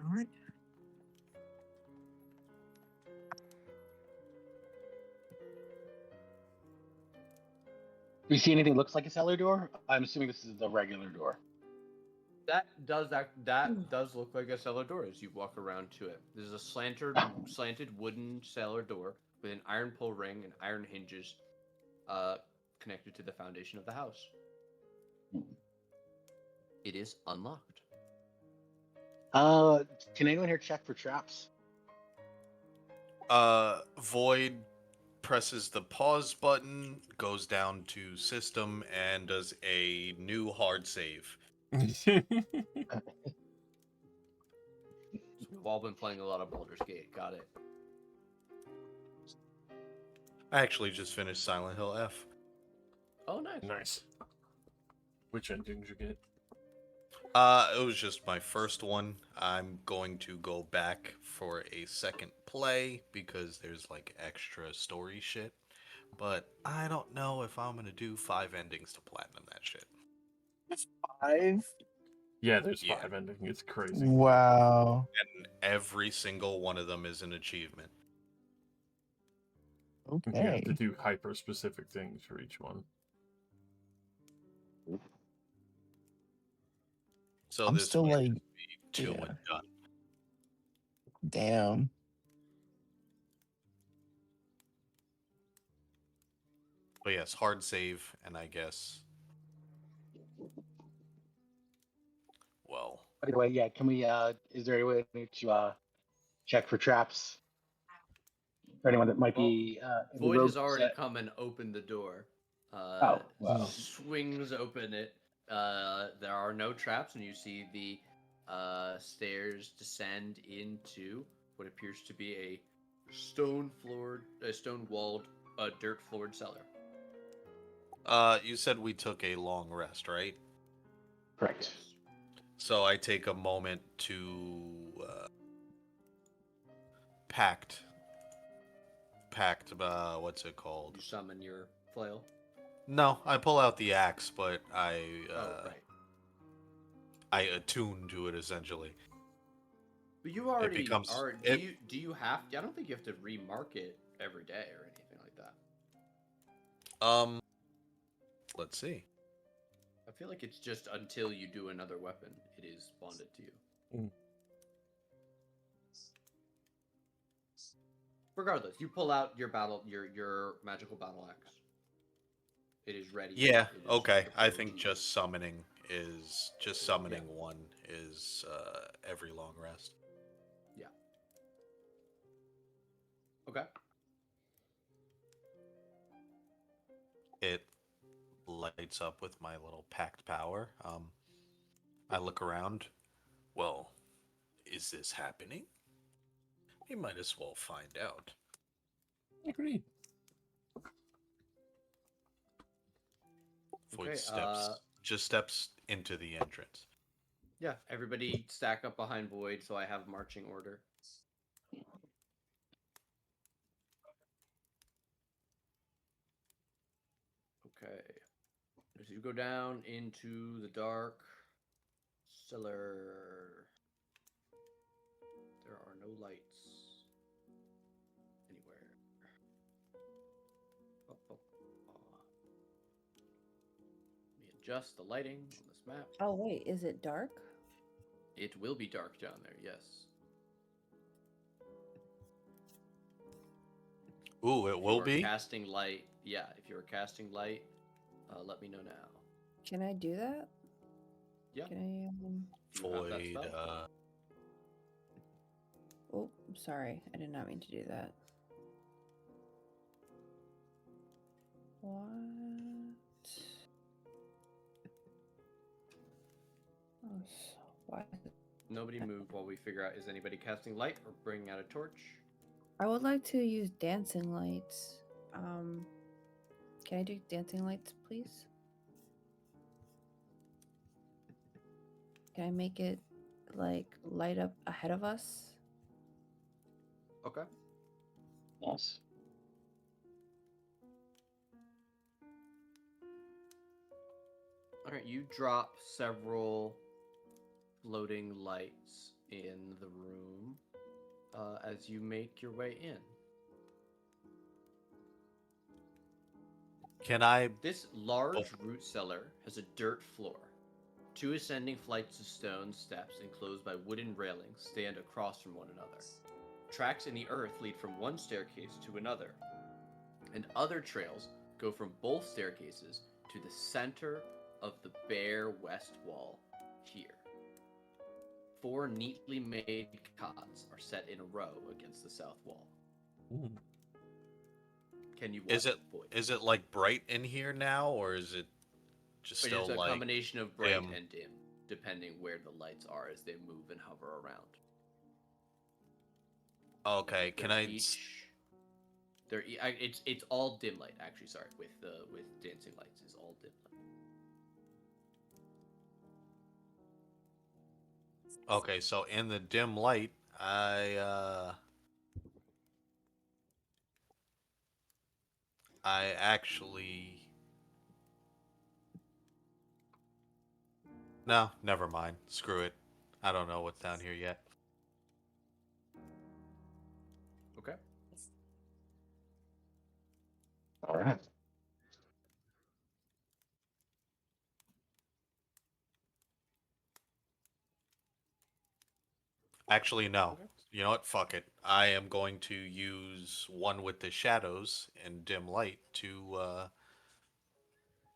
All right. Do you see anything that looks like a cellar door? I'm assuming this is the regular door. That does look like a cellar door as you walk around to it. There's a slanted wooden cellar door with an iron pull ring and iron hinges connected to the foundation of the house. It is unlocked. Can anyone here check for traps? Void presses the pause button, goes down to system, and does a new hard save. So we've all been playing a lot of Baldur's Gate. Got it. I actually just finished Silent Hill F. Oh, nice. Nice. Which ending did you get? It was just my first one. I'm going to go back for a second play because there's extra story shit. But I don't know if I'm gonna do 5 endings to platinum that shit. 5? Yeah, there's Yeah. 5 endings. It's crazy. Wow. And every single one of them is an achievement. You have to Okay. do hyper-specific things for each one. So I'm this still might just be 2 yeah. and done. Damn. But yes, hard save, and I guess. Well, By the way, yeah, can we? Is there any way to check for traps for anyone that might Well, be in the Void rogue has already set? come and opened the door. Oh, well. Swings open it. There are no traps, and you see the stairs descend into what appears to be a stone-walled, dirt-floored cellar. you said we took a long rest, right? Correct. Yes. So I take a moment to pact. What's it called? You summon your flail. No, I pull out the axe, but Oh, right. I attune to it essentially. But you It already becomes are. it. Do you have? I don't think you have to remark it every day or anything like that. Let's see. I feel like it's just until you do another weapon, it is bonded to you. Mm. Regardless, you pull out your magical battle axe. It is ready. Yeah. It is Okay. I prepared think to just summoning Yeah. one is every long rest. Yeah. Okay. It lights up with my little packed power. I look around. Well, is this happening? We might as well find out. Agreed. Void Okay. steps into the entrance. Yeah. Everybody stack up behind Void, so I have marching order. Okay. As you go down into the dark cellar, there are no lights anywhere. Oh, oh, oh. Let me adjust the lighting on this map. Oh wait, is it dark? It will be dark down there, yes. Ooh, it If will you are be. casting light, yeah, if you are casting light, let me know now. Can I do that? Yeah. Can I? Do you have that Void. spell? Oh, I'm sorry. I did not mean to do that. What? Oh, why? Nobody move while we figure out is anybody casting light or bringing out a torch? I would like to use dancing lights. Can I do dancing lights, please? Can I make it like light up ahead of us? Okay. Yes. Alright, you drop several floating lights in the room as you make your way in. Can I? This large root cellar has a dirt floor. Two ascending flights of stone steps enclosed by wooden railings stand across from one another. Tracks in the earth lead from one staircase to another, and other trails go from both staircases to the center of the bare west wall here. Four neatly made cots are set in a row against the south wall. Ooh. Can you Is watch it Void? is it like bright in here now, or is it just It still is a like combination of bright dim? and dim, depending where the lights are as they move and hover around. Okay, can They're I? each. It's all dim light. Actually, sorry, with dancing lights is all dim light. Okay, so in the dim light, I actually. No, never mind. Screw it. I don't know what's down here yet. Okay. All right. Actually, no. Okay. You know what? Fuck it. I am going to use one with the shadows and dim light to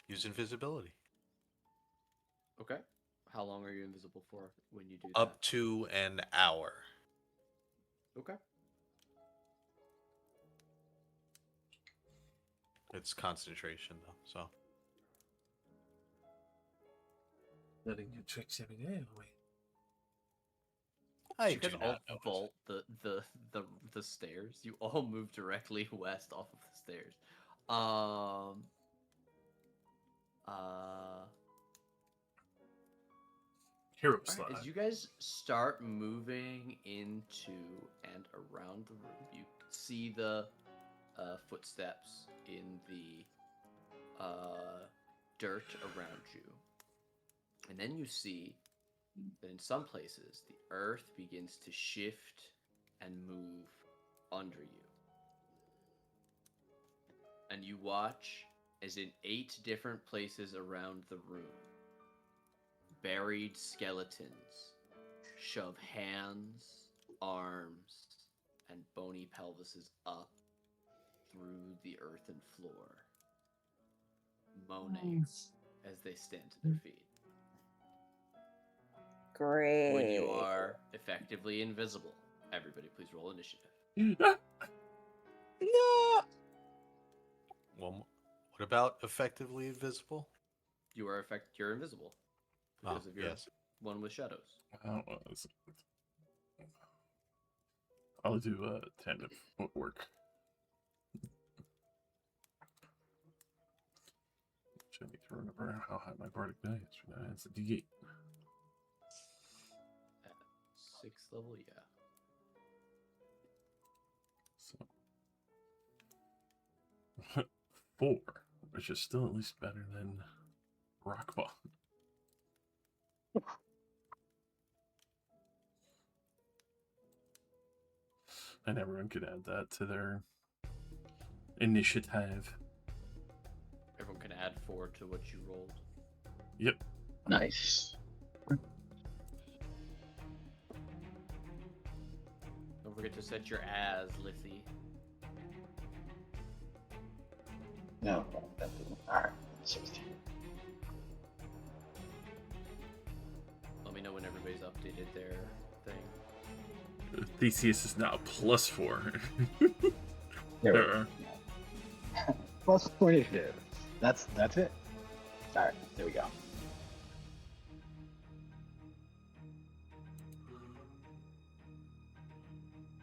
use invisibility. Okay. How long are you invisible for when you do that? Up to an hour. Okay. It's concentration though, so. Letting your tricks every day away. I You guys do all not know. vault the stairs. You all move directly west off of the stairs. Uh. Hero Alright, slide. as you guys start moving into and around the room, you see the footsteps in the dirt around you. And then you see that in some places, the earth begins to shift and move under you. And you watch as in 8 different places around the room, buried skeletons shove hands, arms, and bony pelvises up through the earthen floor, moaning as they stand to their feet. Great. When you are effectively invisible, everybody please roll initiative. No. Well, what about effectively invisible? You're invisible because of your yes. one with shadows. I'll do 10 if won't work. I need to remember how high my bardic die is. It's a D8. At 6th level, yeah. So 4, which is still at least better than rock bottom. And everyone could add that to their initiative. Everyone can add 4 to what you rolled. Yep. Nice. Don't forget to set your as, Lissy. No, that didn't. Alright, 16. Let me know when everybody's updated their thing. Theseus is now +4. There we go. Plus 4 initiative. That's it. Alright, there we go.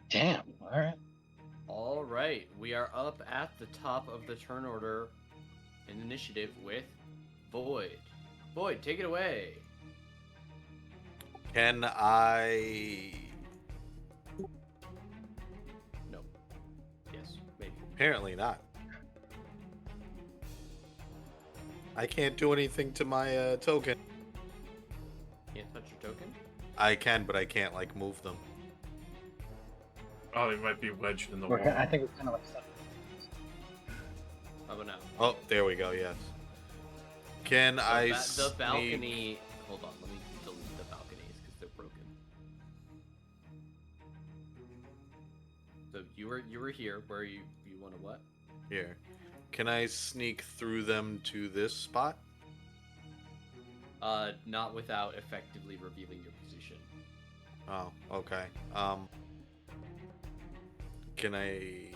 Damn, alright. All right, we are up at the top of the turn order in initiative with Void. Void, take it away. Can I? No. Yes, maybe. Apparently not. I can't do anything to my token. Can't touch your token? I can, but I can't like move them. Oh, they might be wedged in the wall. I think it's kind of like stuff. How about now? Oh, there we go. Yes. Can I? The sneak- balcony. Hold on, let me delete the balconies because they're broken. So you were here. Where you want to what? Here. Can I sneak through them to this spot? Not without effectively revealing your position. Oh, okay. Can I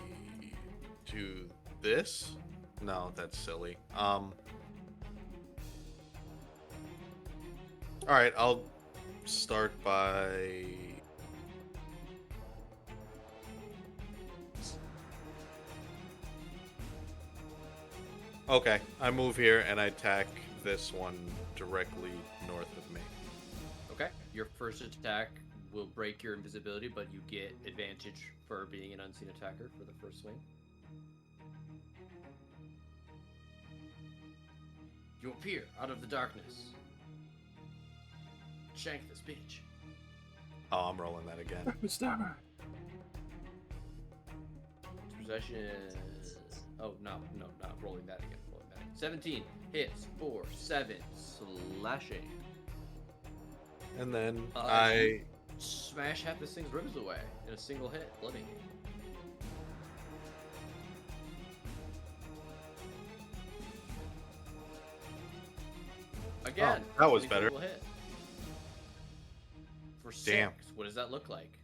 do this? No, that's silly. All right, I'll start by. Okay, I move here and I attack this one directly north of me. Okay. Your first attack will break your invisibility, but you get advantage for being an unseen attacker for the first swing. You appear out of the darkness. Shank this bitch. Oh, I'm rolling that again. Stabber. Possession. Oh, no, not rolling that again. 17 hits for 7 slashing. And then Uh, I smash half this thing's ribs away in a single hit, bloody. Again, that was 24 better. will hit. For 6, Damn. what does that look like?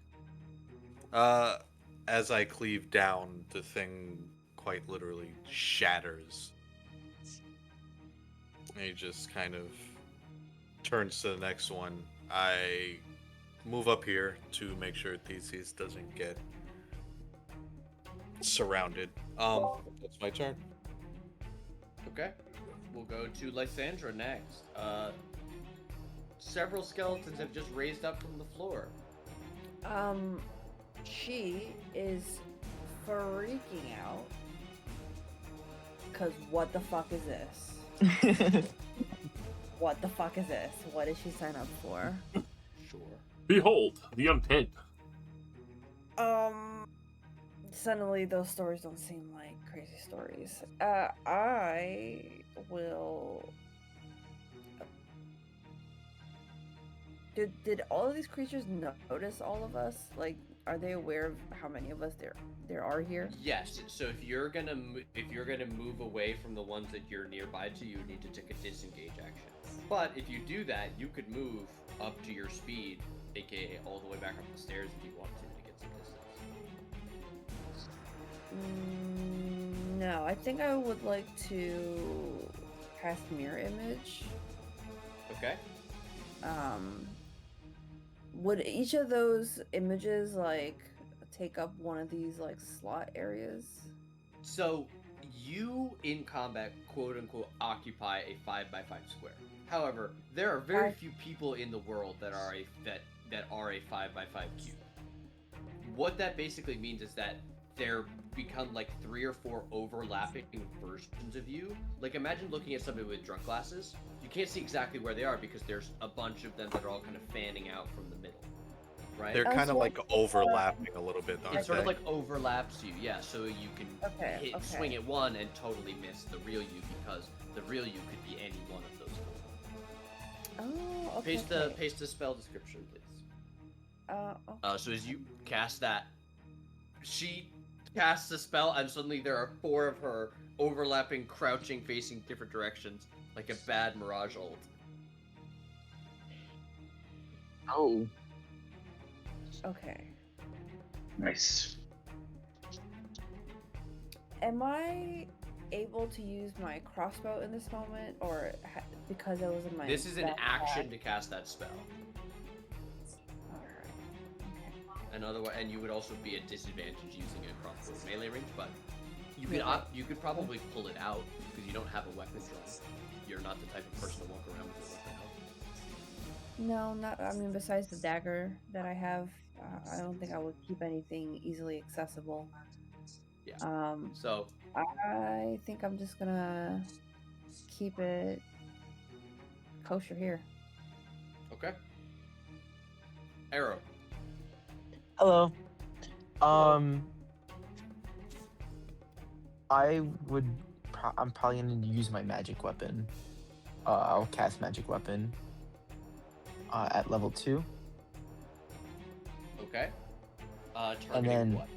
As I cleave down, the thing quite literally shatters. And he just kind of turns to the next one. I move up here to make sure Theseus doesn't get surrounded. That's my turn. Okay. We'll go to Lysandra next. Several skeletons have just raised up from the floor. She is freaking out. Cause what the fuck is this? What the fuck is this? What did she sign up for? Sure. Behold, the unpin. Suddenly those stories don't seem like crazy stories. I will. Did all of these creatures notice all of us? Like, are they aware of how many of us there are here? Yes. So if you're gonna move away from the ones that you're nearby to, you need to take a disengage action. But if you do that, you could move up to your speed, aka all the way back up the stairs if you want to get some distance. No, I think I would like to cast mirror image. Okay. Would each of those images like take up one of these like slot areas? So you in combat, quote unquote, occupy a 5x5 square. However, there are very few people in the world that are a 5x5 cube. What that basically means is that there become like 3 or 4 overlapping versions of you. Like imagine looking at somebody with drunk glasses. You can't see exactly where they are because there's a bunch of them that are all kind of fanning out from the middle, right? They're kind of like overlapping a little bit, aren't It sort they? of like overlaps you, yeah. So you can swing at one and totally miss the real you because the real you could be any one of those 4. Oh, okay. Paste the spell description, please. Okay. So as you cast that, she casts a spell, and suddenly there are 4 of her overlapping, crouching, facing different directions, like a bad Mirage ult. Oh, Okay. nice. Am I able to use my crossbow in this moment, or because I was in my? This is an action to cast that spell. Alright. Okay. And otherwise, and you would also be at disadvantage using a crossbow melee range, but you could Yeah. you could probably pull it out because you don't have a weapon drawn. You're not the type of person to walk around with a weapon out. No, not. I mean, besides the dagger that I have, I don't think I would keep anything easily accessible. Yeah. So I think I'm just gonna keep it kosher here. okay. Arrow. Hello. I would. I'm probably gonna use my magic weapon. I'll cast magic weapon. At level 2, Okay. Targeting and then what?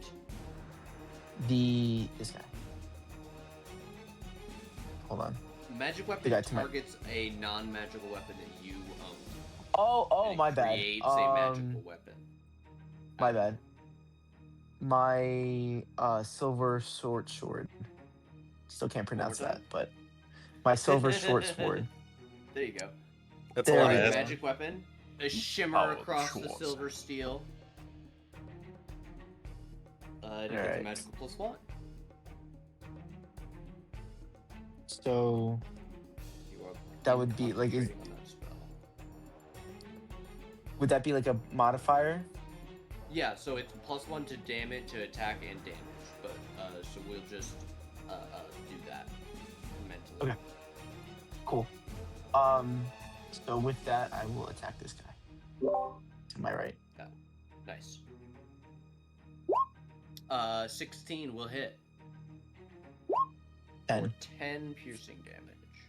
this guy. Hold on. Magic the weapon guy to my- targets a non-magical weapon that you own. Oh, and it my bad. Creates a magical weapon. My bad. My silver short sword. Still can't pronounce time? that, but my silver short sword. There you go. That's There a lot we of go. S. Magic weapon. A shimmer Oh, across the sure. silver steel. It gets a Alright. magical +1. So You are that would be like, concentrating on that spell. would that be like a modifier? Yeah, so it's +1 to damage, to attack, and damage. But so we'll just do that mentally. Okay. Cool. So with that, I will attack this guy. To my right. Nice. 16 will hit. 10. For 10 piercing damage.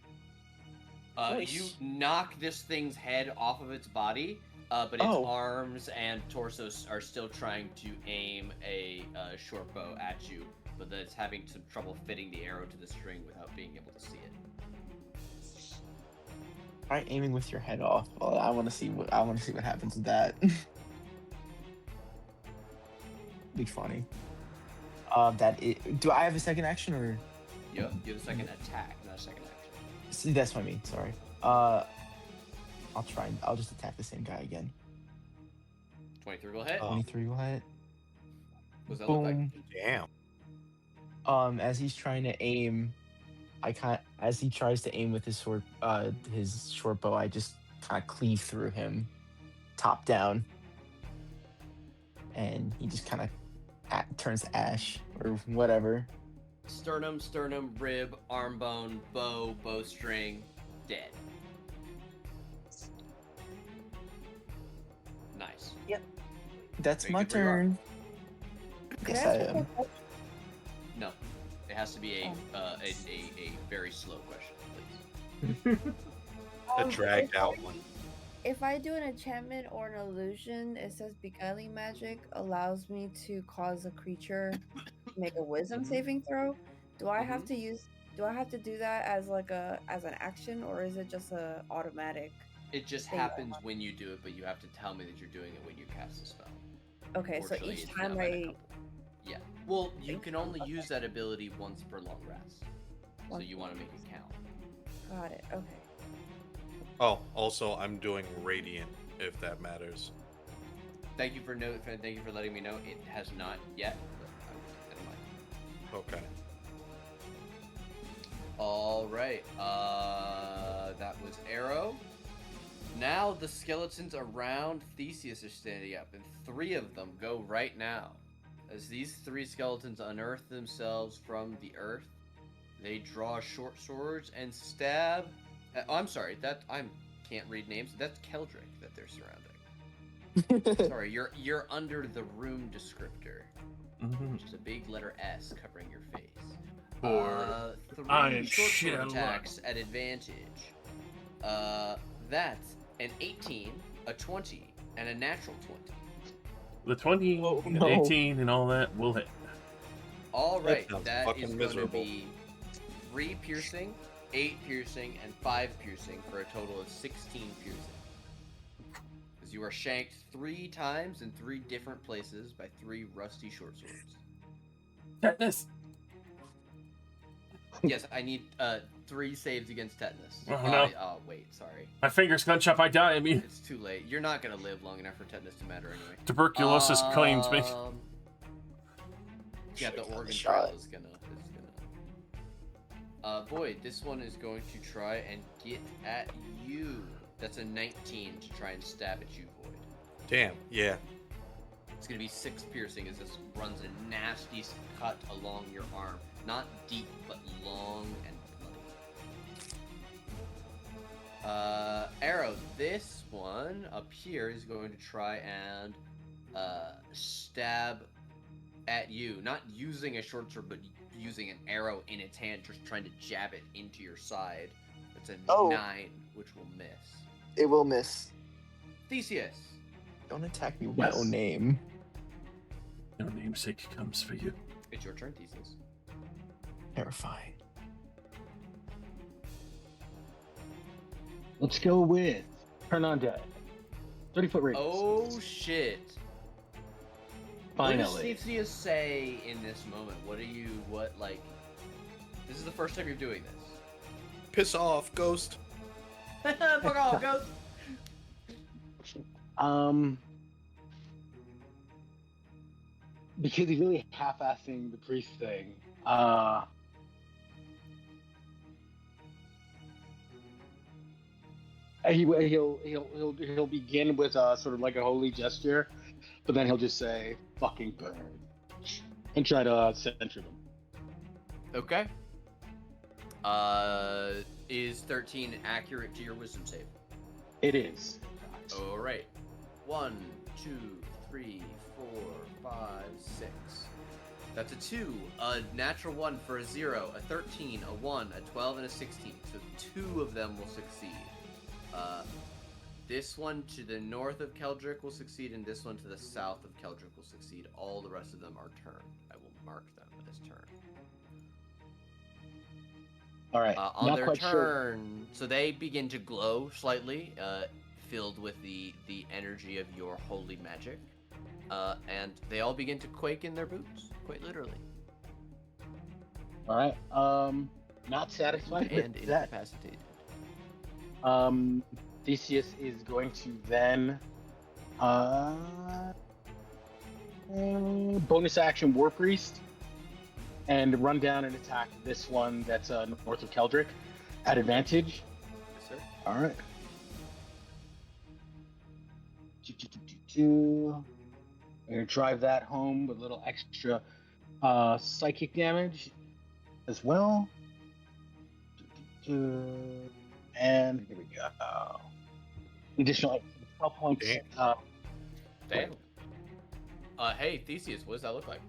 Nice. You knock this thing's head off of its body, But its Oh. arms and torso are still trying to aim a short bow at you, but then it's having some trouble fitting the arrow to the string without being able to see it. Try aiming with your head off. Well, I want to see what happens with that. Be funny. Do I have a second action or? You have a second attack, not a second action. See, that's what I mean. Sorry. I'll try. I'll just attack the same guy again. 23 will hit. 23 will hit. What does that look like? Boom. Damn. As he's trying to aim, as he tries to aim with his short bow, I just kind of cleave through him, top down, and he just kind of turns to ash or whatever. Sternum, rib, arm bone, bowstring, dead. Nice. That's Very my good where you are. turn. Can Yes, I I ask a am. question? No, it has to be a very slow question, please. A dragged out one. If I do an enchantment or an illusion, it says beguiling magic allows me to cause a creature to make a wisdom saving throw. Do I have to do that as an action, or is it just a automatic? It just thing? happens when you do it, but you have to tell me that you're doing it when you cast the spell. Okay, so Fortunately, each it's time now been a I couple. Yeah. Well, you Thank can you. only Okay. use that ability once per long rest. So Once you per want to long make it count. got it. Okay. Oh, also, I'm doing Radiant, if that matters. Thank you for letting me know. It has not yet, but I will keep that in mind. Okay. All right. That was Arrow. Now the skeletons around Theseus are standing up, and 3 of them go right now. As these 3 skeletons unearth themselves from the earth, they draw short swords and stab. I'm sorry. I can't read names. That's Keldrick that they're surrounding. Sorry, you're under the room descriptor, which is a big letter S covering your face. For 3 Iron short sword Shallow. attacks at advantage. That's an 18, a 20, and a natural 20. The 20 Oh, and no. 18 and all that will hit. All right, sounds that fucking is going miserable. to be 3 piercing, 8 piercing, and 5 piercing for a total of 16 piercing. As you are shanked 3 times in 3 different places by 3 rusty short swords. Tetanus. Yes, I need 3 saves against tetanus. Oh, no. Oh, wait, sorry. My finger's gonna chop. I die. I mean, It's too late. You're not going to live long enough for tetanus to matter anyway. tuberculosis claims me. Yeah, the Should've Oregon shot. Trail is gonna. Void, this one is going to try and get at you. That's a 19 to try and stab at you, Void. Damn, yeah. It's gonna be 6 piercing as this runs a nasty cut along your arm. Not deep, but long and bloody. Arrow, this one up here is going to try and stab at you. Not using a short sword, but using an arrow in its hand, just trying to jab it into your side. It's a 9, which will miss. It will miss. Theseus. Don't attack me with my Yes. own name. No namesake comes for you. It's your turn, Theseus. Terrifying. Let's go with turn on dead. 30-foot radius. Oh shit. Finally. What does Theseus say in this moment? This is the first time you're doing this. Piss off, ghost. Fuck off, ghost! Because he's really half-assing the priest thing. He'll begin with sort of like a holy gesture, but then he'll just say "fucking burn" and try to center them. Okay. Is 13 accurate to your wisdom save? It is. Alright. 1, 2, 3, 4, 5, 6. That's a 2, a natural 1 for a 0, a 13, a 1, a 12, and a 16. So 2 of them will succeed. this one to the north of Keldrick will succeed, and this one to the south of Keldrick will succeed. All the rest of them are turned. I will mark them as turned. All right. On Not their quite sure. turn, so they begin to glow slightly, filled with the energy of your holy magic, and they all begin to quake in their boots, quite literally. All right. Not satisfied And with that. incapacitated. Theseus is going to then bonus action War Priest and run down and attack this one that's north of Keldrick at advantage. Yes, sir. All right. I'm gonna drive that home with a little extra psychic damage as well. And here we go. Additional 12 points. Damn. Hey, Theseus, what does that look like?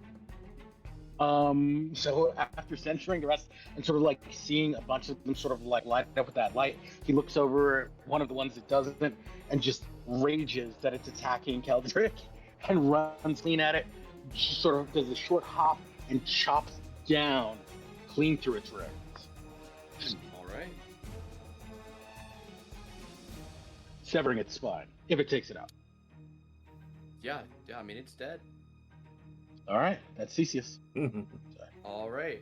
So after censoring the rest and sort of like seeing a bunch of them sort of like light up with that light, he looks over one of the ones that doesn't and just rages that it's attacking Keldrick and runs clean at it, just sort of does a short hop and chops down clean through its ribs. All right. Severing its spine, if it takes it out. Yeah, I mean, it's dead. All right, that's Theseus. All right.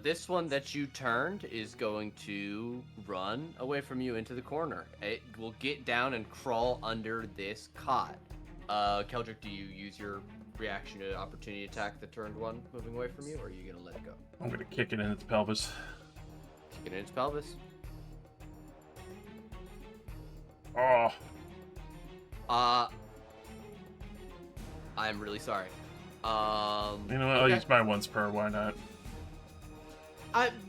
This one that you turned is going to run away from you into the corner. It will get down and crawl under this cot. Keldrick, do you use your reaction to opportunity attack the turned one moving away from you, or are you gonna let it go? I'm gonna kick it in its pelvis. Kick it in its pelvis. Oh, I'm really sorry. you know what? I'll okay. use my once per. Why not?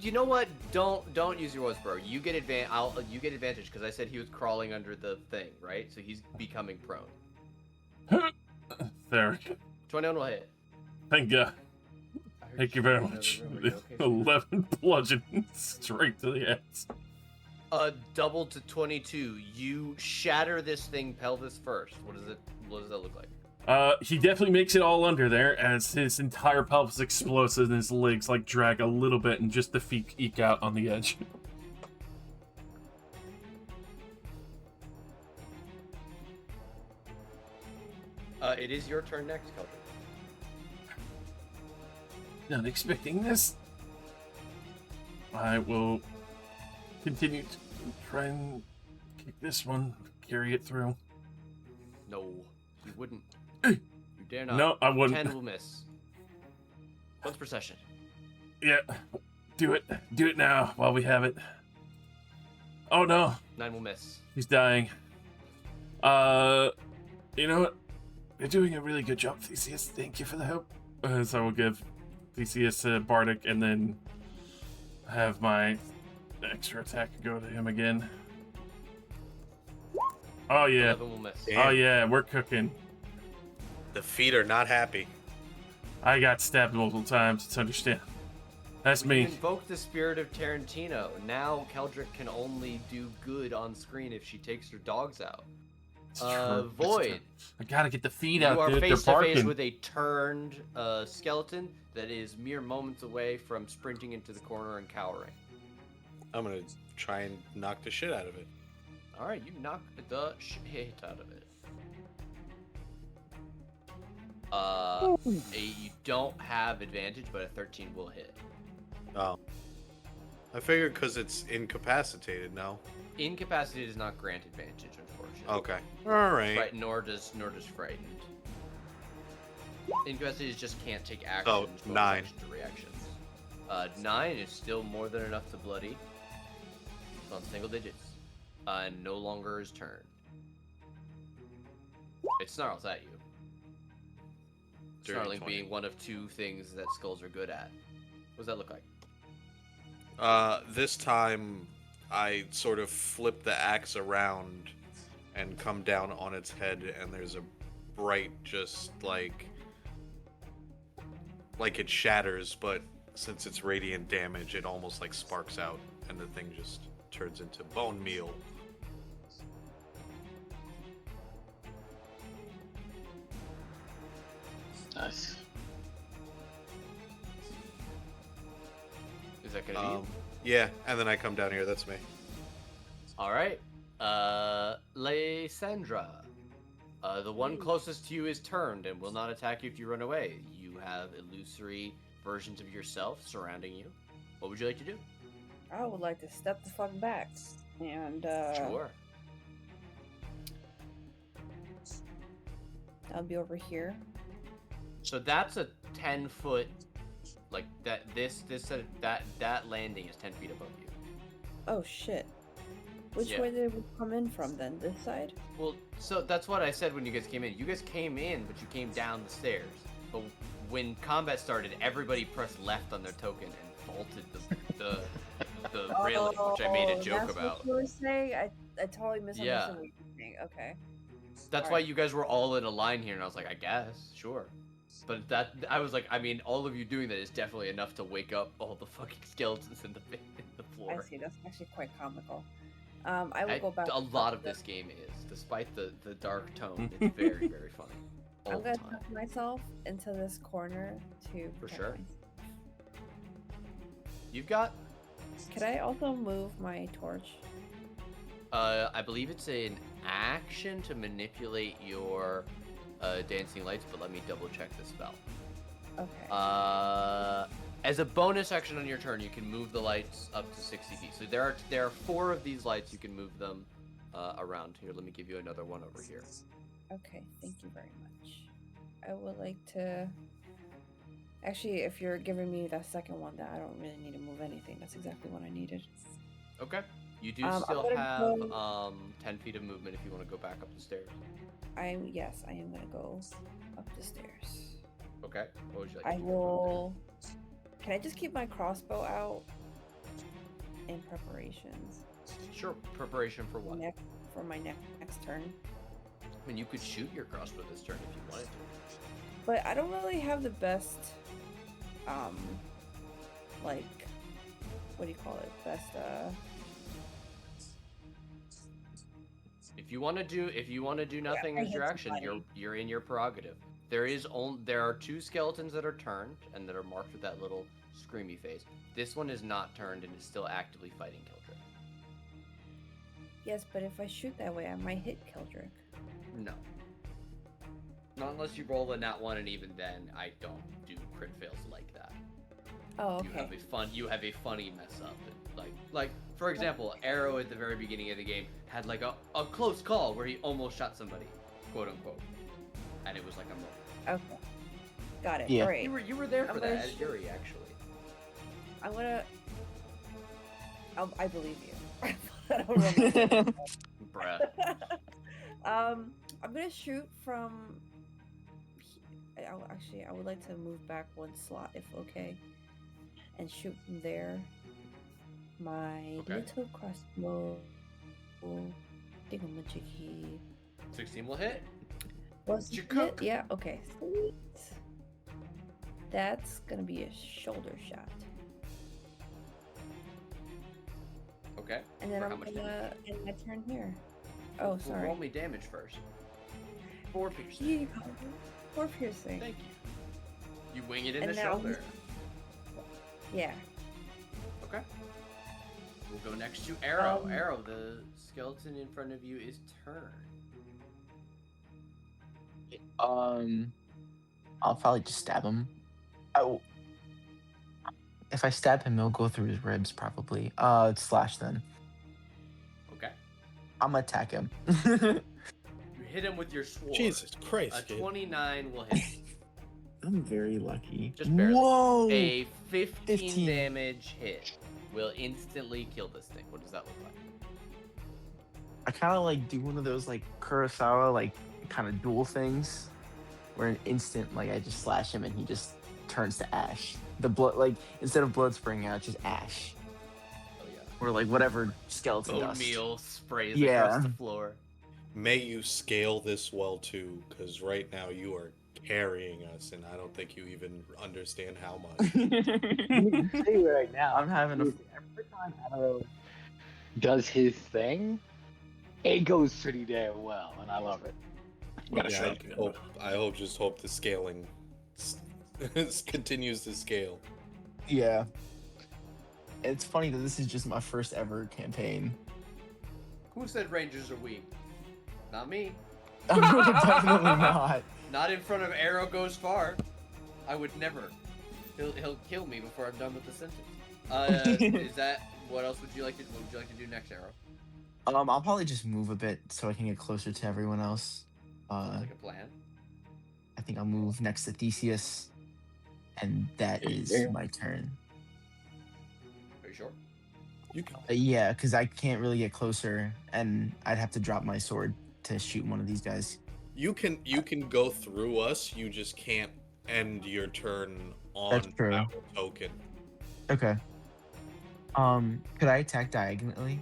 You know what? Don't use your Whisperer. You get you get advantage because I said he was crawling under the thing, right? So he's becoming prone. There. 21 will hit. Thank God. I heard Thank you came very out of the much. room. Are you okay, sir? 11 bludgeoning straight to the head. Double to 22. You shatter this thing pelvis first. What does that look like? He definitely makes it all under there as his entire pelvis explodes and his legs like drag a little bit and just the feet eke out on the edge. It is your turn next, Keldrick. Not expecting this. I will continue to try and kick this one, carry it through. No, you wouldn't. You dare not. No, I wouldn't. 10 will miss. Once per session. Yeah, do it. Do it now while we have it. Oh no, 9 will miss. he's dying. You know what? You're doing a really good job, Theseus. Thank you for the help. So I will give Theseus a Bardic and then have my extra attack go to him again. Oh yeah. 11 will miss. Damn. Oh yeah, we're cooking. The feet are not happy. I got stabbed multiple times. It's understand. That's You me. invoke the spirit of Tarantino. Now Keldrick can only do good on screen if she takes her dogs out. It's true. Void. I gotta get the feet You out, are dude. They're face to face barking. with a turned skeleton that is mere moments away from sprinting into the corner and cowering. I'm gonna try and knock the shit out of it. All right, you knock the shit out of it. You don't have advantage, but a 13 will hit. Oh. I figured because it's incapacitated now. Incapacitated does not grant advantage, unfortunately. Okay. Alright. Right, nor does frightened. Incapacitated just can't take actions. Oh, bonus 9. actions, or reactions. 9 is still more than enough to bloody. It's on single digits. And no longer is turned. It snarls at you. Dirty Snarling 20. being one of two things that skulls are good at. What does that look like? This time I sort of flip the axe around and come down on its head, and there's a bright, just like it shatters, but since it's radiant damage, it almost like sparks out, and the thing just turns into bone meal. Nice. Is that gonna be you? Yeah, and then I come down here. That's me. All right. Lysandra. The one closest to you is turned and will not attack you if you run away. You have illusory versions of yourself surrounding you. What would you like to do? I would like to step the fuck back. And, Sure. I'll be over here. So that's a 10-foot, like that. That landing is 10 feet above you. Oh, shit. Which Yeah. way did we come in from, then? This side? Well, so that's what I said when you guys came in. You guys came in, but you came down the stairs. But when combat started, everybody pressed left on their token and vaulted the railing, which I made a joke that's about. What you were saying? I totally misunderstood Yeah. what you were saying. Okay. That's why you guys were all in a line here, and I was like, I guess, sure. But I was like, I mean, all of you doing that is definitely enough to wake up all the fucking skeletons in the floor. I see. That's actually quite comical. I will go back. A lot of this game is, despite the dark tone, it's very, very funny. All I'm the gonna time. tuck myself into this corner to. For protect sure. myself. You've got, Could I also move my torch? I believe it's an action to manipulate your dancing lights, but let me double check the spell. Okay. As a bonus action on your turn, you can move the lights up to 60 feet. So there are 4 of these lights. You can move them around here. Let me give you another one over here. Okay, thank you very much. I would like to. Actually, if you're giving me that second one, that I don't really need to move anything. That's exactly what I needed. Okay. You do I'm still gonna have go- 10 feet of movement if you want to go back up the stairs. Yes, I am gonna go up the stairs. Okay. What would you like? I to do? will. Can I just keep my crossbow out in preparations? Sure. Preparation for what? For my next turn. I mean, you could shoot your crossbow this turn if you wanted to. But I don't really have the best, like, what do you call it? Best, If you want to do nothing I as your hit action, somebody. you're in your prerogative. There are 2 skeletons that are turned and that are marked with that little screamy face. This one is not turned and is still actively fighting Kildrick. Yes, but if I shoot that way, I might hit Kildrick. No. Not unless you roll a nat 1, and even then, I don't do crit fails like that. Oh, You have okay. a funny mess up. And like for example, Arrow at the very beginning of the game had like a close call where he almost shot somebody, quote unquote, and it was like a moment. Okay. Got it. Yeah. All right. You were there I'm for gonna that as shoot- Yuri, actually. I'm gonna. I believe you. I don't remember. Bruh. I'm gonna shoot from. I would like to move back one slot if okay, and shoot from there. My Okay. little crossbow. Thingamajiggy. 16 will hit. Was Did you it? cook? Yeah. Okay. Sweet. That's gonna be a shoulder shot, Okay. and then For how I'm much gonna end my turn here. Oh, Well, sorry. roll me damage first. 4 piercing. Here you go. 4 piercing. Thank you. You wing it in And the now- shoulder. Yeah. Okay. We'll go next to Arrow. Um, Arrow, the skeleton in front of you is turned. I'll probably just stab him. Oh, if I stab him, it'll go through his ribs probably. Slash then. Okay. I'm gonna attack him. You hit him with your sword. Jesus A Christ, kid. 29 will hit. I'm very lucky. Just barely. Whoa! A 15 15. damage hit will instantly kill this thing. What does that look like? I kind of like do one of those like Kurosawa like kind of duel things, where an instant like I just slash him and he just turns to ash. The blood like instead of blood spraying out, just ash Oh yeah. or like whatever skeleton dust. Oatmeal sprays Yeah. across the floor. May you scale this well too, because right now you are carrying us, and I don't think you even understand how much. Say right now, I'm having a every time Arrow does his thing, it goes pretty damn well, and I love it. Yeah, I hope just hope the scaling continues to scale. Yeah. It's funny that this is just my first ever campaign. Who said rangers are weak? Not me. Definitely not. Not in front of Arrow Goes Far. I would never. He'll kill me before I'm done with the sentence. Is that what else would you like to do next, Arrow? I'll probably just move a bit so I can get closer to everyone else. Sounds like a plan. I think I'll move next to Theseus, and that is my turn. Are you sure? You can. Yeah, because I can't really get closer, and I'd have to drop my sword to shoot one of these guys. You can go through us. You just can't end your turn That's on true. our token. Okay. Could I attack diagonally?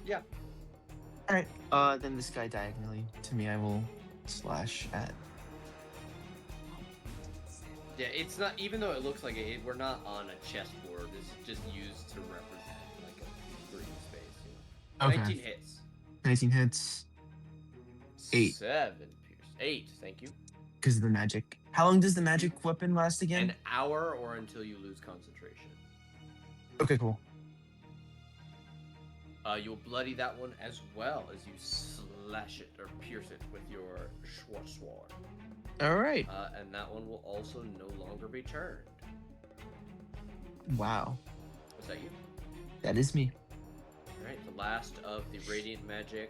Yeah. All right. Then this guy diagonally to me, I will slash at. Yeah, it's not. Even though it looks like it, we're not on a chessboard. This is just used to represent like a green space. You know? Okay. 19 hits. 19 hits. 8. 7 pierce. 8. Thank you. Because of the magic. How long does the magic weapon last again? An hour or until you lose concentration. Okay, cool. You'll bloody that one as well as you slash it or pierce it with your short sword. All right. And that one will also no longer be turned. Wow. Was that you? That is me. Alright, the last of the radiant magic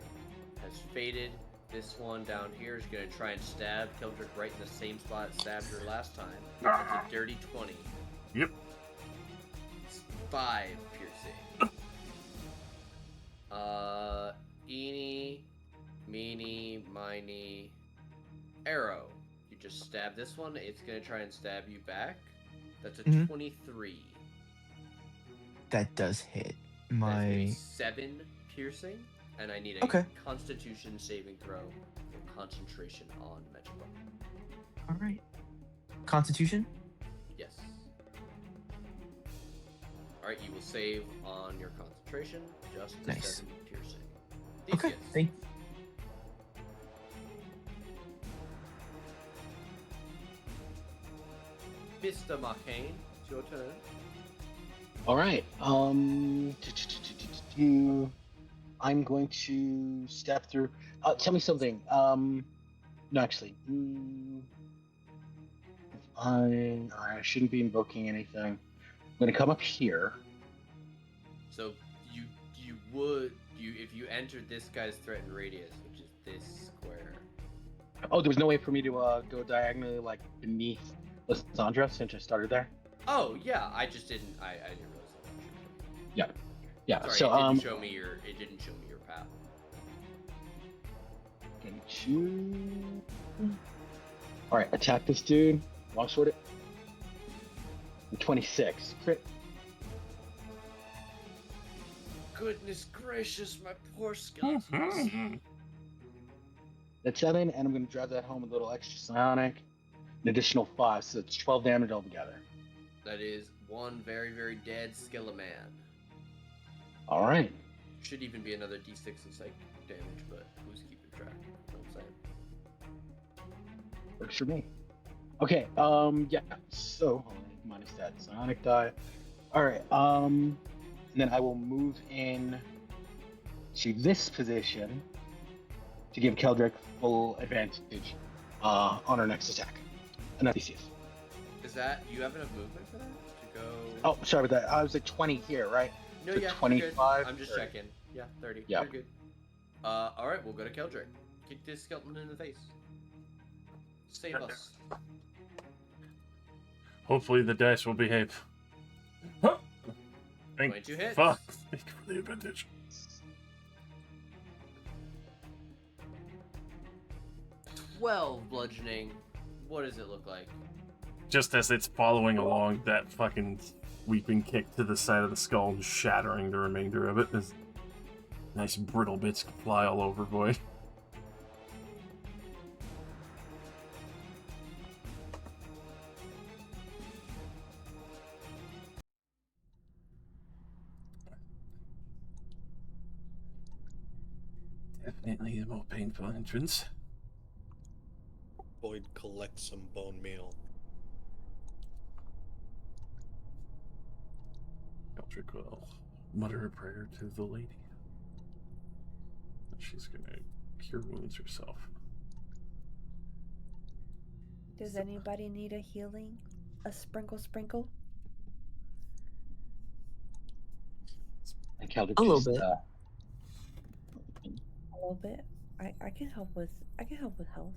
has faded. This one down here is going to try and stab Keldrick right in the same spot it stabbed her last time. That's a dirty 20. Yep. It's 5 piercing. Eeny, meeny, miny, arrow. You just stab this one, it's going to try and stab you back. That's a 23. That does hit. That's My. a 7 piercing, and I need a Constitution saving throw for concentration on magic weapon. All right. Constitution? Yes. Alright, you will save on your concentration, just the Nice. 7 piercing. Okay, Theseus. thank. Mr. Marcane, it's your turn. All right. I'm going to step through. Tell me something. No, actually, I shouldn't be invoking anything. I'm going to come up here. So you if you entered this guy's threatened radius, which is this square. Oh, there was no way for me to go diagonally like beneath Lysandra since I started there. Oh yeah, I just didn't. I didn't realize that. Yeah, yeah. Sorry, So it didn't show me your path. All right, attack this dude. Longsword it. 26 crit. Goodness gracious, my poor skeletons. That's 7, and I'm going to drive that home a little extra psionic. An additional 5, so it's 12 damage altogether. That is one very, very dead skeleman. All right. Should even be another d6 of psychic damage, but who's keeping track? You know what I'm saying? Works for me. Okay, yeah, so minus that psionic die. All right, and then I will move in to this position to give Keldrick full advantage on our next attack. And that's Theseus. Is that, you have enough movement for that? To go... Oh, sorry about that. I was at 20 here, right? No, So yeah, 25. I'm just 30. checking. Yeah, 30. Yeah. You're good. Alright, we'll go to Keldrick. Kick this skeleton in the face. Save us. Hopefully the dice will behave. Huh. 22 hits. Fuck. Thank you for the advantage. Twelve bludgeoning. What does it look like? Just as it's following along, that fucking sweeping kick to the side of the skull and shattering the remainder of it. As nice brittle bits fly all over Void. Definitely the more painful entrance. Boyd collects some bone meal. Eldrick will mutter a prayer to the lady. She's gonna cure wounds herself. Does anybody need a healing? A sprinkle? And Keldrick A little just bit. A little bit. I can help with health.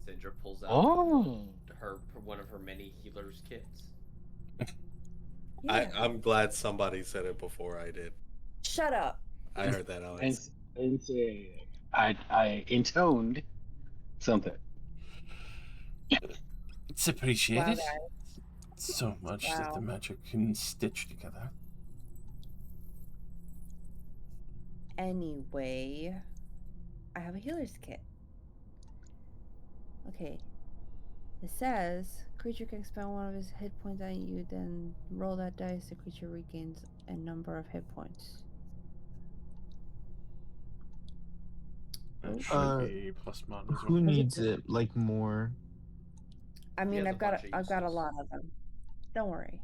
Sindra pulls out one of her many healers kits. Yeah. I'm glad somebody said it before I did. Shut up. I heard that, Alex. I didn't say anything. I intoned something. It's appreciated Wow, so much that the Wow. magic can stitch together. Anyway, I have a healer's kit. Okay. It says creature can expend one of his hit points on you, then roll that dice. The creature regains a number of hit points. It Oh. should be plus mod as Who well. needs it like more? I mean, has a I've got bunch of a uses. lot of them. Don't worry.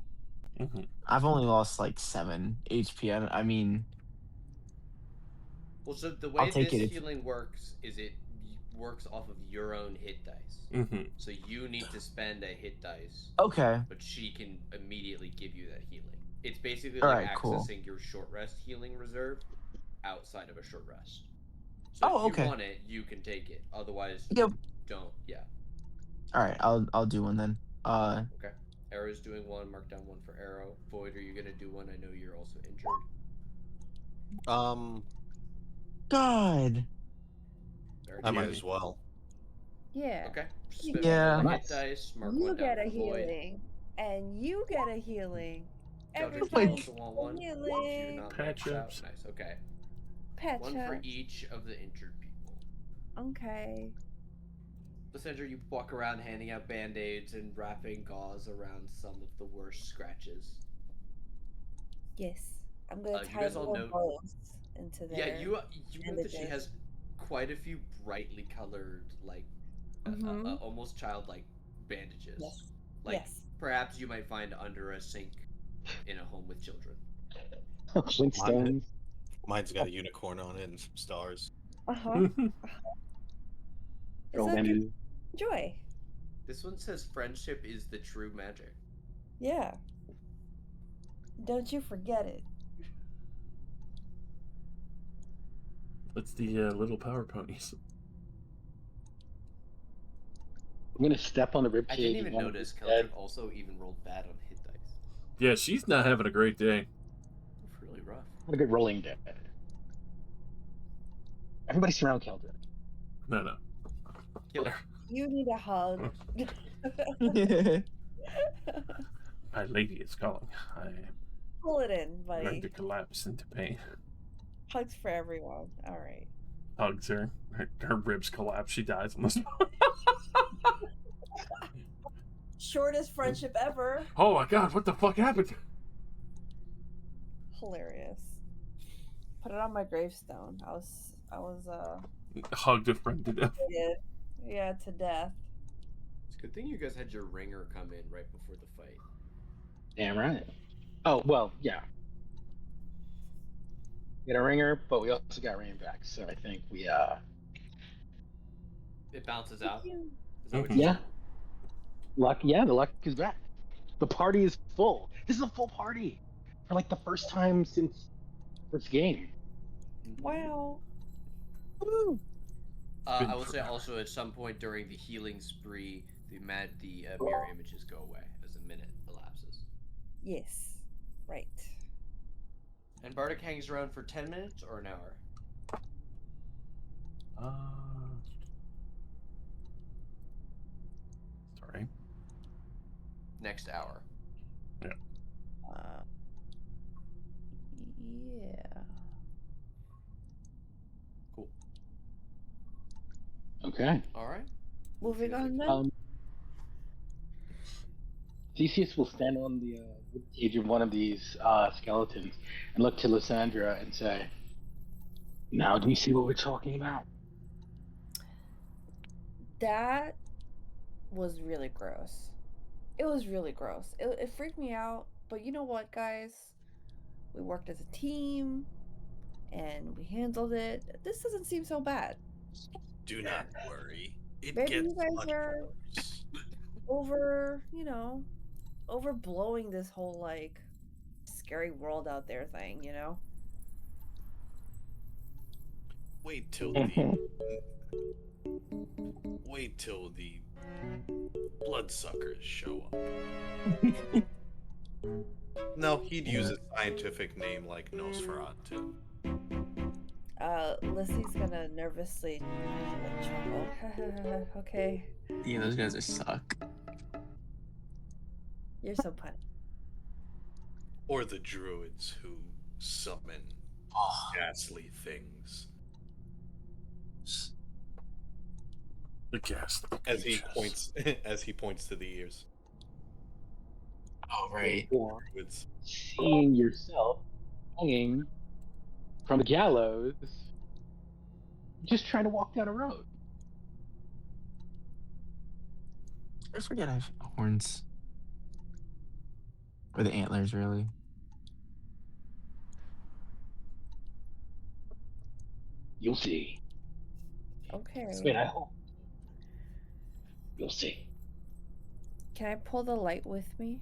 Mm-hmm. I've only lost like 7 HP. I mean, Well, so the I'll way take this it if- healing works is it works off of your own hit dice. Mm-hmm. So you need to spend a hit dice, okay. but she can immediately give you that healing. It's basically All like right, cool. accessing your short rest healing reserve outside of a short rest. So Oh, if you okay. want it, you can take it. Otherwise, Yep. don't. Yeah. All right, I'll do one then. Okay. Arrow's doing one. Mark down one for Arrow. Void, are you gonna do one? I know you're also injured. God. I might as well. Yeah. Okay. You Spend get- one of the Nice. hit dice. Mark You one down get a for Void. healing, and you get a healing. Eldritch, my you Everybody also want one. If you're healing. not Patch maxed out. ups. Nice. Okay. Patch One for ups. each of the injured people. Okay. Lysandra, you walk around handing out band-aids and wrapping gauze around some of the worst scratches. Yes. I'm gonna You tie guys all little note- bows into there. Yeah, you know that she bandages. has quite a few brightly colored, like, Mhm. almost childlike bandages. Yes. Like, Yes. perhaps you might find under a sink in a home with children. Flintstones. Mine's got a unicorn on it and some stars. Uh-huh. Roll Is that bandages. joy? This one says friendship is the true magic. Yeah. Don't you forget it. That's the little power ponies. I'm gonna step on the ribcage. I didn't even of one of notice these dead- Keldrick also even rolled bad on hit dice. Yeah, she's not having a great day. It's really rough. What a good rolling dead. Everybody surround Keldrick. No. Killer. You need a hug. My lady is calling. I am Pull it in, going buddy. to collapse into pain. Hugs for everyone. All right. Hugs her. Her ribs collapse. She dies on the spot. Shortest friendship ever. Oh my god, what the fuck happened? Hilarious. Put it on my gravestone. I was Hugged a friend to death. yeah, to death. It's a good thing you guys had your ringer come in right before the fight. Damn right. Oh well, yeah. We got a ringer, but we also got rain back, so I think we It bounces out. Is you. that what Mhm. you yeah. said? Luck, yeah, the luck is back. The party is full. This is a full party for like the first time since first game. Wow. Woo. I been will say forever. also at some point during the healing spree, the mirror images go away as a minute elapses. Yes. Right. And Bardic hangs around for 10 minutes or an hour? Sorry. Next hour. Yeah. Cool. Okay. All right. Moving on then. Theseus will stand on the cage of one of these skeletons and look to Lysandra and say, "Now do you see what we're talking about?" That was really gross. It was really gross. It freaked me out But you know what, guys? We worked as a team and we handled it. This doesn't seem so bad. Do not worry. It Maybe you gets guys much are worse. overblowing this whole like scary world out there thing. Wait till the wait till the bloodsuckers show up. No, he'd use a scientific name like Nosferatu. Lissy's gonna nervously chuckle. Okay, Yeah, those guys are suck. you're so funny. Or the druids who summon Oh, ghastly things. The ghastly As he creatures. points as he points to the ears. oh right. Or Druids. seeing yourself hanging from a gallows, just trying to walk down a road. I forget I have horns. Or the antlers, really. You'll see. Okay. Wait, I hope. You'll see. Can I pull the light with me?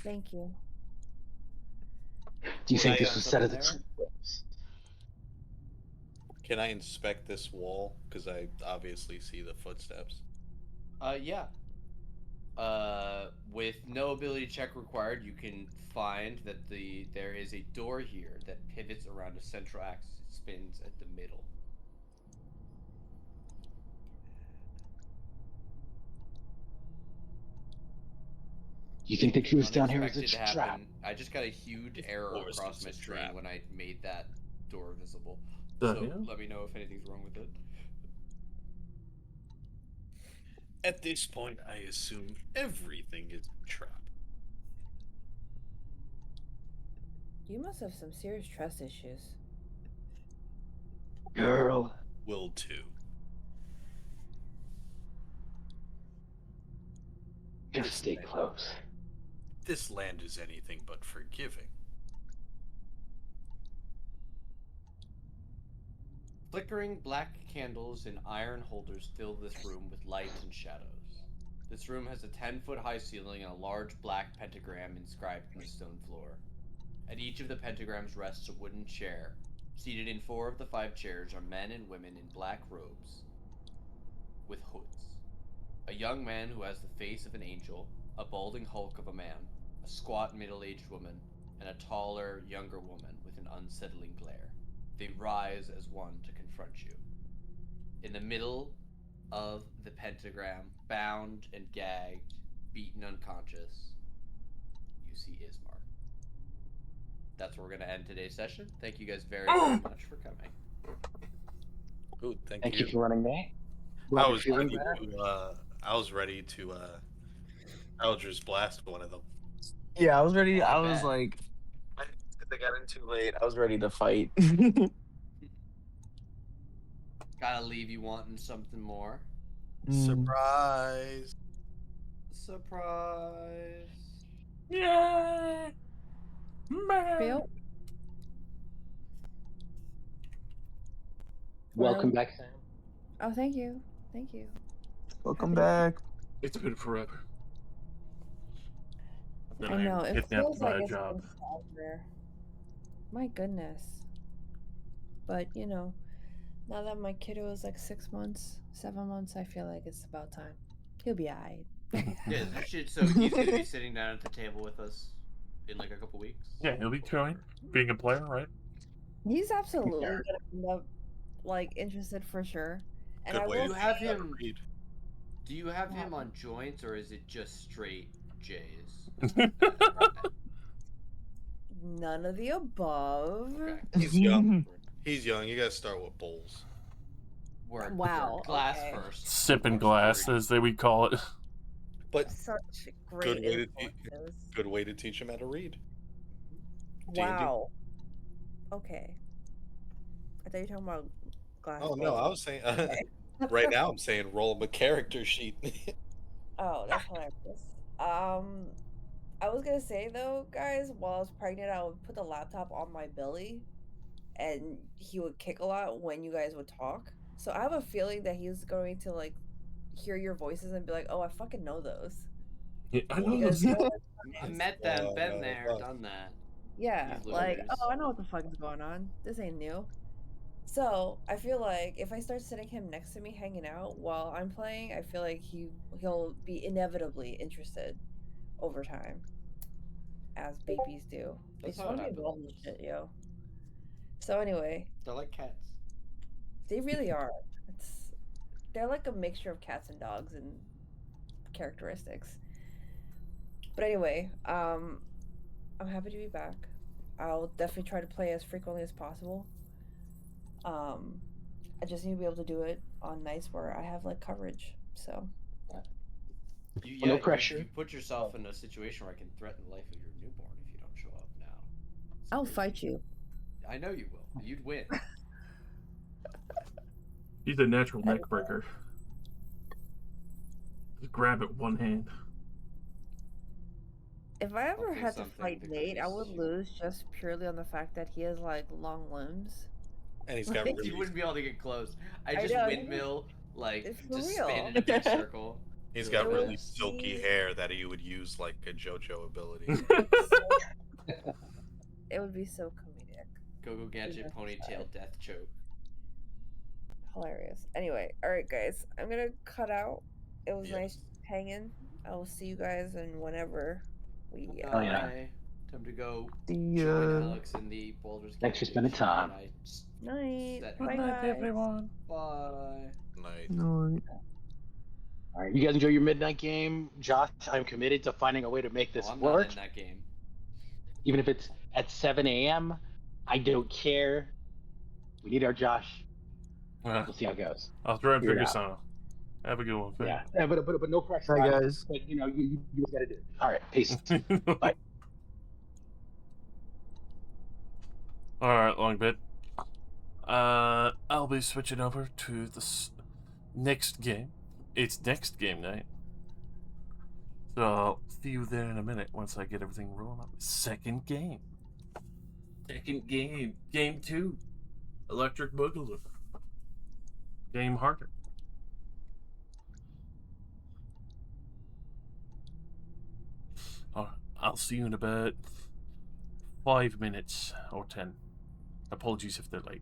Thank you. Do you Would think I, this was set Something of the there? true place? Can I inspect this wall? Because I obviously see the footsteps. Yeah. With no ability check required, you can find that there is a door here that pivots around a central axis. It spins at the middle. Do you think that he was down here as a Unexpected trap? happen. I just got a huge error course across it's my a screen trap. when I made that door visible. The So hell? let me know if anything's wrong with it. At this point, I assume everything is a trap. You must have some serious trust issues. Girl, Will too. just This stay land- close. This land is anything but forgiving. Flickering black candles in iron holders fill this room with light and shadows. This room has a 10-foot high ceiling and a large black pentagram inscribed in the stone floor. At each of the pentagrams rests a wooden chair. Seated in 4 of the 5 chairs are men and women in black robes with hoods. A young man who has the face of an angel, a balding hulk of a man, a squat middle-aged woman, and a taller, younger woman with an unsettling glare. They rise as one to confront you. In the middle of the pentagram, bound and gagged, beaten unconscious, you see Ismar. That's where we're going to end today's session. Thank you guys very, very much for coming. Ooh, thank Thank you. you for running that. I Glad you're was feeling ready better. to. I was ready to Eldritch Blast one of them. Yeah, I was ready. Oh, I I was bet. like, I got in too late. I was ready to fight. Gotta leave you wanting something more. Surprise! Surprise! Yeah. Bill? Welcome Hello? back, Sam. Oh, thank you. Thank you. Welcome Happy to- back. It's been forever. Then I know. It kidnapped feels by like a it's job. been forever. My goodness. But, now that my kiddo is like 6 months, 7 months, I feel like it's about time. He'll be alright. Yeah, so he's gonna be sitting down at the table with us in like a couple weeks. Yeah, he'll be joining, being a player, right? He's absolutely gonna end up like interested for sure. And Good I way will to have teach him how to him- read. Do you have him on joints or is it just straight J's? none of the above. Okay. He's young. He's young. You gotta start with bowls. Word. Wow, Word. Glass okay. first. Sipping Word. glass, as they would call it. But Such good great way to teach. influences. Good way to teach him how to read. Wow. Okay. I thought you were talking about glass. Oh no, I bowls. was saying. Okay. Right now, I'm saying roll him a character sheet. Oh, that's hilarious. I was gonna say though, guys, while I was pregnant, I would put the laptop on my belly, and he would kick a lot when you guys would talk. So I have a feeling that he's going to like hear your voices and be like, "Oh, I fucking know those." Yeah, I know Because this. Met them, been there, done that. yeah, These like, losers. oh, I know what the fuck is going on. This ain't new. So I feel like if I start sitting him next to me hanging out while I'm playing, I feel like he'll be inevitably interested over time, as babies do. They That's just how it want to be involved in happens. shit, yo. So anyway, They're like cats. they really are. It's they're like a mixture of cats and dogs and characteristics. But anyway, I'm happy to be back. I'll definitely try to play as frequently as possible. Um, I just need to be able to do it on nights where I have like coverage. So No pressure. You put yourself in a situation where I can threaten the life of your newborn if you don't show up now. It's I'll crazy. fight you. I know you will. You'd win. He's a natural neck breaker. Just grab it one hand. If I ever Okay, had to something fight that Nate, I would goes- lose just purely on the fact that he has like long limbs. And he's got Like, really, You wouldn't be able to get close. I I just know, windmill, like, it's for just real. spin in a big circle. he's Do got it really fast. silky hair that he would use like a JoJo ability. It would be so comedic. Go gadget ponytail death choke. Hilarious. Anyway, alright guys, I'm gonna cut out. It was Yes. nice hanging. I will see you guys and whenever we Oh, yeah. Bye. Time to go See join ya. Alex in the Baldur's Gate. Thanks for spending time. night. Set Bye Good night, guys. everyone. Bye. Night. No. All right, you guys enjoy your midnight game. Josh, I'm committed to finding a way to make this I'm not work. in that game. Even if it's at 7 a.m., I don't care. We need our Josh. We'll see how it goes. I'll try and Figure it figure out. something out. Have a good one, Yeah, but no pressure. Bye, on it. guys. But you just gotta do it. All right, peace. fam. Bye. All right, long bit. I'll be switching over to the next game. It's next game night. So I'll see you there in a minute once I get everything rolling up. Second game. Game 2. Electric Boogaloo. Game harder. I'll see you in about 5 minutes or 10. Apologies if they're late.